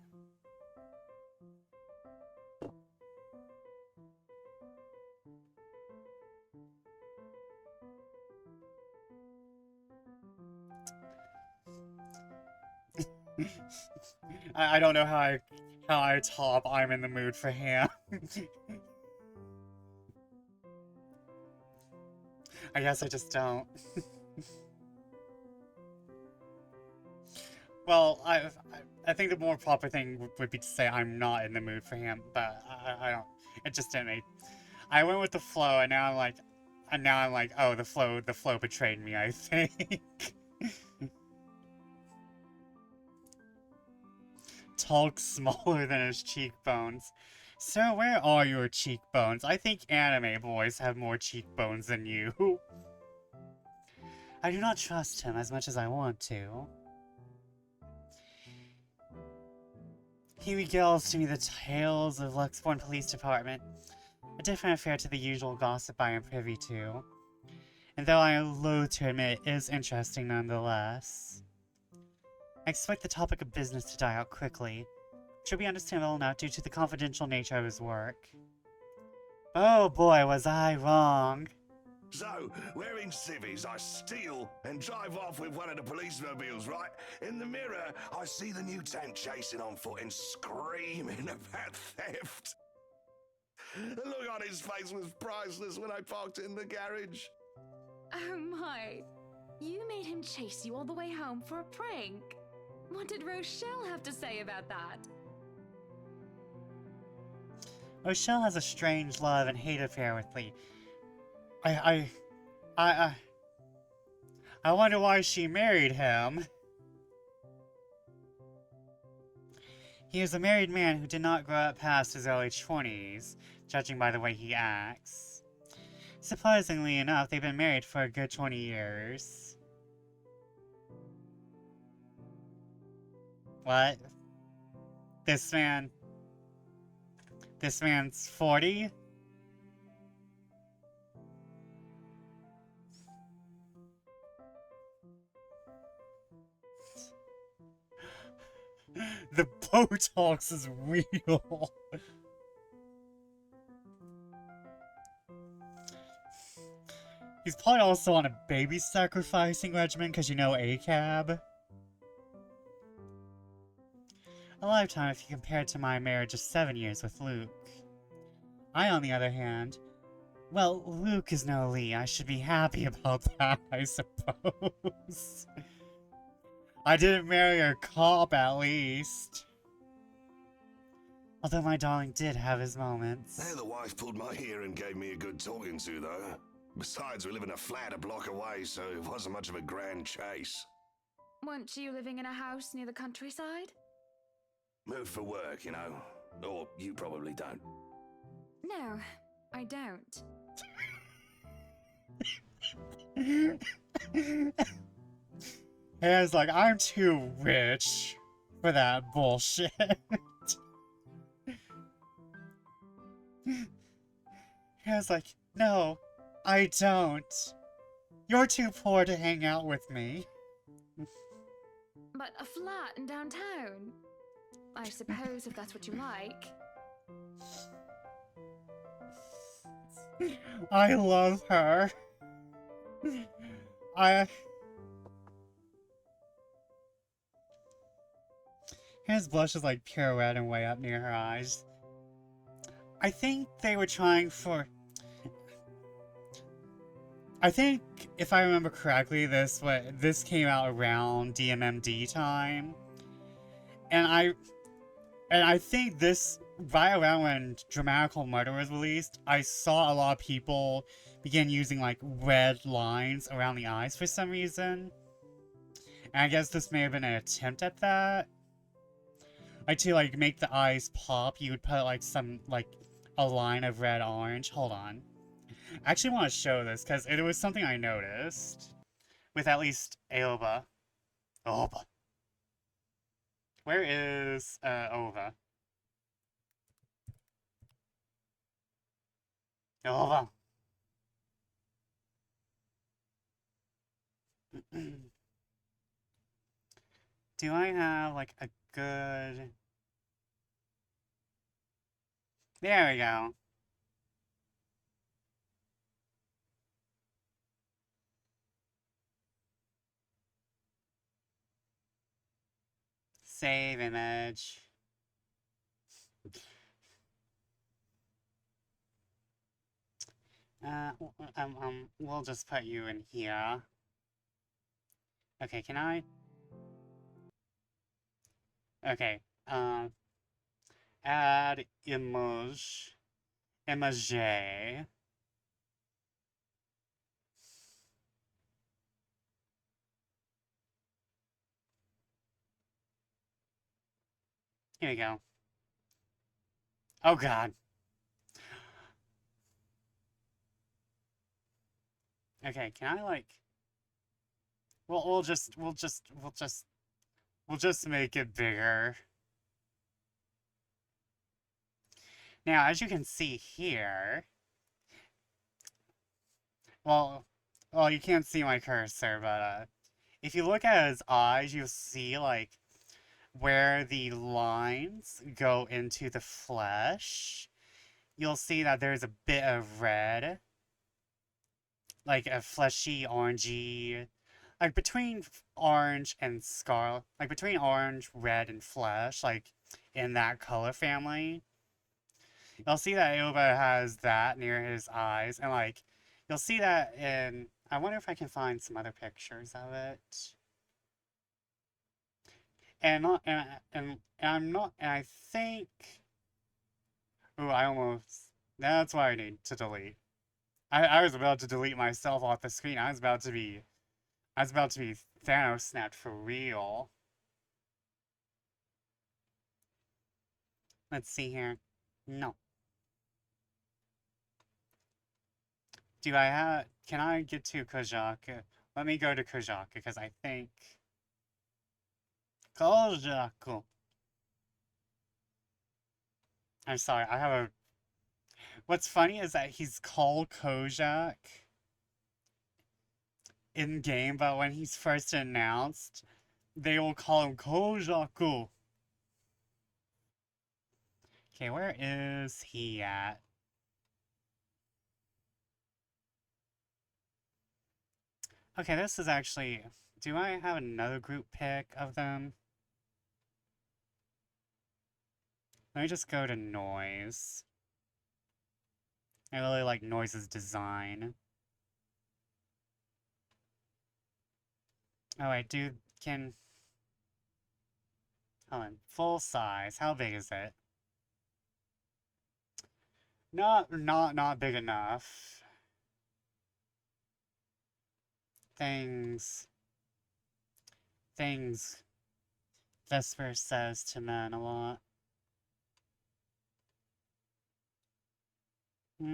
I don't know how I top I'm in the mood for ham. I guess I just don't. Well, I think the more proper thing would be to say I'm not in the mood for ham, but I don't. It just didn't make. I went with the flow, and now I'm like, oh, the flow betrayed me, I think. Talk smaller than his cheekbones. Sir, where are your cheekbones? I think anime boys have more cheekbones than you. I do not trust him as much as I want to. He regales to me the tales of Luxborn Police Department, a different affair to the usual gossip I am privy to. And though I loathe to admit, it is interesting nonetheless. I expect the topic of business to die out quickly, which will be understandable now due to the confidential nature of his work. Oh boy, was I wrong.
So, wearing civvies, I steal and drive off with one of the police mobiles, right? In the mirror, I see the mutant chasing on foot and screaming about theft. The look on his face was priceless when I parked it in the garage.
Oh my. You made him chase you all the way home for a prank. What did Rochelle have to say about that?
Rochelle has a strange love and hate affair with Lee. I wonder why she married him. He is a married man who did not grow up past his early 20s, judging by the way he acts. Surprisingly enough, they've been married for a good 20 years. What? This man's 40? The Botox is real. He's probably also on a baby sacrificing regimen because you know ACAB. A lifetime if you compare it to my marriage of 7 years with Luke. I, on the other hand, well, Luke is no Lee. I should be happy about that, I suppose. I didn't marry a cop, at least. Although my darling did have his moments.
Hey, the wife pulled my ear and gave me a good talking to, though. Besides, we live in a flat a block away, so it wasn't much of a grand chase.
Weren't you living in a house near the countryside?
Moved for work, you know. Or you probably don't.
No, I don't.
Hannah's like, I'm too rich for that bullshit. Hannah's like, no, I don't. You're too poor to hang out with me.
But a flat in downtown? I suppose if that's what you like.
I love her. Hannah's blush is like pirouette and way up near her eyes. I think they were trying for... I think, if I remember correctly, this came out around DMMD time. And I think this, right around when Dramatical Murder was released, I saw a lot of people begin using, like, red lines around the eyes for some reason. And I guess this may have been an attempt at that. Like, to, like, make the eyes pop, you would put, like, a line of red-orange. Hold on. I actually want to show this, because it was something I noticed. With at least Aoba. Aoba. Where is, Ova? Ova. Do I have, like, a good... There we go. Save image. We'll just put you in here. Okay, can I? Okay, add image. Image. Here we go. Oh god. Okay, can I like... We'll just make it bigger. Now, as you can see here... Well, you can't see my cursor, but, if you look at his eyes, you'll see, like, where the lines go into the flesh. You'll see that there's a bit of red. Like, a fleshy, orangey... Like, between orange and scarlet... Like, between orange, red, and flesh, like, in that color family. You'll see that Aoba has that near his eyes, and, like, you'll see that in... I wonder if I can find some other pictures of it. And I think... Ooh, I almost... That's what I need to delete. I was about to delete myself off the screen. I was about to be Thanos snapped for real. Let's see here. No. Can I get to Kojaku? Let me go to Kojaku, because I think... Kojaku. I'm sorry, I have a... What's funny is that he's called Kojak in-game, but when he's first announced, they will call him Kojaku. Okay, where is he at? Okay, this is actually... Do I have another group pic of them? Let me just go to Noise. I really like Noise's design. Oh wait, dude, hold on. Full size. How big is it? Not big enough. Things Vesper says to men a lot. You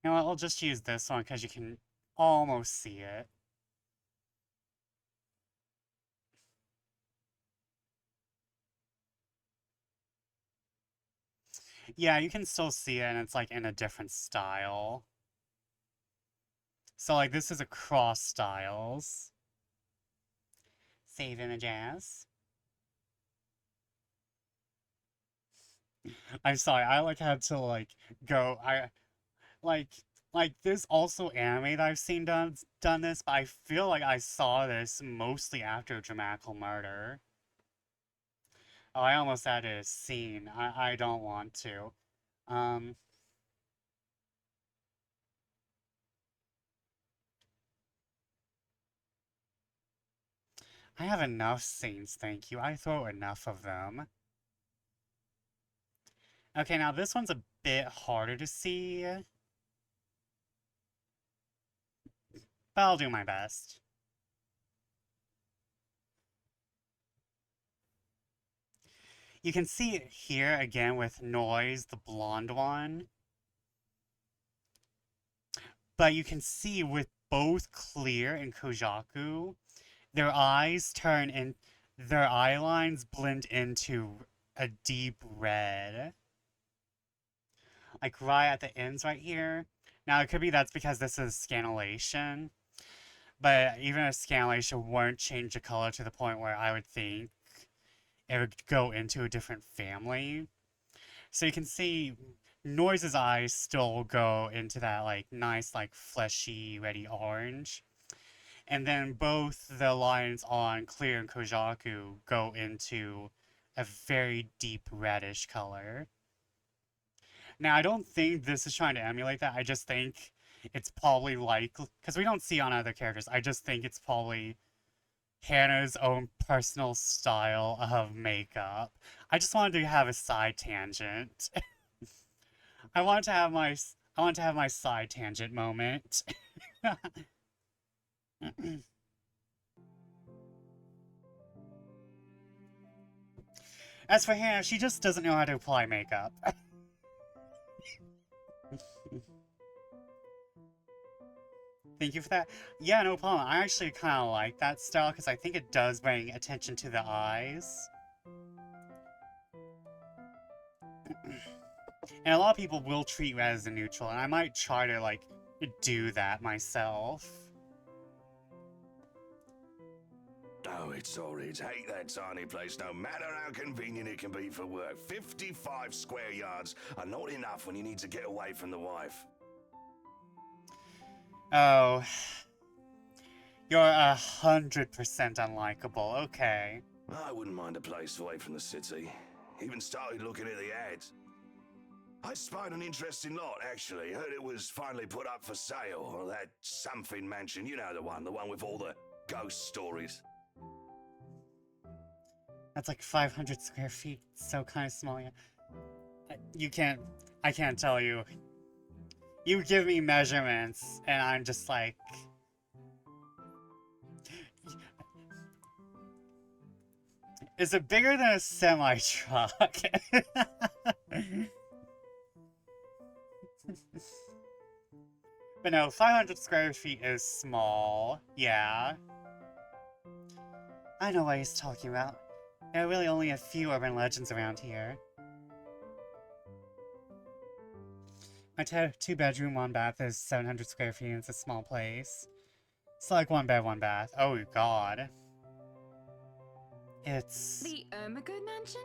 know what, I'll just use this one because you can almost see it. Yeah, you can still see it, and it's like in a different style. So like this is across styles. Save images. I'm sorry, I like had to like go. Like there's also anime that I've seen done this, but I feel like I saw this mostly after Dramatical Murder. Oh, I almost added a scene. I don't want to. Um, I have enough scenes, thank you. I throw enough of them. Okay, now this one's a bit harder to see, but I'll do my best. You can see it here again with Noise, the blonde one. But you can see with both Clear and Kojaku, their eyes turn in, their eye lines blend into a deep red. Like right at the ends right here. Now it could be that's because this is scanlation. But even a scanlation won't change the color to the point where I would think it would go into a different family. So you can see Noise's eyes still go into that like nice like fleshy reddy orange. And then both the lines on Clear and Kojaku go into a very deep reddish color. Now, I don't think this is trying to emulate that. I just think it's probably like, because we don't see on other characters, I just think it's probably Hannah's own personal style of makeup. I just wanted to have a side tangent. I wanted to have my side tangent moment. As for Hannah, she just doesn't know how to apply makeup. Thank you for that. Yeah, no problem. I actually kind of like that style because I think it does bring attention to the eyes. And a lot of people will treat red as a neutral, and I might try to, like, do that myself.
Oh, it's horrid. Hate that tiny place, no matter how convenient it can be for work. 55 square yards are not enough when you need to get away from the wife.
Oh. You're 100% unlikable, okay.
I wouldn't mind a place away from the city. Even started looking at the ads. I spied an interesting lot, actually. Heard it was finally put up for sale. Or that something mansion, you know the one with all the ghost stories.
That's like 500 square feet, so kind of small. Yeah. I can't tell you. You give me measurements, and I'm just like... Is it bigger than a semi-truck? But no, 500 square feet is small. Yeah. I know what he's talking about. There are really only a few urban legends around here. My two-bedroom, one bath is 700 square feet and it's a small place. It's like one bed, one bath. Oh god. It's...
The Ermagood mansion?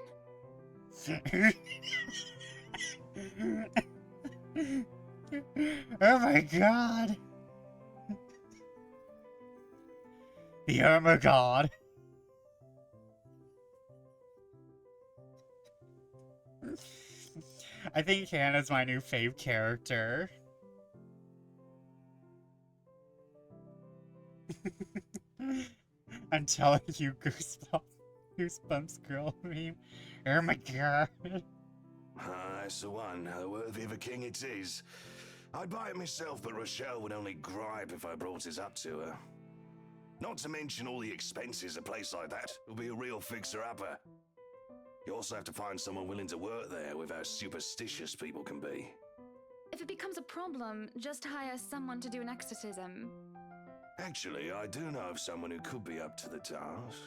Oh my god! The Irma God. I think Hannah's my new fave character. I'm telling you, Goosebumps. Goosebumps girl meme. Oh my god.
That's the one. Worthy of a king it is. I'd buy it myself, but Rochelle would only gripe if I brought it up to her. Not to mention all the expenses a place like that will be a real fixer-upper. You also have to find someone willing to work there with how superstitious people can be.
If it becomes a problem, just hire someone to do an exorcism.
Actually, I do know of someone who could be up to the task.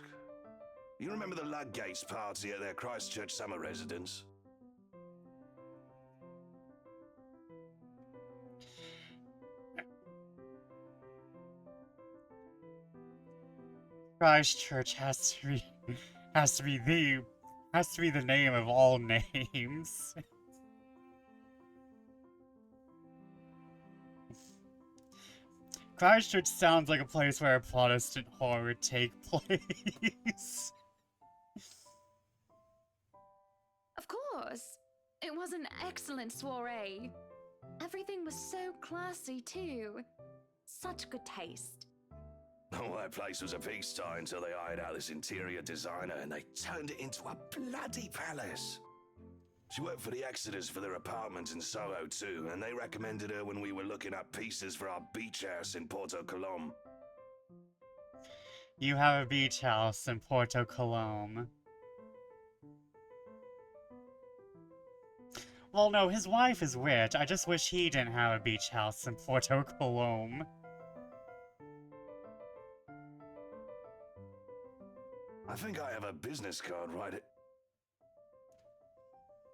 You remember the Ludgates party at their Christchurch summer residence?
Christchurch has to be the name of all names. Christchurch sounds like a place where a Protestant horror would take place.
Of course. It was an excellent soiree. Everything was so classy, too. Such good taste.
Oh, that place was a pigsty until they hired out this interior designer and they turned it into a bloody palace. She worked for the Exodus for their apartment in Soho too, and they recommended her when we were looking up pieces for our beach house in Porto Colom.
You have a beach house in Porto Colom. Well, no, his wife is rich. I just wish he didn't have a beach house in Porto Colom.
I think I have a business card right at...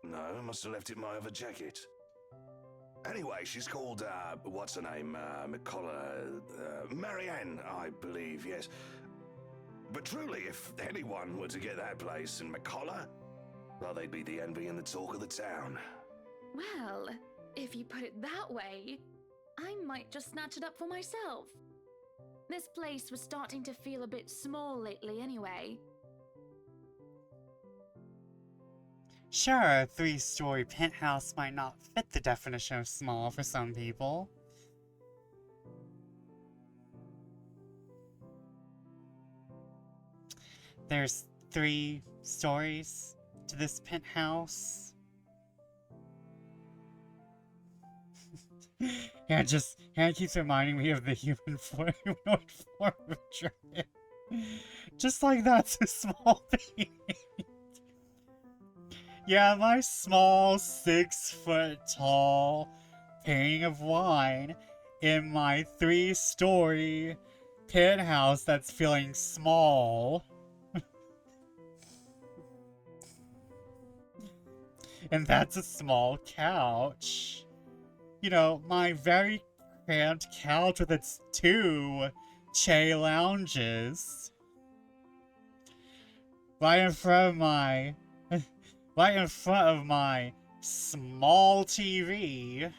No, I must have left it in my other jacket. Anyway, she's called, what's her name? Marianne, I believe, yes. But truly, if anyone were to get that place in McCullough, well, they'd be the envy and the talk of the town.
Well, if you put it that way, I might just snatch it up for myself. This place was starting to feel a bit small lately anyway.
Sure, a 3-story penthouse might not fit the definition of small for some people. There's 3 stories to this penthouse. Hannah keeps reminding me of the humanoid form of dragon. Just like that's a small thing. Yeah, my small 6-foot-tall painting of wine in my 3-story penthouse that's feeling small. And that's a small couch. You know, my very cramped couch with its 2 Che lounges. Right in front of my small TV.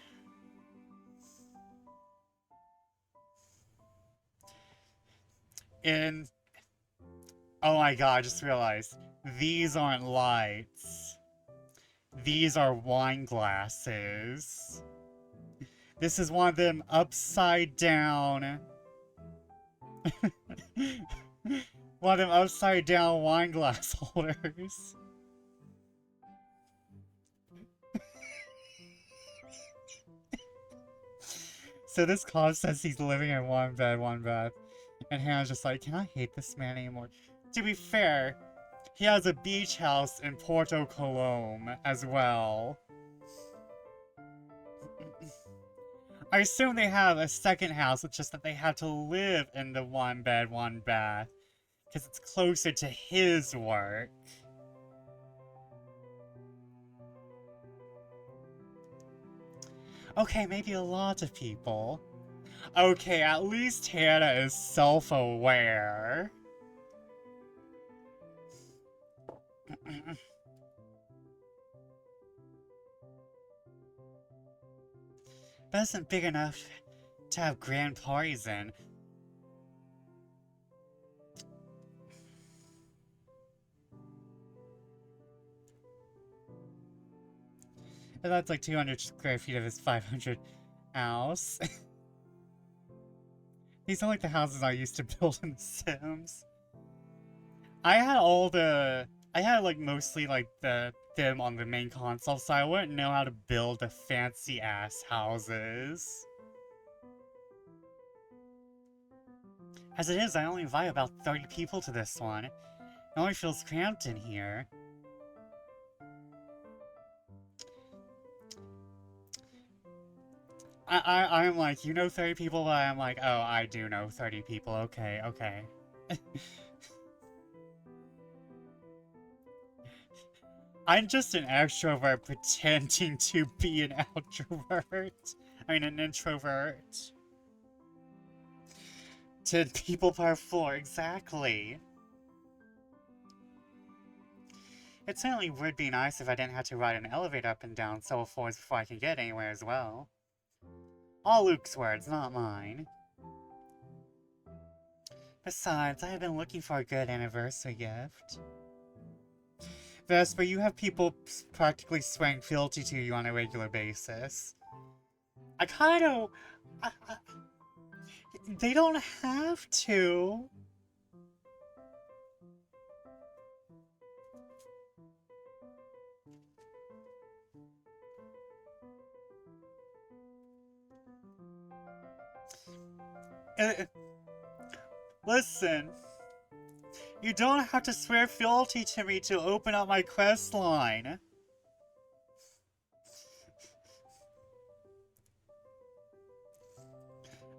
And oh my god, I just realized these aren't lights. These are wine glasses. This is one of them upside down. One of them upside down wine glass holders. So this cop says he's living in one bed, one bath. And Hannah's just like, can I hate this man anymore? To be fair, he has a beach house in Porto Colom as well. I assume they have a second house, it's just that they have to live in the one bed, one bath. Because it's closer to his work. Okay, maybe a lot of people. Okay, at least Hannah is self-aware. But it isn't big enough to have grand parties in. And that's like 200 square feet of his 500 house. These are like the houses I used to build in The Sims. I had like mostly like them on the main console, so I wouldn't know how to build the fancy ass houses. As it is, I only invite about 30 people to this one. It only feels cramped in here. I'm like, you know 30 people, but I'm like, oh, I do know 30 people, okay, okay. I'm just an extrovert pretending to be an outrovert. I mean, an introvert. 10 people per floor, exactly. It certainly would be nice if I didn't have to ride an elevator up and down several floors before I can get anywhere as well. All Luke's words, not mine. Besides, I have been looking for a good anniversary gift. Vesper, you have people practically swearing fealty to you on a regular basis. I kind of... they don't have to. Listen, you don't have to swear fealty to me to open up my quest line.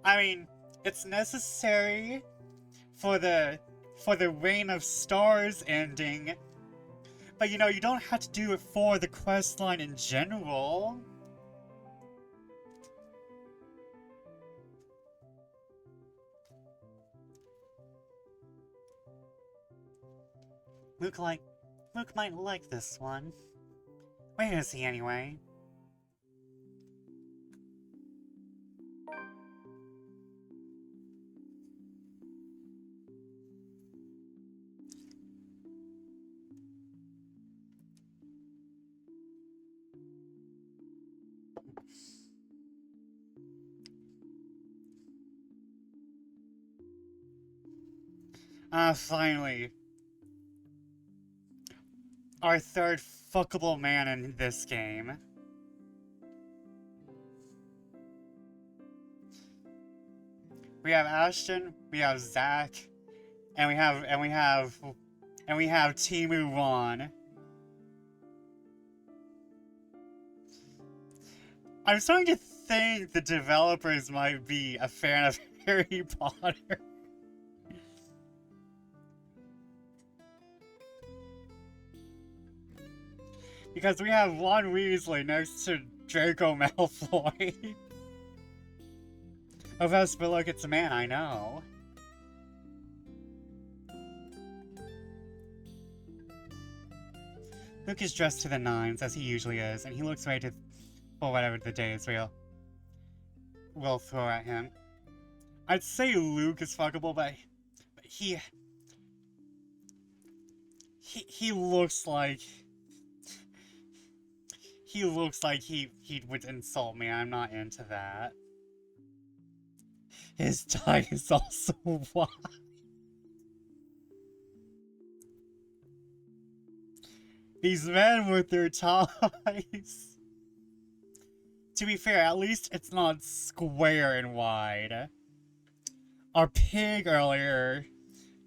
I mean, it's necessary for the Reign of Stars ending, but you know, you don't have to do it for the quest line in general. Luke might like this one. Where is he anyway? Ah, finally. Our third fuckable man in this game. We have Ashton, we have Zach, and we have Timu Ron. I'm starting to think the developers might be a fan of Harry Potter. Because we have Ron Weasley next to Draco Malfoy. Oh, Vesper, look, it's a man, I know. Luke is dressed to the nines, as he usually is, and he looks ready for whatever the day is will throw at him. I'd say Luke is fuckable, but he looks like... He looks like he would insult me. I'm not into that. His tie is also white. These men with their ties. To be fair, at least it's not square and wide. Our pig earlier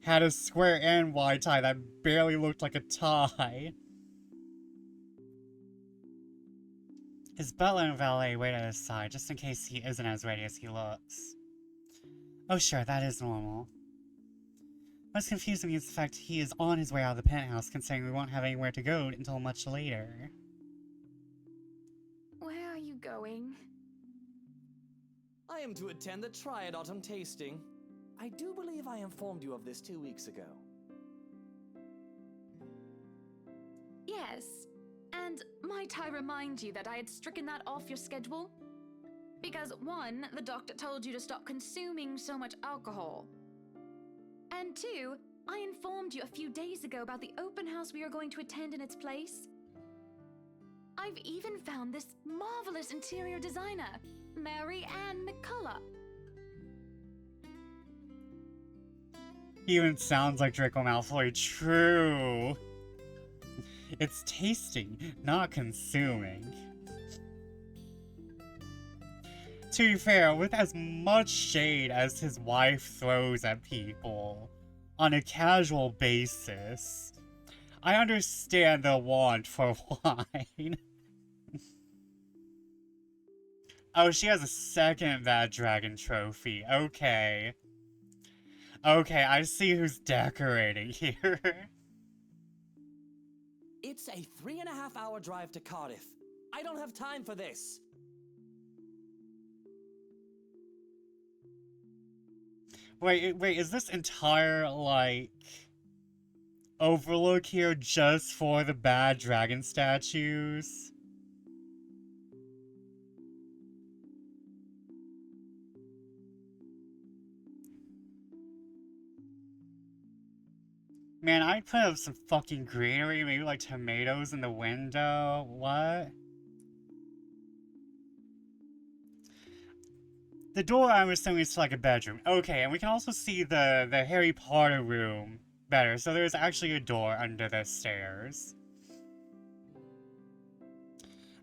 had a square and wide tie that barely looked like a tie. Isabella and Valet wait at his side, just in case he isn't as ready as he looks. Oh sure, that is normal. What's confusing me is the fact he is on his way out of the penthouse, considering we won't have anywhere to go until much later.
Where are you going?
I am to attend the Triad Autumn Tasting. I do believe I informed you of this 2 weeks ago.
Yes. And might I remind you that I had stricken that off your schedule? Because 1, the doctor told you to stop consuming so much alcohol. And 2, I informed you a few days ago about the open house we are going to attend in its place. I've even found this marvelous interior designer, Mary Ann McCullough.
He even sounds like Draco Malfoy. True. It's tasting, not consuming. To be fair, with as much shade as his wife throws at people on a casual basis, I understand the want for wine. Oh, she has a second Bad Dragon trophy. Okay. Okay, I see who's decorating here.
It's a 3.5-hour drive to Cardiff. I don't have time for this.
Wait, is this entire, like, overlook here just for the Bad Dragon statues? Man, I'd put up some fucking greenery, maybe like tomatoes in the window. What? The door, I'm assuming, is like a bedroom. Okay, and we can also see the Harry Potter room better. So there's actually a door under the stairs.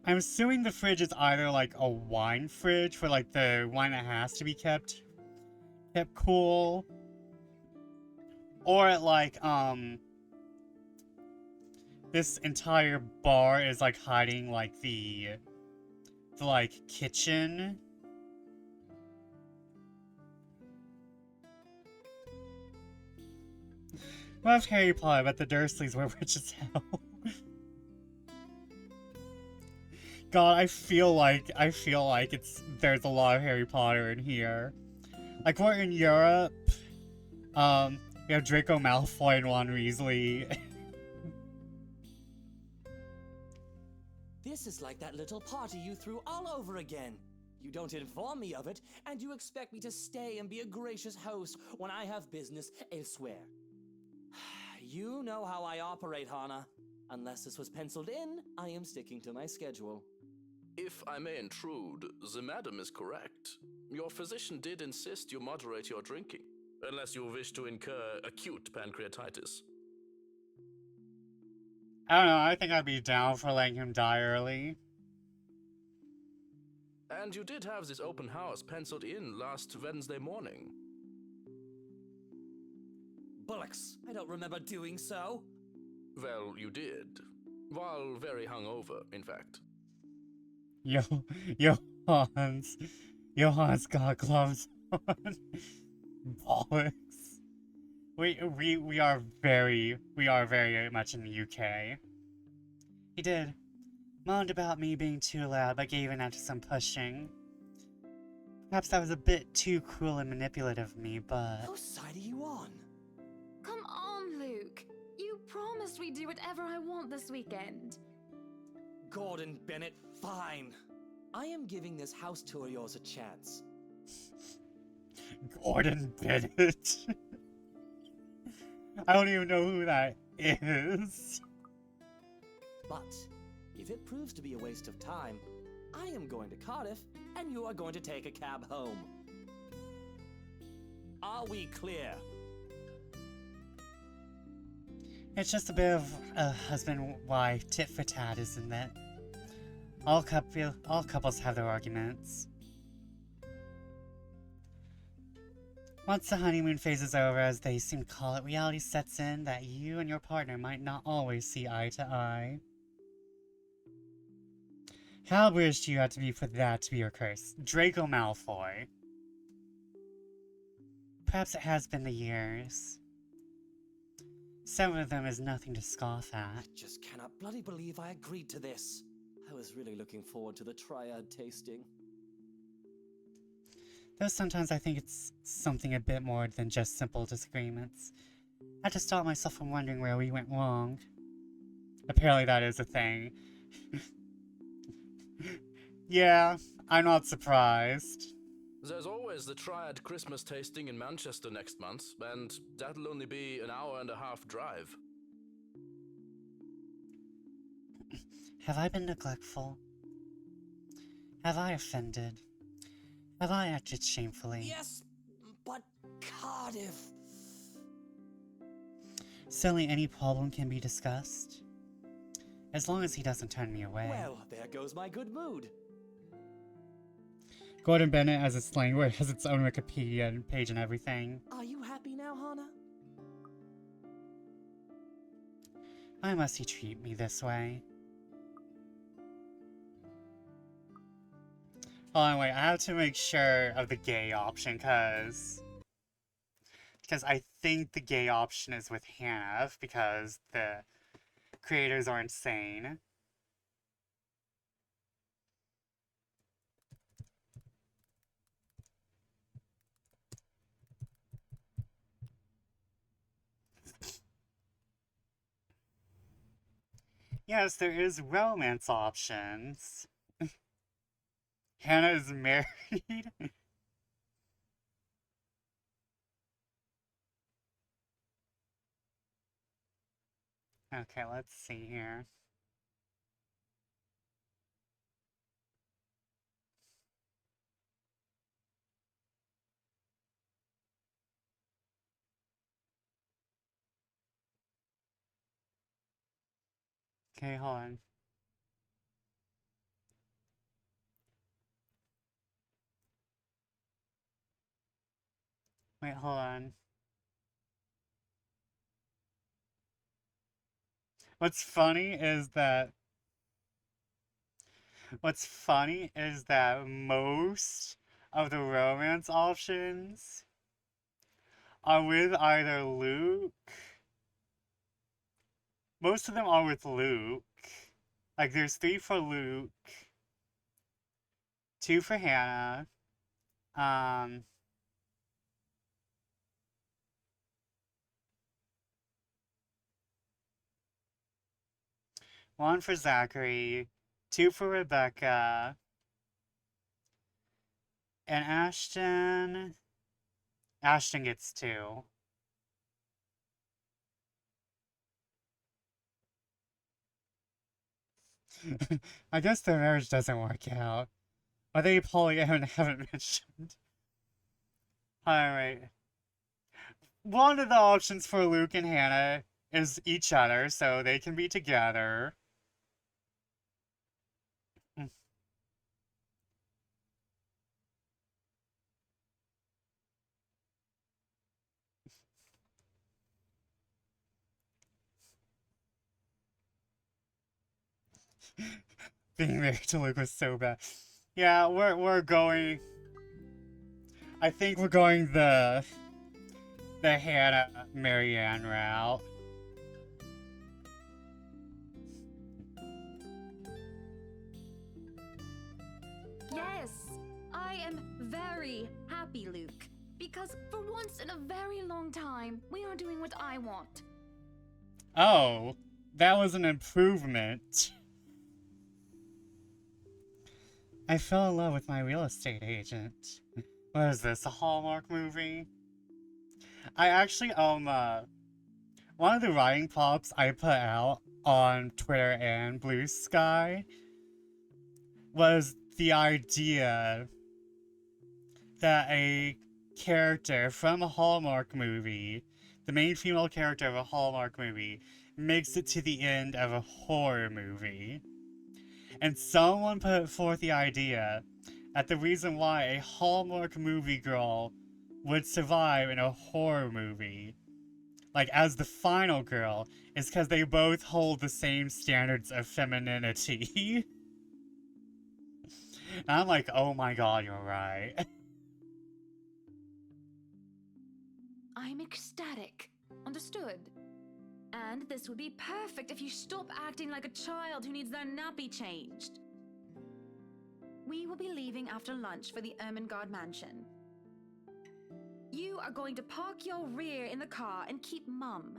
I'm assuming the fridge is either like a wine fridge for like the wine that has to be kept cool, or like this entire bar is like hiding like the like kitchen. Love Harry Potter, but the Dursleys were rich as hell. God, I feel like there's a lot of Harry Potter in here. Like, we're in Europe. We have Draco Malfoy and Ron Weasley.
This is like that little party you threw all over again. You don't inform me of it, and you expect me to stay and be a gracious host when I have business elsewhere. You know how I operate, Hana. Unless this was penciled in, I am sticking to my schedule.
If I may intrude, the madam is correct. Your physician did insist you moderate your drinking, unless you wish to incur acute pancreatitis.
I don't know, I think I'd be down for letting him die early.
And you did have this open house penciled in last Wednesday morning.
Bullocks, I don't remember doing so.
Well, you did. While very hungover, in fact.
Johan's got gloves on. Bollocks. We are very much in the UK. He did. Moaned about me being too loud, but gave in after some pushing. Perhaps that was a bit too cruel and manipulative of me, but...
Whose side are you on?
Come on, Luke. You promised we'd do whatever I want this weekend.
Gordon Bennett, fine. I am giving this house tour of yours a chance.
Gordon Bennett. I don't even know who that is.
But if it proves to be a waste of time, I am going to Cardiff, and you are going to take a cab home. Are we clear?
It's just a bit of a husband-wife tit-for-tat, isn't it? All couples have their arguments. Once the honeymoon phase is over, as they seem to call it, reality sets in that you and your partner might not always see eye to eye. How British do you have to be for that to be your curse? Draco Malfoy. Perhaps it has been the years. Some of them is nothing to scoff at.
I just cannot bloody believe I agreed to this. I was really looking forward to the triad tasting.
Though sometimes I think it's something a bit more than just simple disagreements. I had to stop myself from wondering where we went wrong. Apparently that is a thing. Yeah, I'm not surprised.
There's always the Triad Christmas tasting in Manchester next month, and that'll only be an hour-and-a-half drive.
Have I been neglectful? Have I offended? Have I acted shamefully?
Yes, but Cardiff...
Certainly any problem can be discussed. As long as he doesn't turn me away.
Well, there goes my good mood.
Gordon Bennett as a slang word has its own Wikipedia page and everything.
Are you happy now, Hana?
Why must he treat me this way? Hold on, wait, I have to make sure of the gay option, because I think the gay option is with Hannah, because the creators are insane. Yes, there is romance options. Hannah is married. Okay, let's see here. Okay, hold on. Wait, hold on. What's funny is that most of the romance options are with either Luke. Most of them are with Luke. Like, there's 3 for Luke, 2 for Hannah, 1 for Zachary, 2 for Rebecca, and Ashton gets 2. I guess their marriage doesn't work out. Are they polyamorous? Haven't mentioned. Alright. One of the options for Luke and Hannah is each other, so they can be together. Being married to Luke was so bad. Yeah, we're going. I think we're going the Hannah Marianne route.
Yes, I am very happy, Luke. Because for once in a very long time, we are doing what I want.
Oh, that was an improvement. I fell in love with my real estate agent. What is this, a Hallmark movie? I actually, one of the writing prompts I put out on Twitter and Blue Sky was the idea that a character from a Hallmark movie, the main female character of a Hallmark movie, makes it to the end of a horror movie. And someone put forth the idea that the reason why a Hallmark movie girl would survive in a horror movie, like as the final girl, is because they both hold the same standards of femininity. And I'm like, oh my god, you're right.
I'm ecstatic. Understood. And this would be perfect if you stop acting like a child who needs their nappy changed. We will be leaving after lunch for the Ermengarde mansion. You are going to park your rear in the car and keep mum.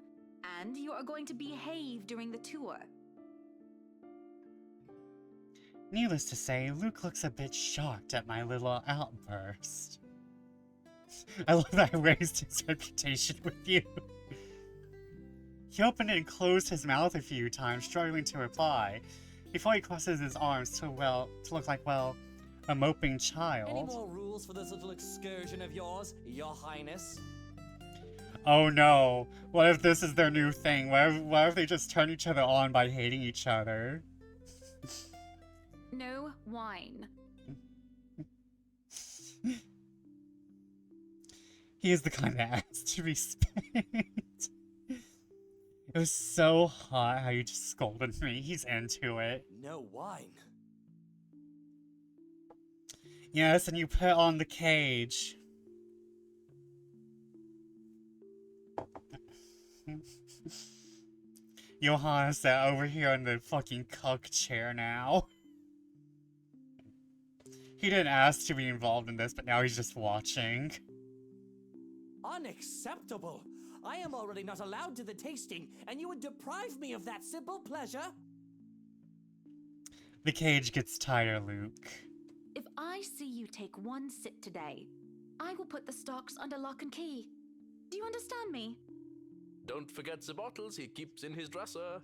And you are going to behave during the tour.
Needless to say, Luke looks a bit shocked at my little outburst. I love that I raised his reputation with you. He opened and closed his mouth a few times, struggling to reply, before he crosses his arms to look like, well, a moping child.
Any more rules for this little excursion of yours, Your Highness?
Oh no. What if this is their new thing? What if they just turn each other on by hating each other?
No wine.
He is the kind that asks to be spanked. It was so hot how you just scolded me. He's into it.
No wine.
Yes, and you put on the cage. Johannes over here in the fucking cuck chair now. He didn't ask to be involved in this, but now he's just watching.
Unacceptable! I am already not allowed to the tasting, and you would deprive me of that simple pleasure?
The cage gets tighter, Luke.
If I see you take one sip today, I will put the stocks under lock and key. Do you understand me?
Don't forget the bottles he keeps in his dresser.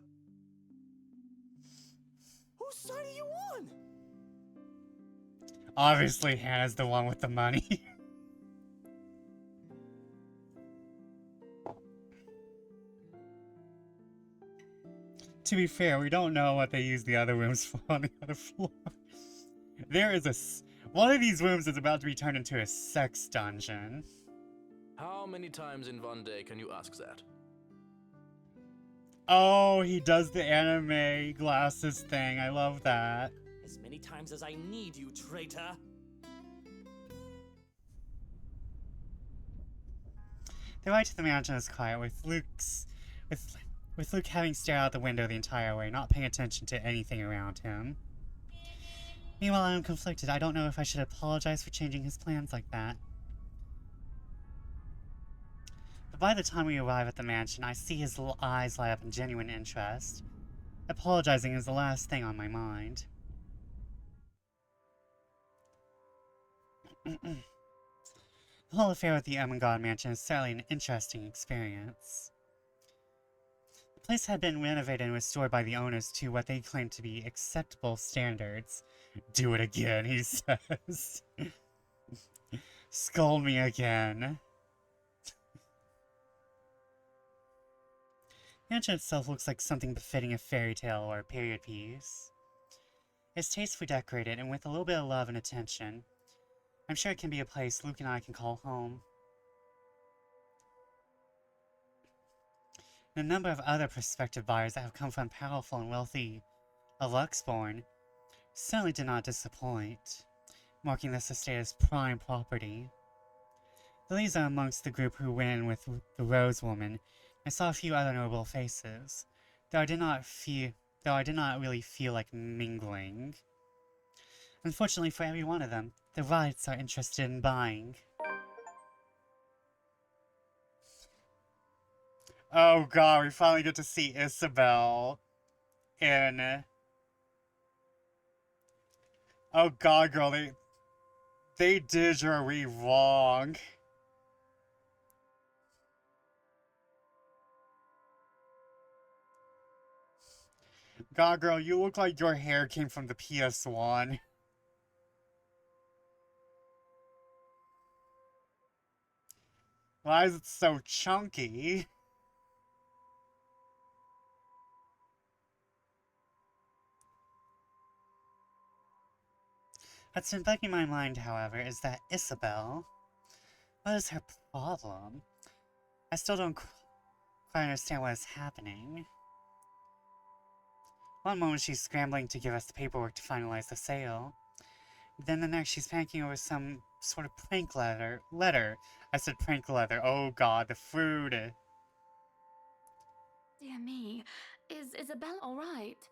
Whose side are you on?
Obviously, Hannah's the one with the money. To be fair, we don't know what they use the other rooms for on the other floor. There is one of these rooms is about to be turned into a sex dungeon.
How many times in one day can you ask that?
Oh, he does the anime glasses thing. I love that.
As many times as I need you, traitor.
The ride to the mansion is quiet, with Luke having stared out the window the entire way, not paying attention to anything around him. Meanwhile, I'm conflicted. I don't know if I should apologize for changing his plans like that. But by the time we arrive at the mansion, I see his little eyes light up in genuine interest. Apologizing is the last thing on my mind. The whole affair with the Ermengarde mansion is certainly an interesting experience. The place had been renovated and restored by the owners to what they claim to be acceptable standards. Do it again, he says. Scold me again. The mansion itself looks like something befitting a fairy tale or a period piece. It's tastefully decorated, and with a little bit of love and attention, I'm sure it can be a place Luke and I can call home. And a number of other prospective buyers that have come from powerful and wealthy Luxborn certainly did not disappoint, marking this estate as prime property. The ladies are amongst the group who went in with the Rose Woman. I saw a few other notable faces, though I did not really feel like mingling. Unfortunately for every one of them, the Rights are interested in buying. Oh god, we finally get to see Isabel in... Oh god, girl, they did your re wrong. God, girl, you look like your hair came from the PS1. Why is it so chunky? What's been bugging my mind, however, is that Isabel... What is her problem? I still don't quite understand what is happening. One moment she's scrambling to give us the paperwork to finalize the sale. Then the next she's panicking over some sort of prank letter. I said prank letter. Oh god, the food.
Dear me. Is Isabella alright?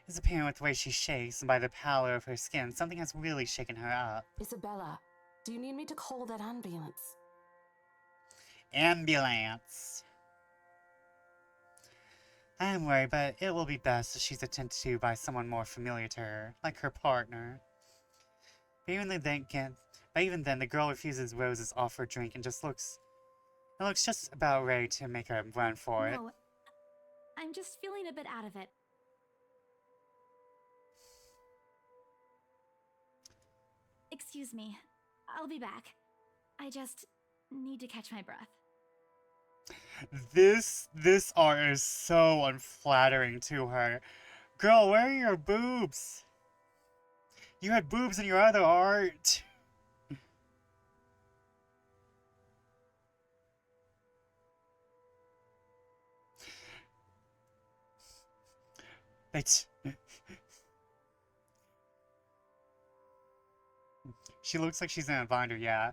It's apparent with the way she shakes and by the pallor of her skin, something has really shaken her up.
Isabella, do you need me to call that ambulance?
Ambulance. I am worried, but it will be best if she's attended to by someone more familiar to her, like her partner. But even then, the girl refuses Rose's offered drink and just looks... It looks just about ready to make her run for it.
No, I'm just feeling a bit out of it. Excuse me. I'll be back. need to catch my breath.
This art is so unflattering to her. Girl, where are your boobs? You had boobs in your other art. She looks like she's in a binder, yeah.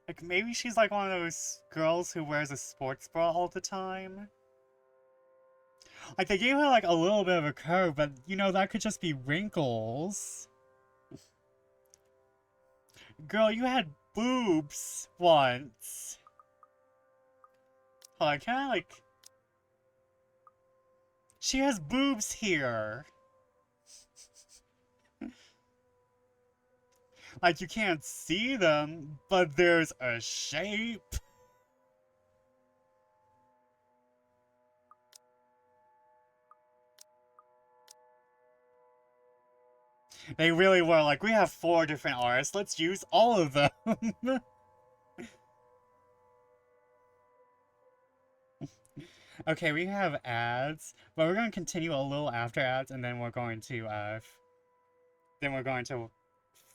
Like, maybe she's like one of those girls who wears a sports bra all the time. Like, they gave her like a little bit of a curve, but you know, that could just be wrinkles. Girl, you had boobs once. Hold on, can I like... She has boobs here. Like, you can't see them, but there's a shape. They really were like, we have 4 different artists, let's use all of them. Okay, we have ads, but we're going to continue a little after ads, and then we're going to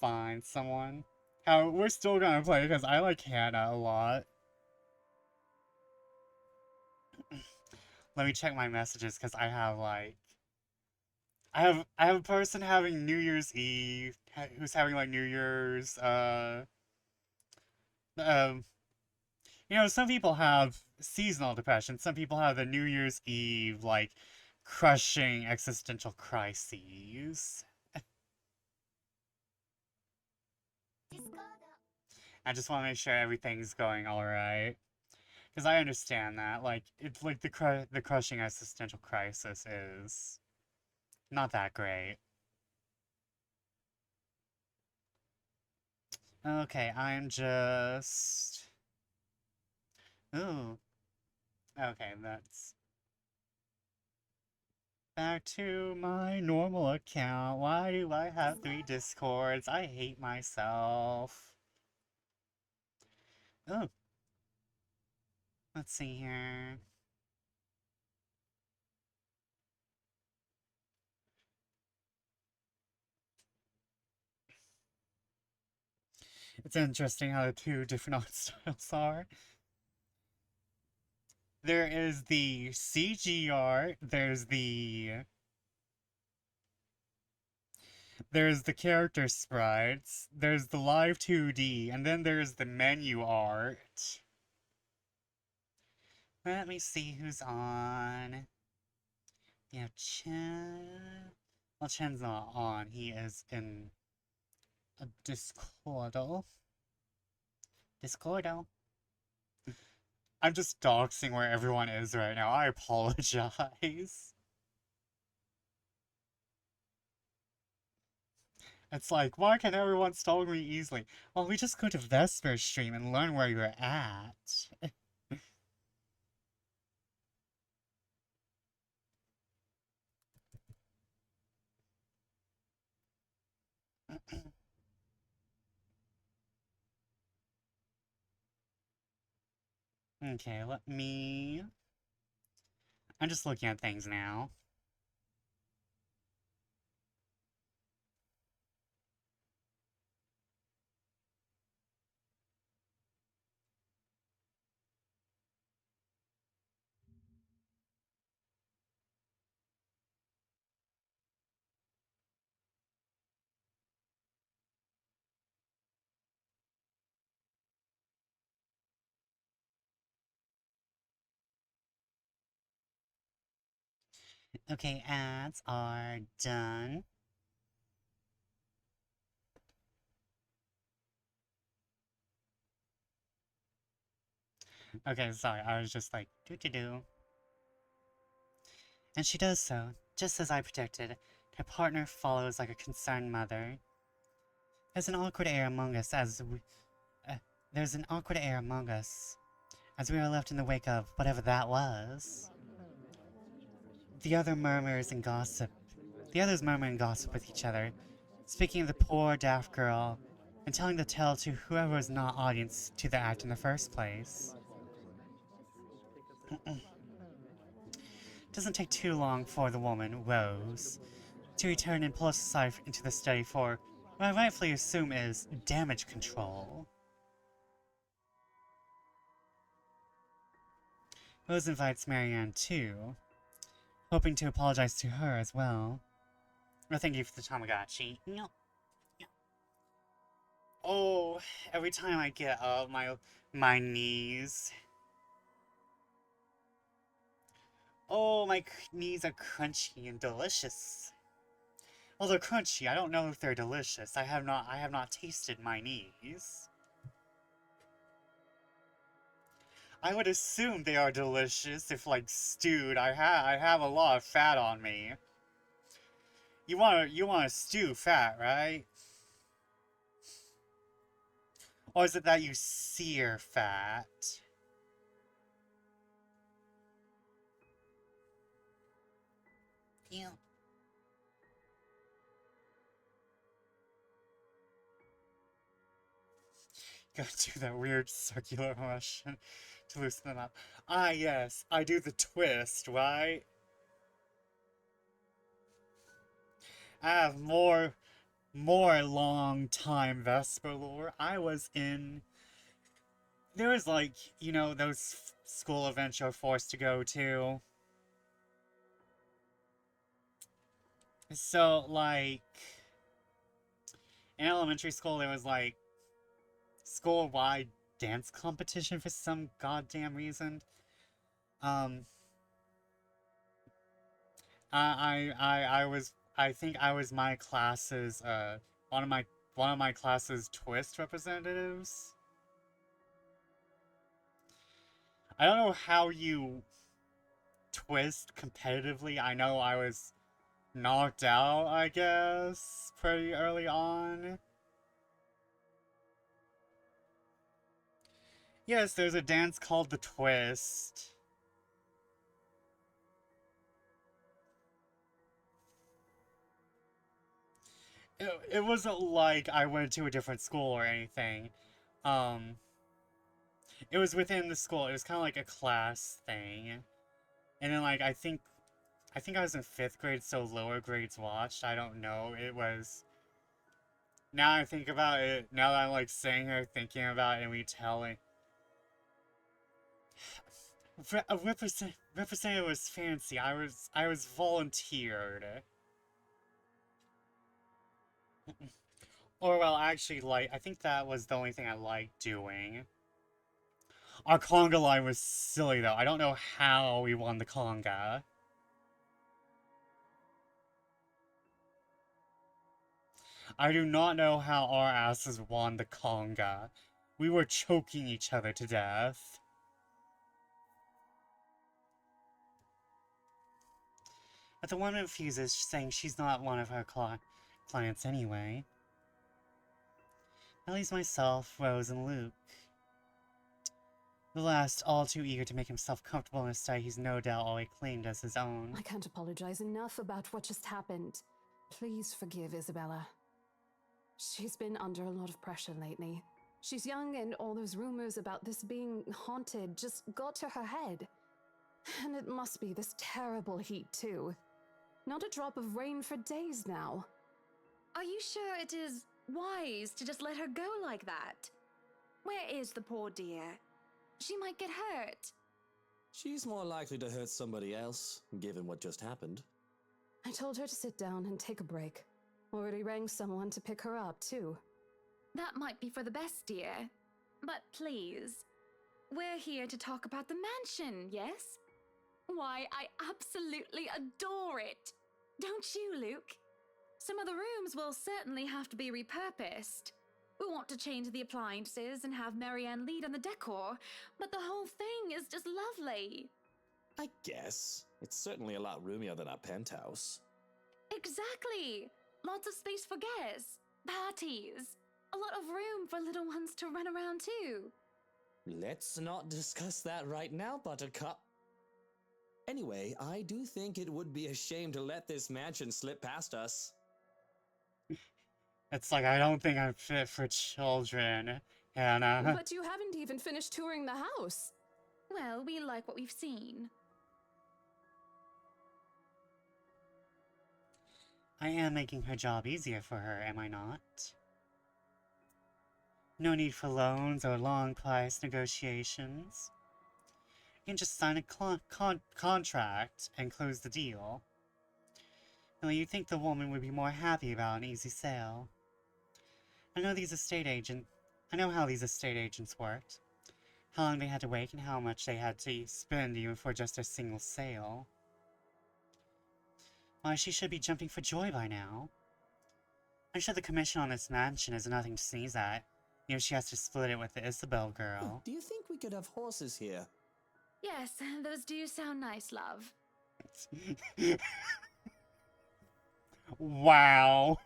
find someone. We're still going to play because I like Hannah a lot. Let me check my messages because I have like... I have a person having New Year's Eve, who's having like New Year's, you know, some people have seasonal depression, some people have the New Year's Eve, like, crushing existential crises. I just want to make sure everything's going alright. Because I understand that, like, it's like the crushing existential crisis is not that great. Okay, I'm just... Ooh. Okay, that's... Back to my normal account. Why do I have 3 Discords? I hate myself. Oh. Let's see here. It's interesting how the 2 different art styles are. There is the CG art, there's the character sprites, there's the live 2D, and then there's the menu art. Let me see who's on. Yeah, Chen. Well, Chen's not on. He is in a Discordo. Discordo. I'm just doxing where everyone is right now. I apologize. It's like, why can everyone stalk me easily? Well, we just go to Vesper's stream and learn where you're at. Okay, let me... I'm just looking at things now. Okay, ads are done. Okay, sorry, I was just like, doo-doo-doo. And she does so, just as I predicted. Her partner follows like a concerned mother. There's an awkward air among us as we... there's an awkward air among us as we are left in the wake of whatever that was. The others murmur and gossip with each other, speaking of the poor daft girl and telling the tale to whoever was not audience to the act in the first place. Doesn't take too long for the woman, Rose, to return and pull us aside into the study for what I rightfully assume is damage control. Rose invites Marianne too, hoping to apologize to her as well. Well, thank you for the Tamagotchi. Oh, every time I get up, my knees. Oh, my knees are crunchy and delicious. Well, they're crunchy. I don't know if they're delicious. I have not tasted my knees. I would assume they are delicious if, like, stewed. I have a lot of fat on me. You wanna stew fat, right? Or is it that you sear fat? Yeah. Gotta do that weird circular motion to loosen them up. Ah, yes, I do the twist, right? I have more long time Vesper lore. I was in... There was, like, you know, those school events you're forced to go to. So, like... In elementary school, there was, like, school-wide dance competition for some goddamn reason. I think I was my class's, one of my class's twist representatives. I don't know how you twist competitively. I know I was knocked out, I guess, pretty early on. Yes, there's a dance called the twist. It wasn't like I went to a different school or anything. It was within the school. It was kind of like a class thing. And then, like, I think I was in 5th grade, so lower grades watched. I don't know. It was... Now I think about it, now that I'm, like, sitting here thinking about it and retelling... A representative was fancy. I was volunteered. Or, well, actually, like, I think that was the only thing I liked doing. Our conga line was silly, though. I don't know how we won the conga. I do not know how our asses won the conga. We were choking each other to death. But the woman refuses, saying she's not one of her clients anyway. That leaves myself, Rose, and Luke. The last, all too eager to make himself comfortable in a study he's no doubt already claimed as his own.
I can't apologize enough about what just happened. Please forgive Isabella. She's been under a lot of pressure lately. She's young, and all those rumors about this being haunted just got to her head. And it must be this terrible heat, too. Not a drop of rain for days now.
Are you sure it is wise to just let her go like that? Where is the poor dear? She might get hurt.
She's more likely to hurt somebody else, given what just happened.
I told her to sit down and take a break. Already rang someone to pick her up, too.
That might be for the best, dear. But please, we're here to talk about the mansion, yes? Why, I absolutely adore it! Don't you, Luke? Some of the rooms will certainly have to be repurposed. We want to change the appliances and have Marianne lead on the decor, but the whole thing is just lovely.
I guess. It's certainly a lot roomier than our penthouse.
Exactly! Lots of space for guests, parties, a lot of room for little ones to run around too.
Let's not discuss that right now, Buttercup. Anyway, I do think it would be a shame to let this mansion slip past us.
It's like, I don't think I'm fit for children, Hannah.
But you haven't even finished touring the house.
Well, we like what we've seen.
I am making her job easier for her, am I not? No need for loans or long price negotiations. You can just sign a contract and close the deal. Now, you'd think the woman would be more happy about an easy sale. I know how these estate agents worked. How long they had to wait and how much they had to spend even for just a single sale. Why, she should be jumping for joy by now. I'm sure the commission on this mansion is nothing to sneeze at. You know, she has to split it with the Isabel girl.
Do you think we could have horses here?
Yes, those do sound nice, love.
Wow.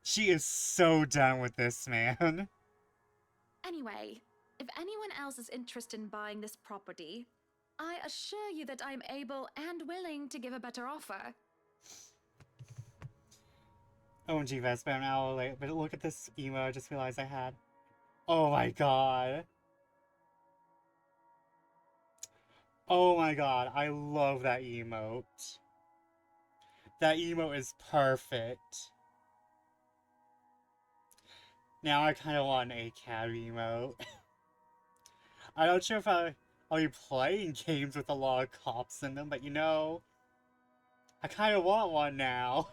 She is so done with this man.
Anyway, if anyone else is interested in buying this property, I assure you that I am able and willing to give a better offer.
OMG Vespa, I'm an hour late, but look at this emo I just realized I had. Oh my god. Oh my god, I love that emote. That emote is perfect. Now I kind of want an ACAB emote. I'm not sure if I'll be playing games with a lot of cops in them, but you know, I kind of want one now.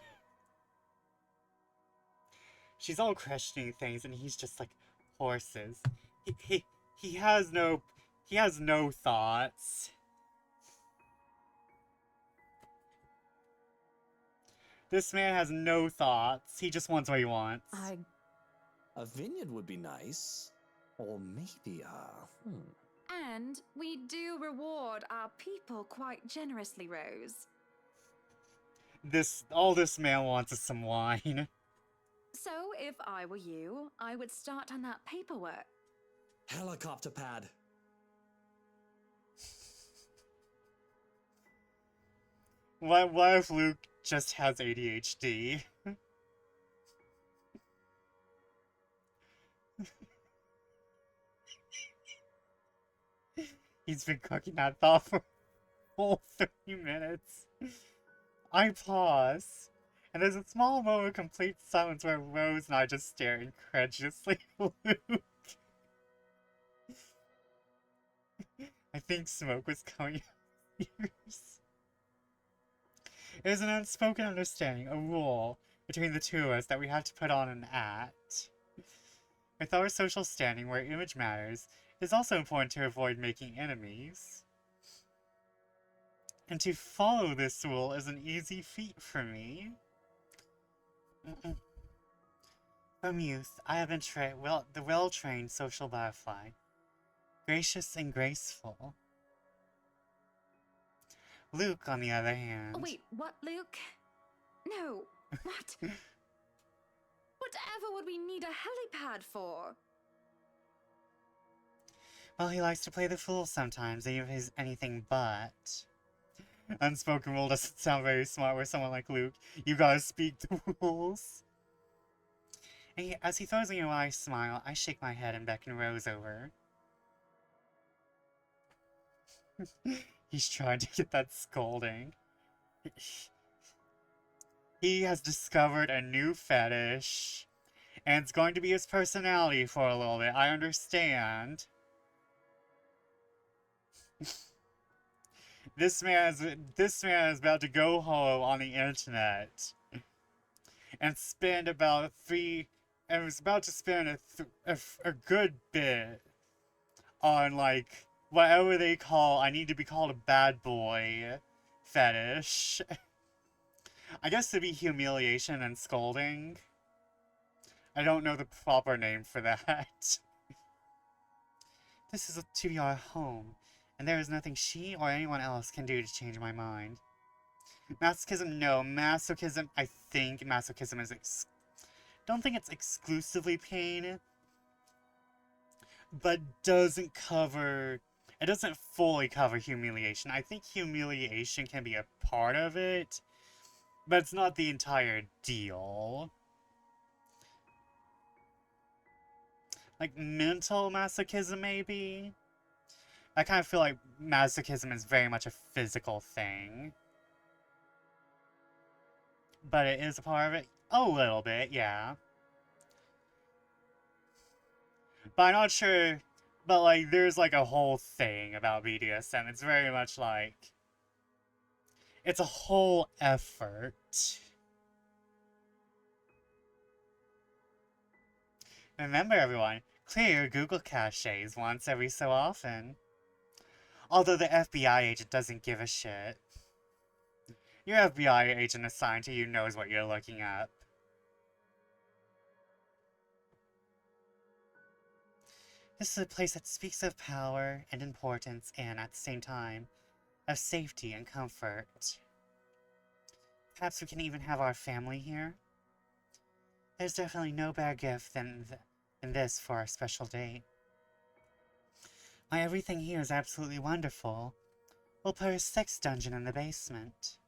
She's all questioning things, and he's just like, horses. He has no thoughts. This man has no thoughts. He just wants what he wants.
A vineyard would be nice. Or maybe
And we do reward our people quite generously, Rose.
All this man wants is some wine.
So, if I were you, I would start on that paperwork.
Helicopter pad.
What if Luke just has ADHD? He's been cooking that thought for a full 30 minutes. I pause, and there's a small moment of complete silence where Rose and I just stare incredulously at Luke. I think smoke was coming out of his ears. It is an unspoken understanding, a rule, between the two of us that we have to put on an act. With our social standing where image matters, it is also important to avoid making enemies. And to follow this rule is an easy feat for me. From youth, I have been the well-trained social butterfly, gracious and graceful. Luke, on the other hand...
Oh, wait, what, Luke? No, what? Whatever would we need a helipad for?
Well, he likes to play the fool sometimes, even if he's anything but. Unspoken rule doesn't sound very smart with someone like Luke. You gotta speak the rules. And as he throws me a wry smile, I shake my head and beckon Rose over. He's trying to get that scolding. He has discovered a new fetish, and it's going to be his personality for a little bit. I understand. This man is about to go home on the internet and spend about was about to spend a good bit on, like, whatever they call, I need to be called a bad boy fetish. I guess it'd be humiliation and scolding. I don't know the proper name for that. This is to be our home, and there is nothing she or anyone else can do to change my mind. Masochism, no. Masochism, I think masochism is don't think it's exclusively pain, but doesn't fully cover humiliation. I think humiliation can be a part of it, but it's not the entire deal. like mental masochism maybe. I kind of feel like masochism is very much a physical thing. But it is a part of it? A little bit, yeah. But I'm not sure, but like there's like a whole thing about BDSM. It's very much like, it's a whole effort. Remember everyone, clear your Google caches once every so often. Although the FBI agent doesn't give a shit. Your FBI agent assigned to you knows what you're looking up. This is a place that speaks of power and importance and, at the same time, of safety and comfort. Perhaps we can even have our family here? There's definitely no better gift than this for our special date. My everything here is absolutely wonderful. We'll put a sex dungeon in the basement.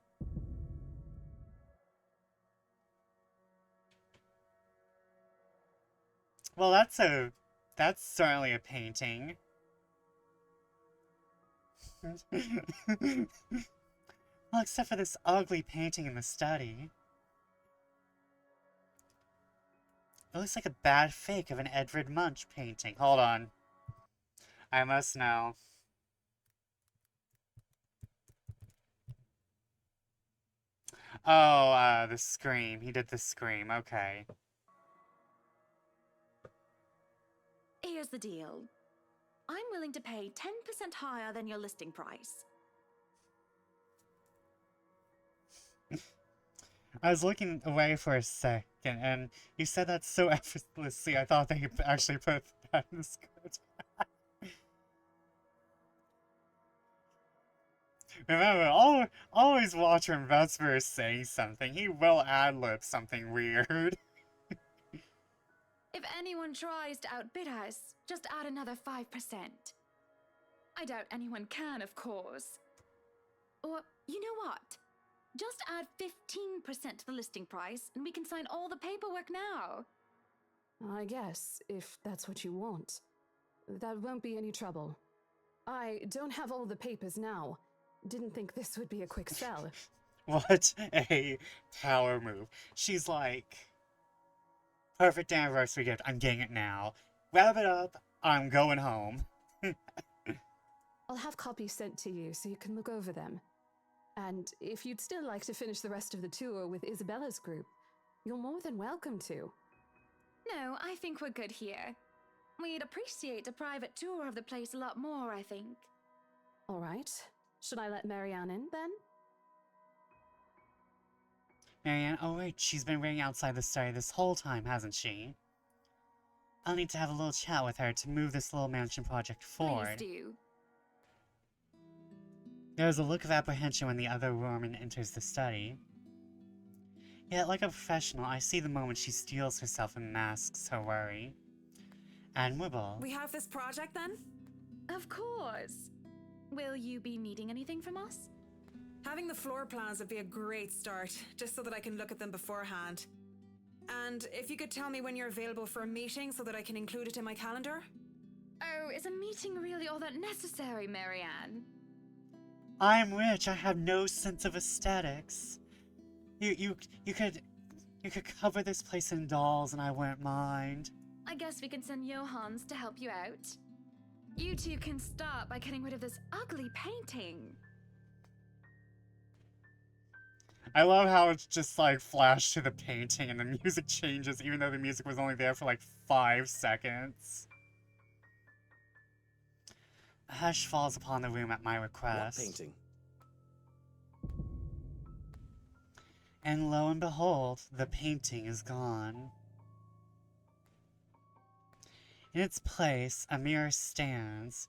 Well, that's certainly a painting. Well, except for this ugly painting in the study. It looks like a bad fake of an Edvard Munch painting. Hold on. I must know. Oh, the Scream. He did the Scream. Okay.
Here's the deal. I'm willing to pay 10% higher than your listing price.
I was looking away for a second, and you said that so effortlessly, I thought they actually put that in the script. Remember, always watch when Vesper is saying something. He will ad-lib something weird.
If anyone tries to outbid us, just add another 5%. I doubt anyone can, of course. Or, you know what? Just add 15% to the listing price, and we can sign all the paperwork now.
I guess, if that's what you want. That won't be any trouble. I don't have all the papers now. Didn't think this would be a quick sell.
What a power move. She's like, perfect anniversary gift, I'm getting it now. Wrap it up, I'm going home.
I'll have copies sent to you so you can look over them. And if you'd still like to finish the rest of the tour with Isabella's group, you're more than welcome to.
No, I think we're good here. We'd appreciate a private tour of the place a lot more, I think.
All right. Should I let Marianne in, then?
Marianne, oh wait, she's been waiting outside the study this whole time, hasn't she? I'll need to have a little chat with her to move this little mansion project forward.
Please do.
There's a look of apprehension when the other woman enters the study. Yet, like a professional, I see the moment she steels herself and masks her worry. Admirable.
We have this project then?
Of course. Will you be needing anything from us?
Having the floor plans would be a great start, just so that I can look at them beforehand. And if you could tell me when you're available for a meeting so that I can include it in my calendar?
Oh, is a meeting really all that necessary, Marianne?
I'm rich, I have no sense of aesthetics. You could cover this place in dolls and I wouldn't mind.
I guess we can send Johans to help you out. You two can start by getting rid of this ugly painting.
I love how it's just like flashed to the painting and the music changes even though the music was only there for like 5 seconds. A hush falls upon the room at my request.
What painting?
And lo and behold, the painting is gone. In its place, a mirror stands,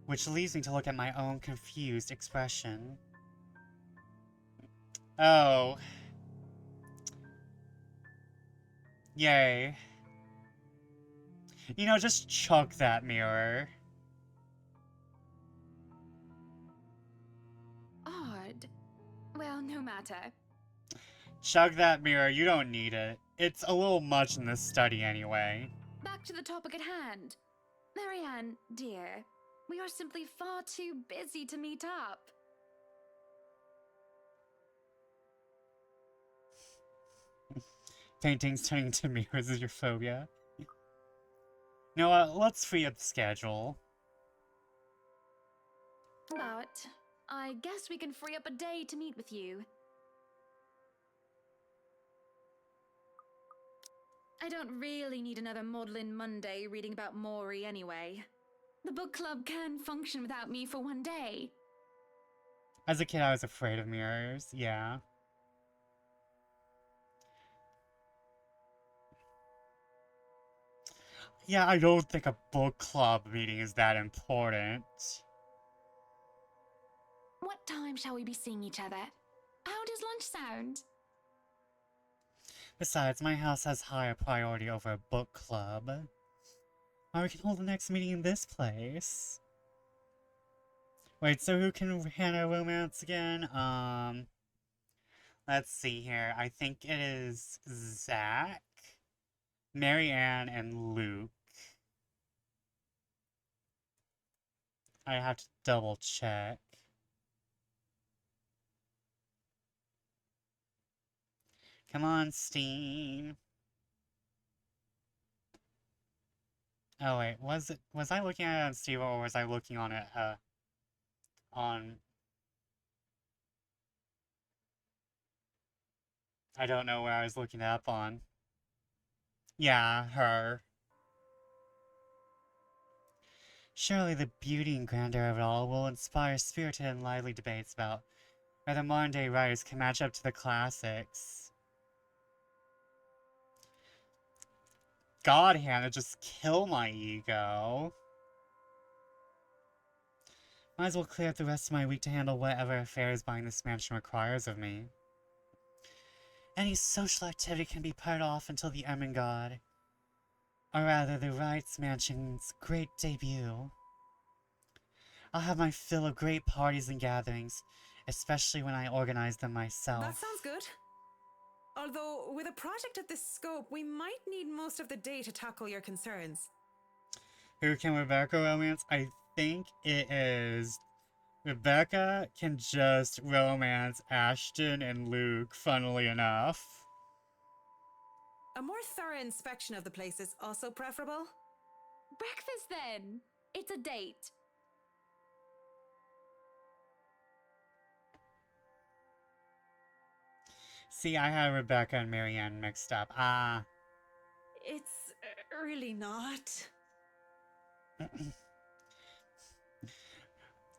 which leaves me to look at my own confused expression. Oh. Yay. You know, just chuck that mirror.
Odd. Well, no matter.
Chug that mirror, you don't need it. It's a little much in this study anyway.
Back back to the topic at hand. Marianne, dear, we are simply far too busy to meet up.
Paintings turning into mirrors is your phobia. You know what? Let's free up the schedule.
But I guess we can free up a day to meet with you. I don't really need another Maudlin Monday reading about Maury anyway. The book club can function without me for one day.
As a kid, I was afraid of mirrors. Yeah. Yeah, I don't think a book club meeting is that important.
What time shall we be seeing each other? How does lunch sound?
Besides, my house has higher priority over a book club. Or we can hold the next meeting in this place. Wait, so who can Hannah romance again? Let's see here. I think it is Zach, Marianne, and Luke. I have to double check. Come on, Steen. Oh wait, was I looking at it on Steve or was I looking on it on I don't know where I was looking it up on. Yeah, her. Surely the beauty and grandeur of it all will inspire spirited and lively debates about whether modern-day writers can match up to the classics. God, Hannah, just kill my ego. Might as well clear up the rest of my week to handle whatever affairs buying this mansion requires of me. Any social activity can be put off until the Ermengarde, or rather the Wrights Mansion's great debut. I'll have my fill of great parties and gatherings, especially when I organize them myself.
That sounds good. Although, with a project of this scope, we might need most of the day to tackle your concerns.
Who can Rebecca romance? I think it is... Rebecca can just romance Ashton and Luke, funnily enough.
A more thorough inspection of the place is also preferable.
Breakfast then. It's a date.
See, I had Rebecca and Marianne mixed up. Ah.
It's really not.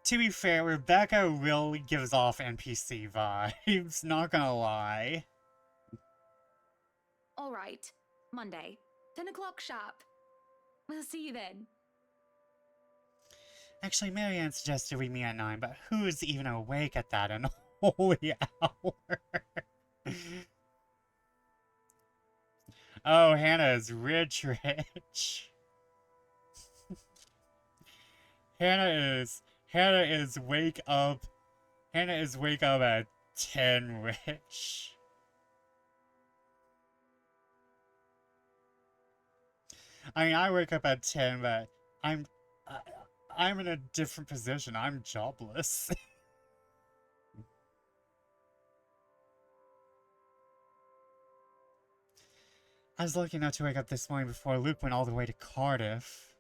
To be fair, Rebecca really gives off NPC vibes, not gonna lie.
All right. Monday, 10 o'clock sharp. We'll see you then.
Actually, Marianne suggested we meet at 9, but who's even awake at that unholy hour? Oh, Hannah is rich. Hannah is wake up at 10 rich. I mean, I wake up at 10, but I'm in a different position. I'm jobless. I was lucky enough to wake up this morning before Luke went all the way to Cardiff.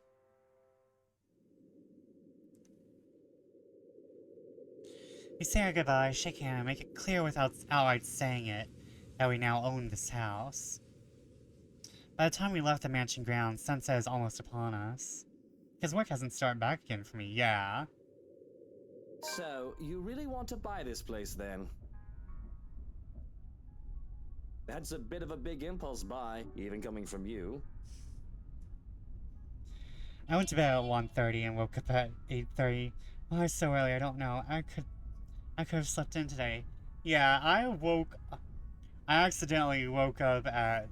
We say our goodbye, shake hands, and make it clear without outright saying it that we now own this house. By the time we left the mansion grounds, sunset is almost upon us. Because work hasn't started back again for me, yeah.
So, you really want to buy this place then? That's a bit of a big impulse buy, even coming from you.
I went to bed at 1:30 and woke up at 8:30. Why so early? I don't know. I could have slept in today. Yeah, I accidentally woke up at...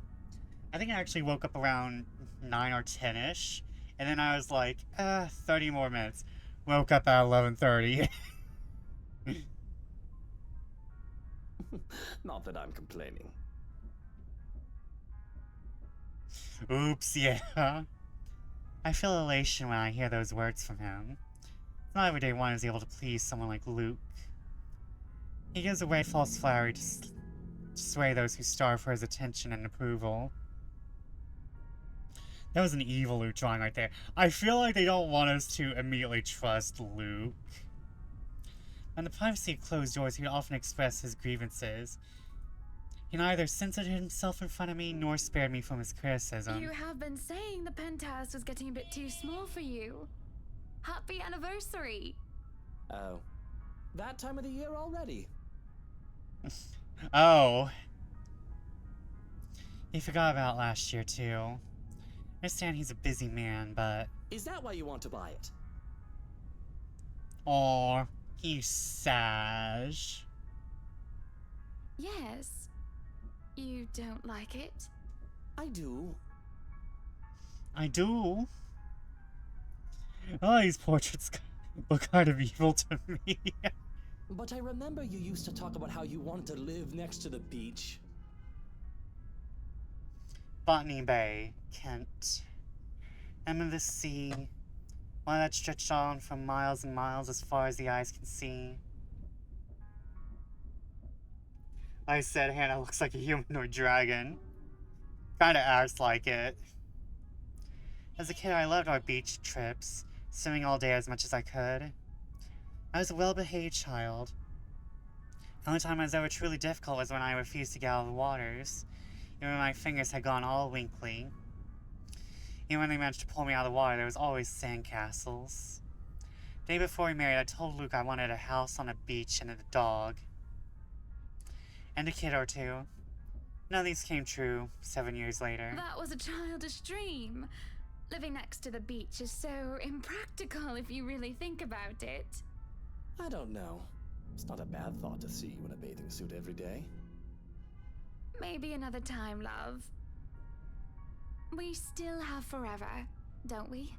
I think I actually woke up around 9 or 10-ish. And then I was like, 30 more minutes. Woke up at 11:30.
Not that I'm complaining.
Oops, yeah. I feel elation when I hear those words from him. It's not every day one is able to please someone like Luke. He gives away false flattery to sway those who starve for his attention and approval. That was an evil Luke drawing right there. I feel like they don't want us to immediately trust Luke. In the privacy of closed doors, he would often express his grievances. He neither censored himself in front of me, nor spared me from his criticism.
You have been saying the penthouse was getting a bit too small for you. Happy anniversary!
Oh. That time of the year already?
Oh. He forgot about last year, too. I understand he's a busy man, but...
Is that why you want to buy it?
Aw, he's Saj.
Yes. You don't like it?
I do.
I do. Oh, these portraits look kind of evil to me.
But I remember you used to talk about how you want to live next to the beach.
Botany Bay, Kent. Endless sea. One that stretched on for miles and miles as far as the eyes can see. I said Hannah looks like a humanoid dragon. Kinda acts like it. As a kid, I loved our beach trips, swimming all day as much as I could. I was a well-behaved child. The only time I was ever truly difficult was when I refused to get out of the waters, even when my fingers had gone all winkly. Even when they managed to pull me out of the water, there was always sandcastles. The day before we married, I told Luke I wanted a house on a beach and a dog. And a kid or two. None of these came true 7 years later.
That was a childish dream. Living next to the beach is so impractical if you really think about it.
I don't know. It's not a bad thought to see you in a bathing suit every day.
Maybe another time, love. We still have forever, don't we?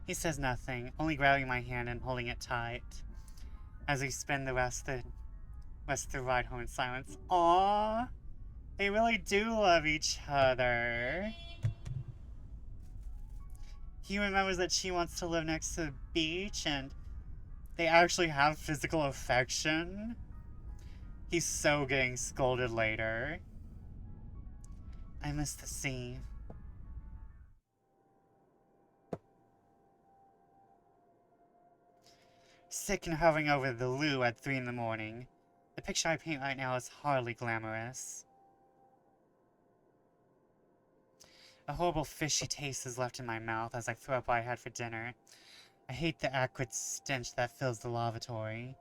He says nothing, only grabbing my hand and holding it tight, as we spend the rest of the ride home in silence. Aww! They really do love each other. He remembers that she wants to live next to the beach, and they actually have physical affection. He's so getting scolded later. I miss the sea. Sick and hovering over the loo at 3 in the morning. The picture I paint right now is hardly glamorous. A horrible fishy taste is left in my mouth as I throw up what I had for dinner. I hate the acrid stench that fills the lavatory.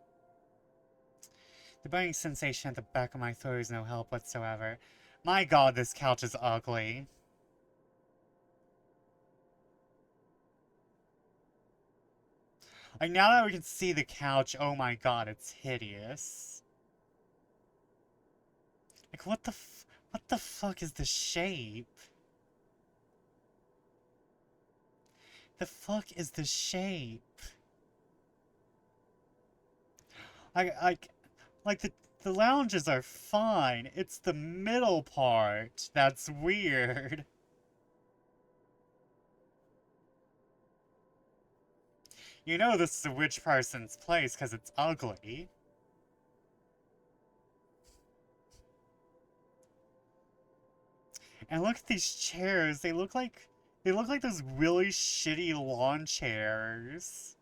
The burning sensation at the back of my throat is no help whatsoever. My god, this couch is ugly. Like, now that we can see the couch, oh my god, it's hideous. Like, what the fuck is the shape? The fuck is the shape? Like the lounges are fine. It's the middle part that's weird. You know this is a rich person's place because it's ugly. And look at these chairs. They look like those really shitty lawn chairs.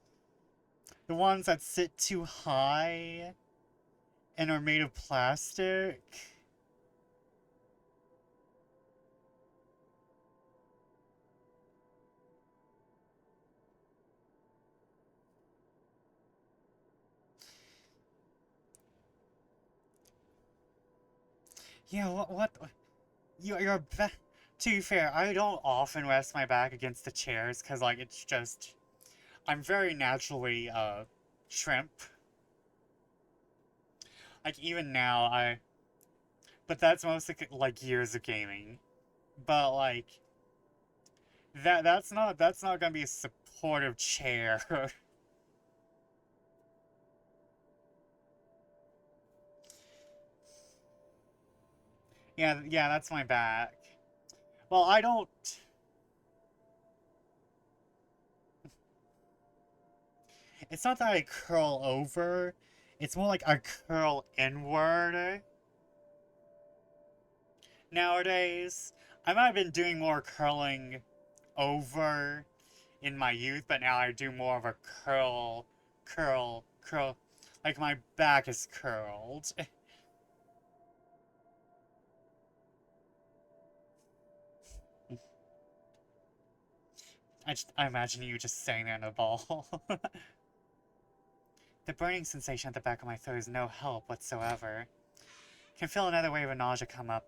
The ones that sit too high and are made of plastic. Yeah, what? You're to be fair, I don't often rest my back against the chairs, because, like, it's just... I'm very naturally, shrimp. Like, even now, but that's mostly, like, years of gaming. But, like... That's not gonna be a supportive chair. Yeah, that's my back. Well, I don't... It's not that I curl over, it's more like I curl inward. Nowadays, I might have been doing more curling over in my youth, but now I do more of a curl, like my back is curled. I imagine you just sitting there in a ball. The burning sensation at the back of my throat is no help whatsoever. Can feel another wave of nausea come up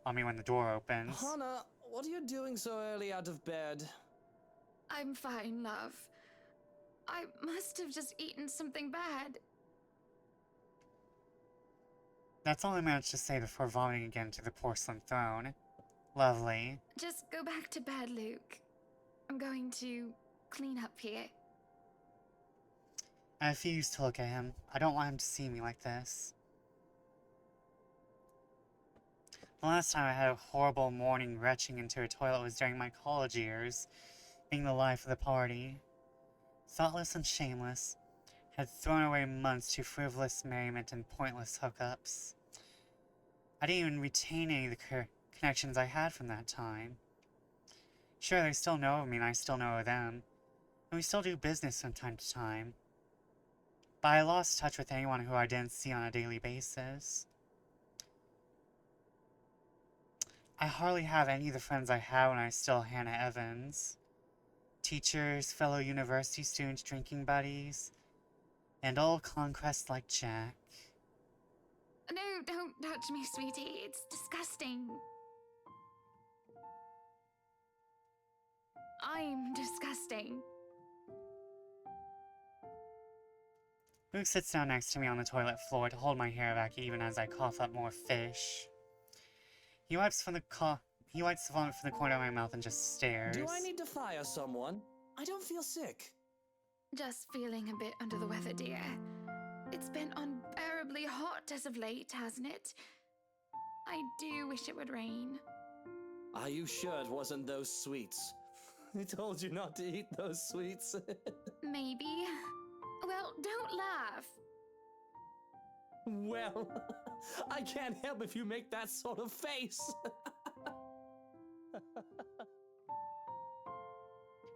on me when the door opens.
Hannah, what are you doing so early out of bed?
I'm fine, love. I must have just eaten something bad.
That's all I managed to say before vomiting again to the porcelain throne. Lovely.
Just go back to bed, Luke. I'm going to clean up here.
I refuse to look at him. I don't want him to see me like this. The last time I had a horrible morning retching into a toilet was during my college years, being the life of the party. Thoughtless and shameless, had thrown away months to frivolous merriment and pointless hookups. I didn't even retain any of the connections I had from that time. Sure, they still know of me and I still know of them, and we still do business from time to time. But I lost touch with anyone who I didn't see on a daily basis. I hardly have any of the friends I had when I was still Hannah Evans. Teachers, fellow university students, drinking buddies, and old conquests like Jack.
No, don't touch me, sweetie. It's disgusting. I'm disgusting.
Luke sits down next to me on the toilet floor to hold my hair back even as I cough up more fish. He wipes the vomit from the corner of my mouth and just stares.
Do I need to fire someone? I don't feel sick.
Just feeling a bit under the weather, dear. It's been unbearably hot as of late, hasn't it? I do wish it would rain.
Are you sure it wasn't those sweets? I told you not to eat those sweets.
Maybe. Well, don't laugh.
Well, I can't help if you make that sort of face.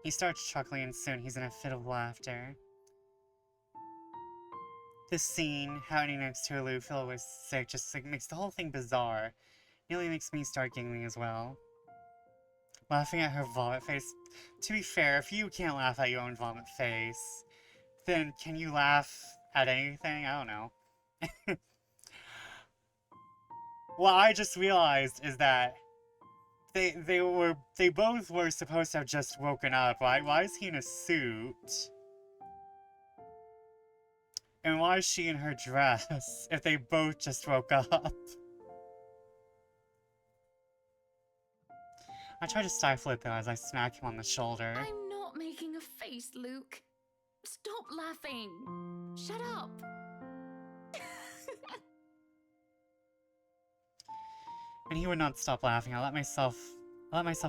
He starts chuckling and soon he's in a fit of laughter. This scene, happening next to a Lou filled with sick, just makes the whole thing bizarre. Nearly makes me start giggling as well. Laughing at her vomit face. To be fair, if you can't laugh at your own vomit face, then can you laugh at anything? I don't know. What I just realized is that they both were supposed to have just woken up, right? Why is he in a suit? And why is she in her dress if they both just woke up? I try to stifle it though as I smack him on the shoulder.
I'm not making a face, Luke. Stop laughing. Shut up.
And he would not stop laughing. I let myself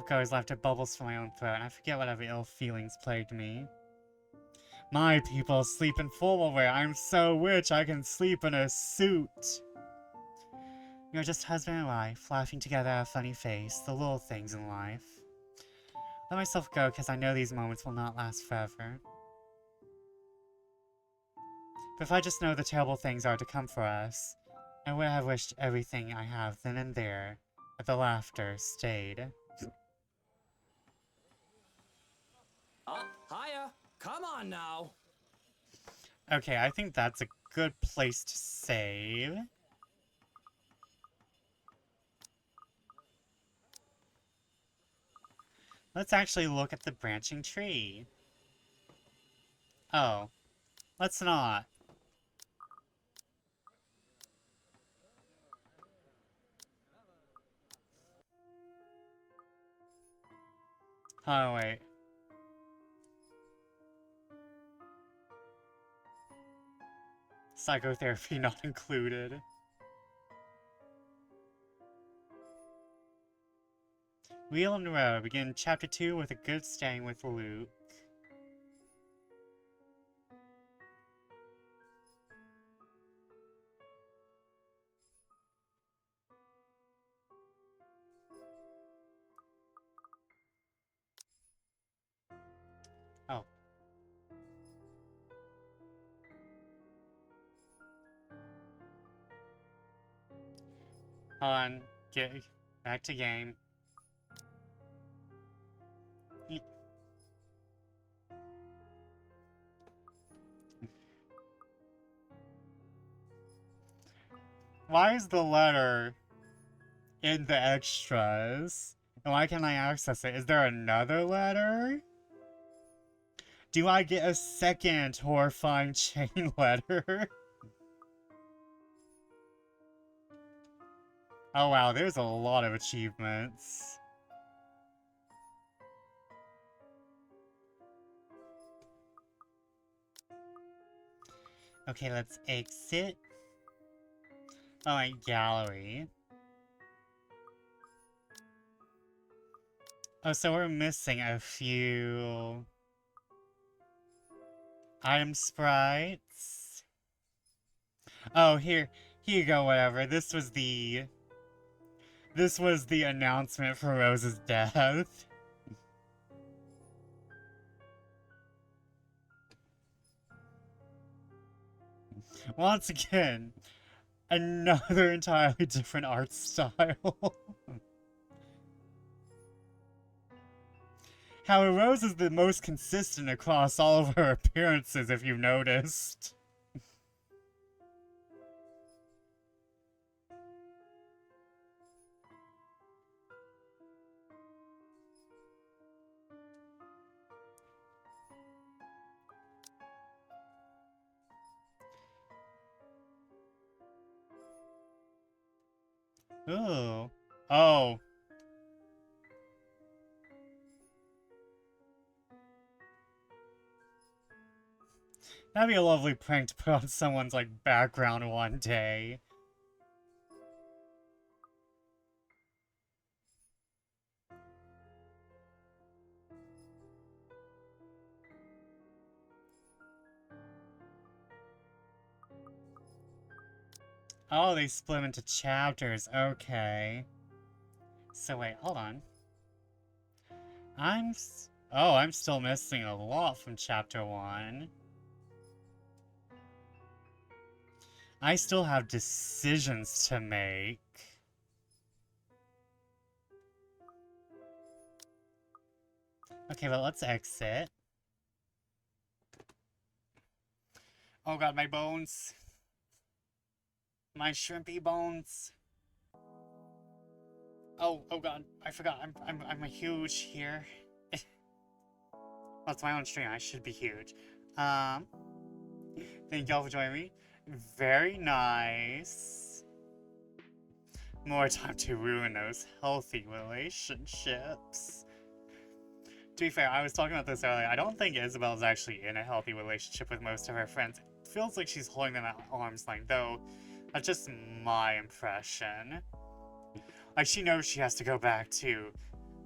go as laughter bubbles from my own throat, and I forget whatever ill feelings plagued me. My people sleep in formal wear. I'm so rich I can sleep in a suit. You're just husband and wife, laughing together at a funny face, the little things in life. Let myself go, because I know these moments will not last forever. But if I just know the terrible things are to come for us, I would have wished everything I have then and there, but the laughter stayed.
Hiya! Come on now!
Okay, I think that's a good place to save. Let's actually look at the branching tree. Oh, let's not. Oh, wait. Psychotherapy not included. Wheel and Row begin chapter 2 with a good staying with Luke. Hold on. Get back to game. Why is the letter in the extras? And why can't I access it? Is there another letter? Do I get a second horrifying chain letter? Oh wow, there's a lot of achievements. Okay, let's exit. Alright, gallery. Oh, so we're missing a few item sprites. Oh, here you go, whatever. This was the announcement for Rose's death. Once again, another entirely different art style. However, Rose is the most consistent across all of her appearances, if you've noticed. Ooh. Oh. That'd be a lovely prank to put on someone's, like, background one day. Oh, they split them into chapters. Okay. So wait, hold on. I'm still missing a lot from chapter 1. I still have decisions to make. Okay, well, let's exit. Oh god, my bones. My shrimpy bones. Oh god, I forgot. I'm a huge here. Well, it's my own stream. I should be huge. Thank y'all for joining me. Very nice. More time to ruin those healthy relationships. To be fair, I was talking about this earlier. I don't think Isabella's actually in a healthy relationship with most of her friends. It feels like she's holding them at arm's length, though that's just my impression. Like, she knows she has to go back to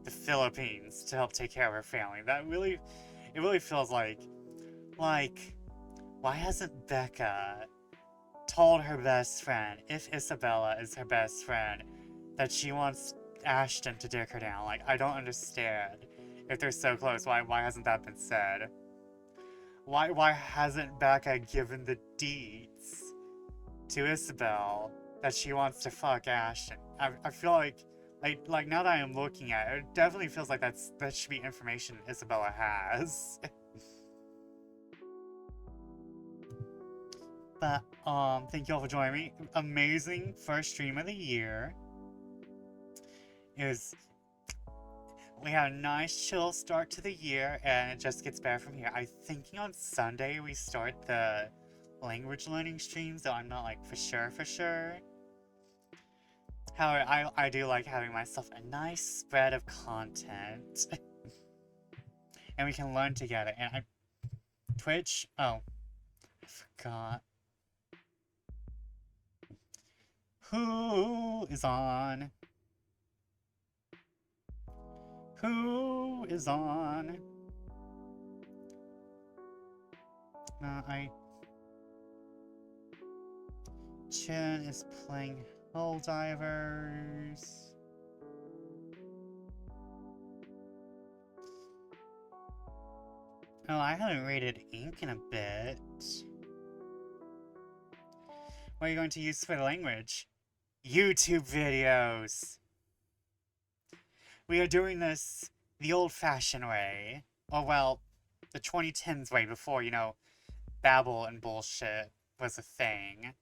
the Philippines to help take care of her family. It really feels like, why hasn't Becca told her best friend, if Isabella is her best friend, that she wants Ashton to dick her down? Like, I don't understand. If they're so close, why hasn't that been said? Why hasn't Becca given the deeds to Isabel that she wants to fuck Ashton? I feel like now that I am looking at it, it definitely feels like that should be information Isabella has. But thank you all for joining me. Amazing first stream of the year. We had a nice chill start to the year, and it just gets better from here. I'm thinking on Sunday we start the language learning streams, though I'm not like for sure. However, I do like having myself a nice spread of content. And we can learn together. And Twitch? Oh. I forgot. Who is on? Who is on? Chin is playing Helldivers. Oh, I haven't rated ink in a bit. What are you going to use for the language? YouTube videos. We are doing this the old-fashioned way. Or, well, the 2010s way before, you know, Babel and bullshit was a thing.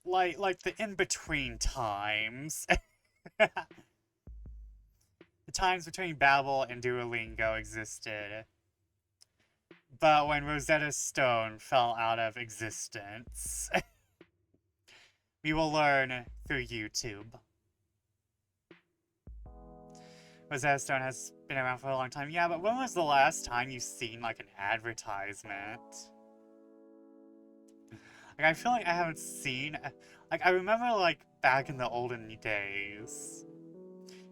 Like the in-between times. The times between Babel and Duolingo existed. But when Rosetta Stone fell out of existence, we will learn through YouTube. Rosetta Stone has been around for a long time. Yeah, but when was the last time you seen, like, an advertisement? Like, I feel like I haven't seen... Like, I remember, like, back in the olden days,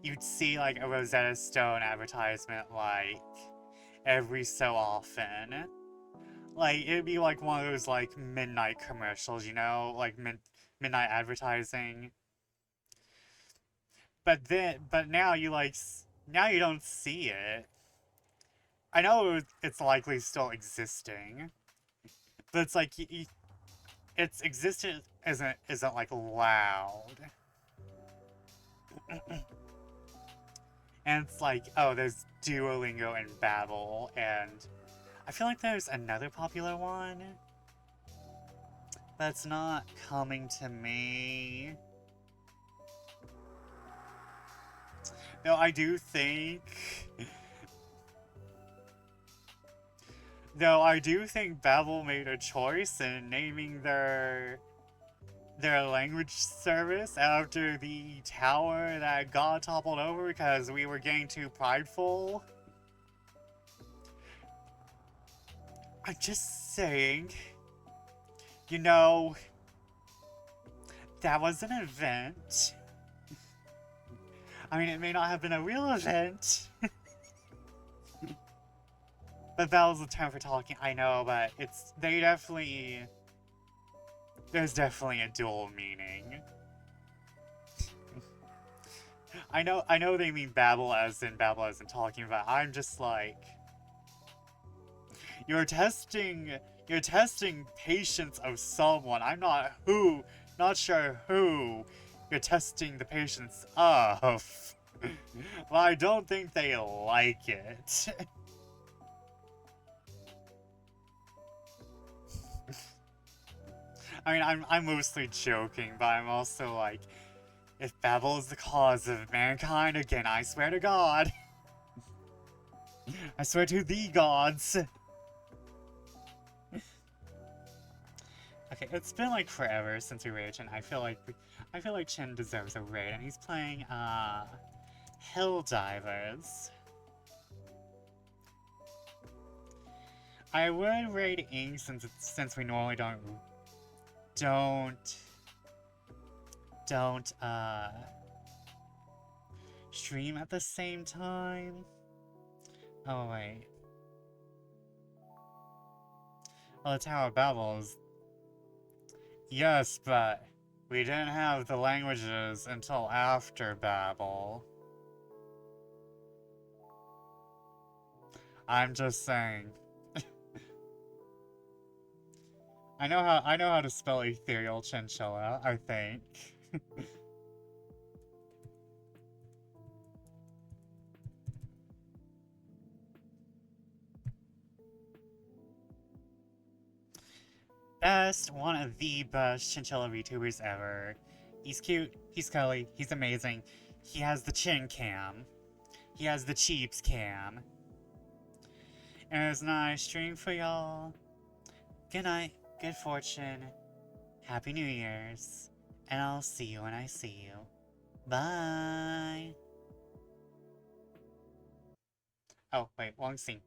you'd see, like, a Rosetta Stone advertisement, like, every so often. Like, it'd be, like, one of those, like, midnight commercials, you know? Like, midnight advertising. But now you, like, now you don't see it. I know it's likely still existing, but it's like, its existence isn't like loud. And it's like, oh, there's Duolingo and Babbel, and I feel like there's another popular one that's not coming to me. No, I do think... Though I do think Babbel made a choice in naming their language service after the tower that got toppled over because we were getting too prideful. I'm just saying, you know, that was an event. I mean, it may not have been a real event. But that was the term for talking, I know, but there's definitely a dual meaning. I know they mean babble as in talking, but I'm just like, you're testing patience of someone. I'm not sure who you're testing the patience of. But I don't think they like it. I mean, I'm mostly joking, but I'm also like, if Babel is the cause of mankind, again, I swear to God. I swear to the gods. Okay, it's been like forever since we raided Chin. I feel like Chin deserves a raid, and he's playing Hill Divers. I would raid Ink since we normally don't stream at the same time. Oh wait. Well, the Tower of Babel is... Yes, but we didn't have the languages until after Babel. I'm just saying. I know how to spell ethereal chinchilla, I think. One of the best chinchilla VTubers ever. He's cute, he's cuddly, he's amazing. He has the chin cam. He has the cheeps cam. And it was a nice stream for y'all. Good night, good fortune, Happy New Year's, and I'll see you when I see you. Bye! Oh, wait, wrong scene.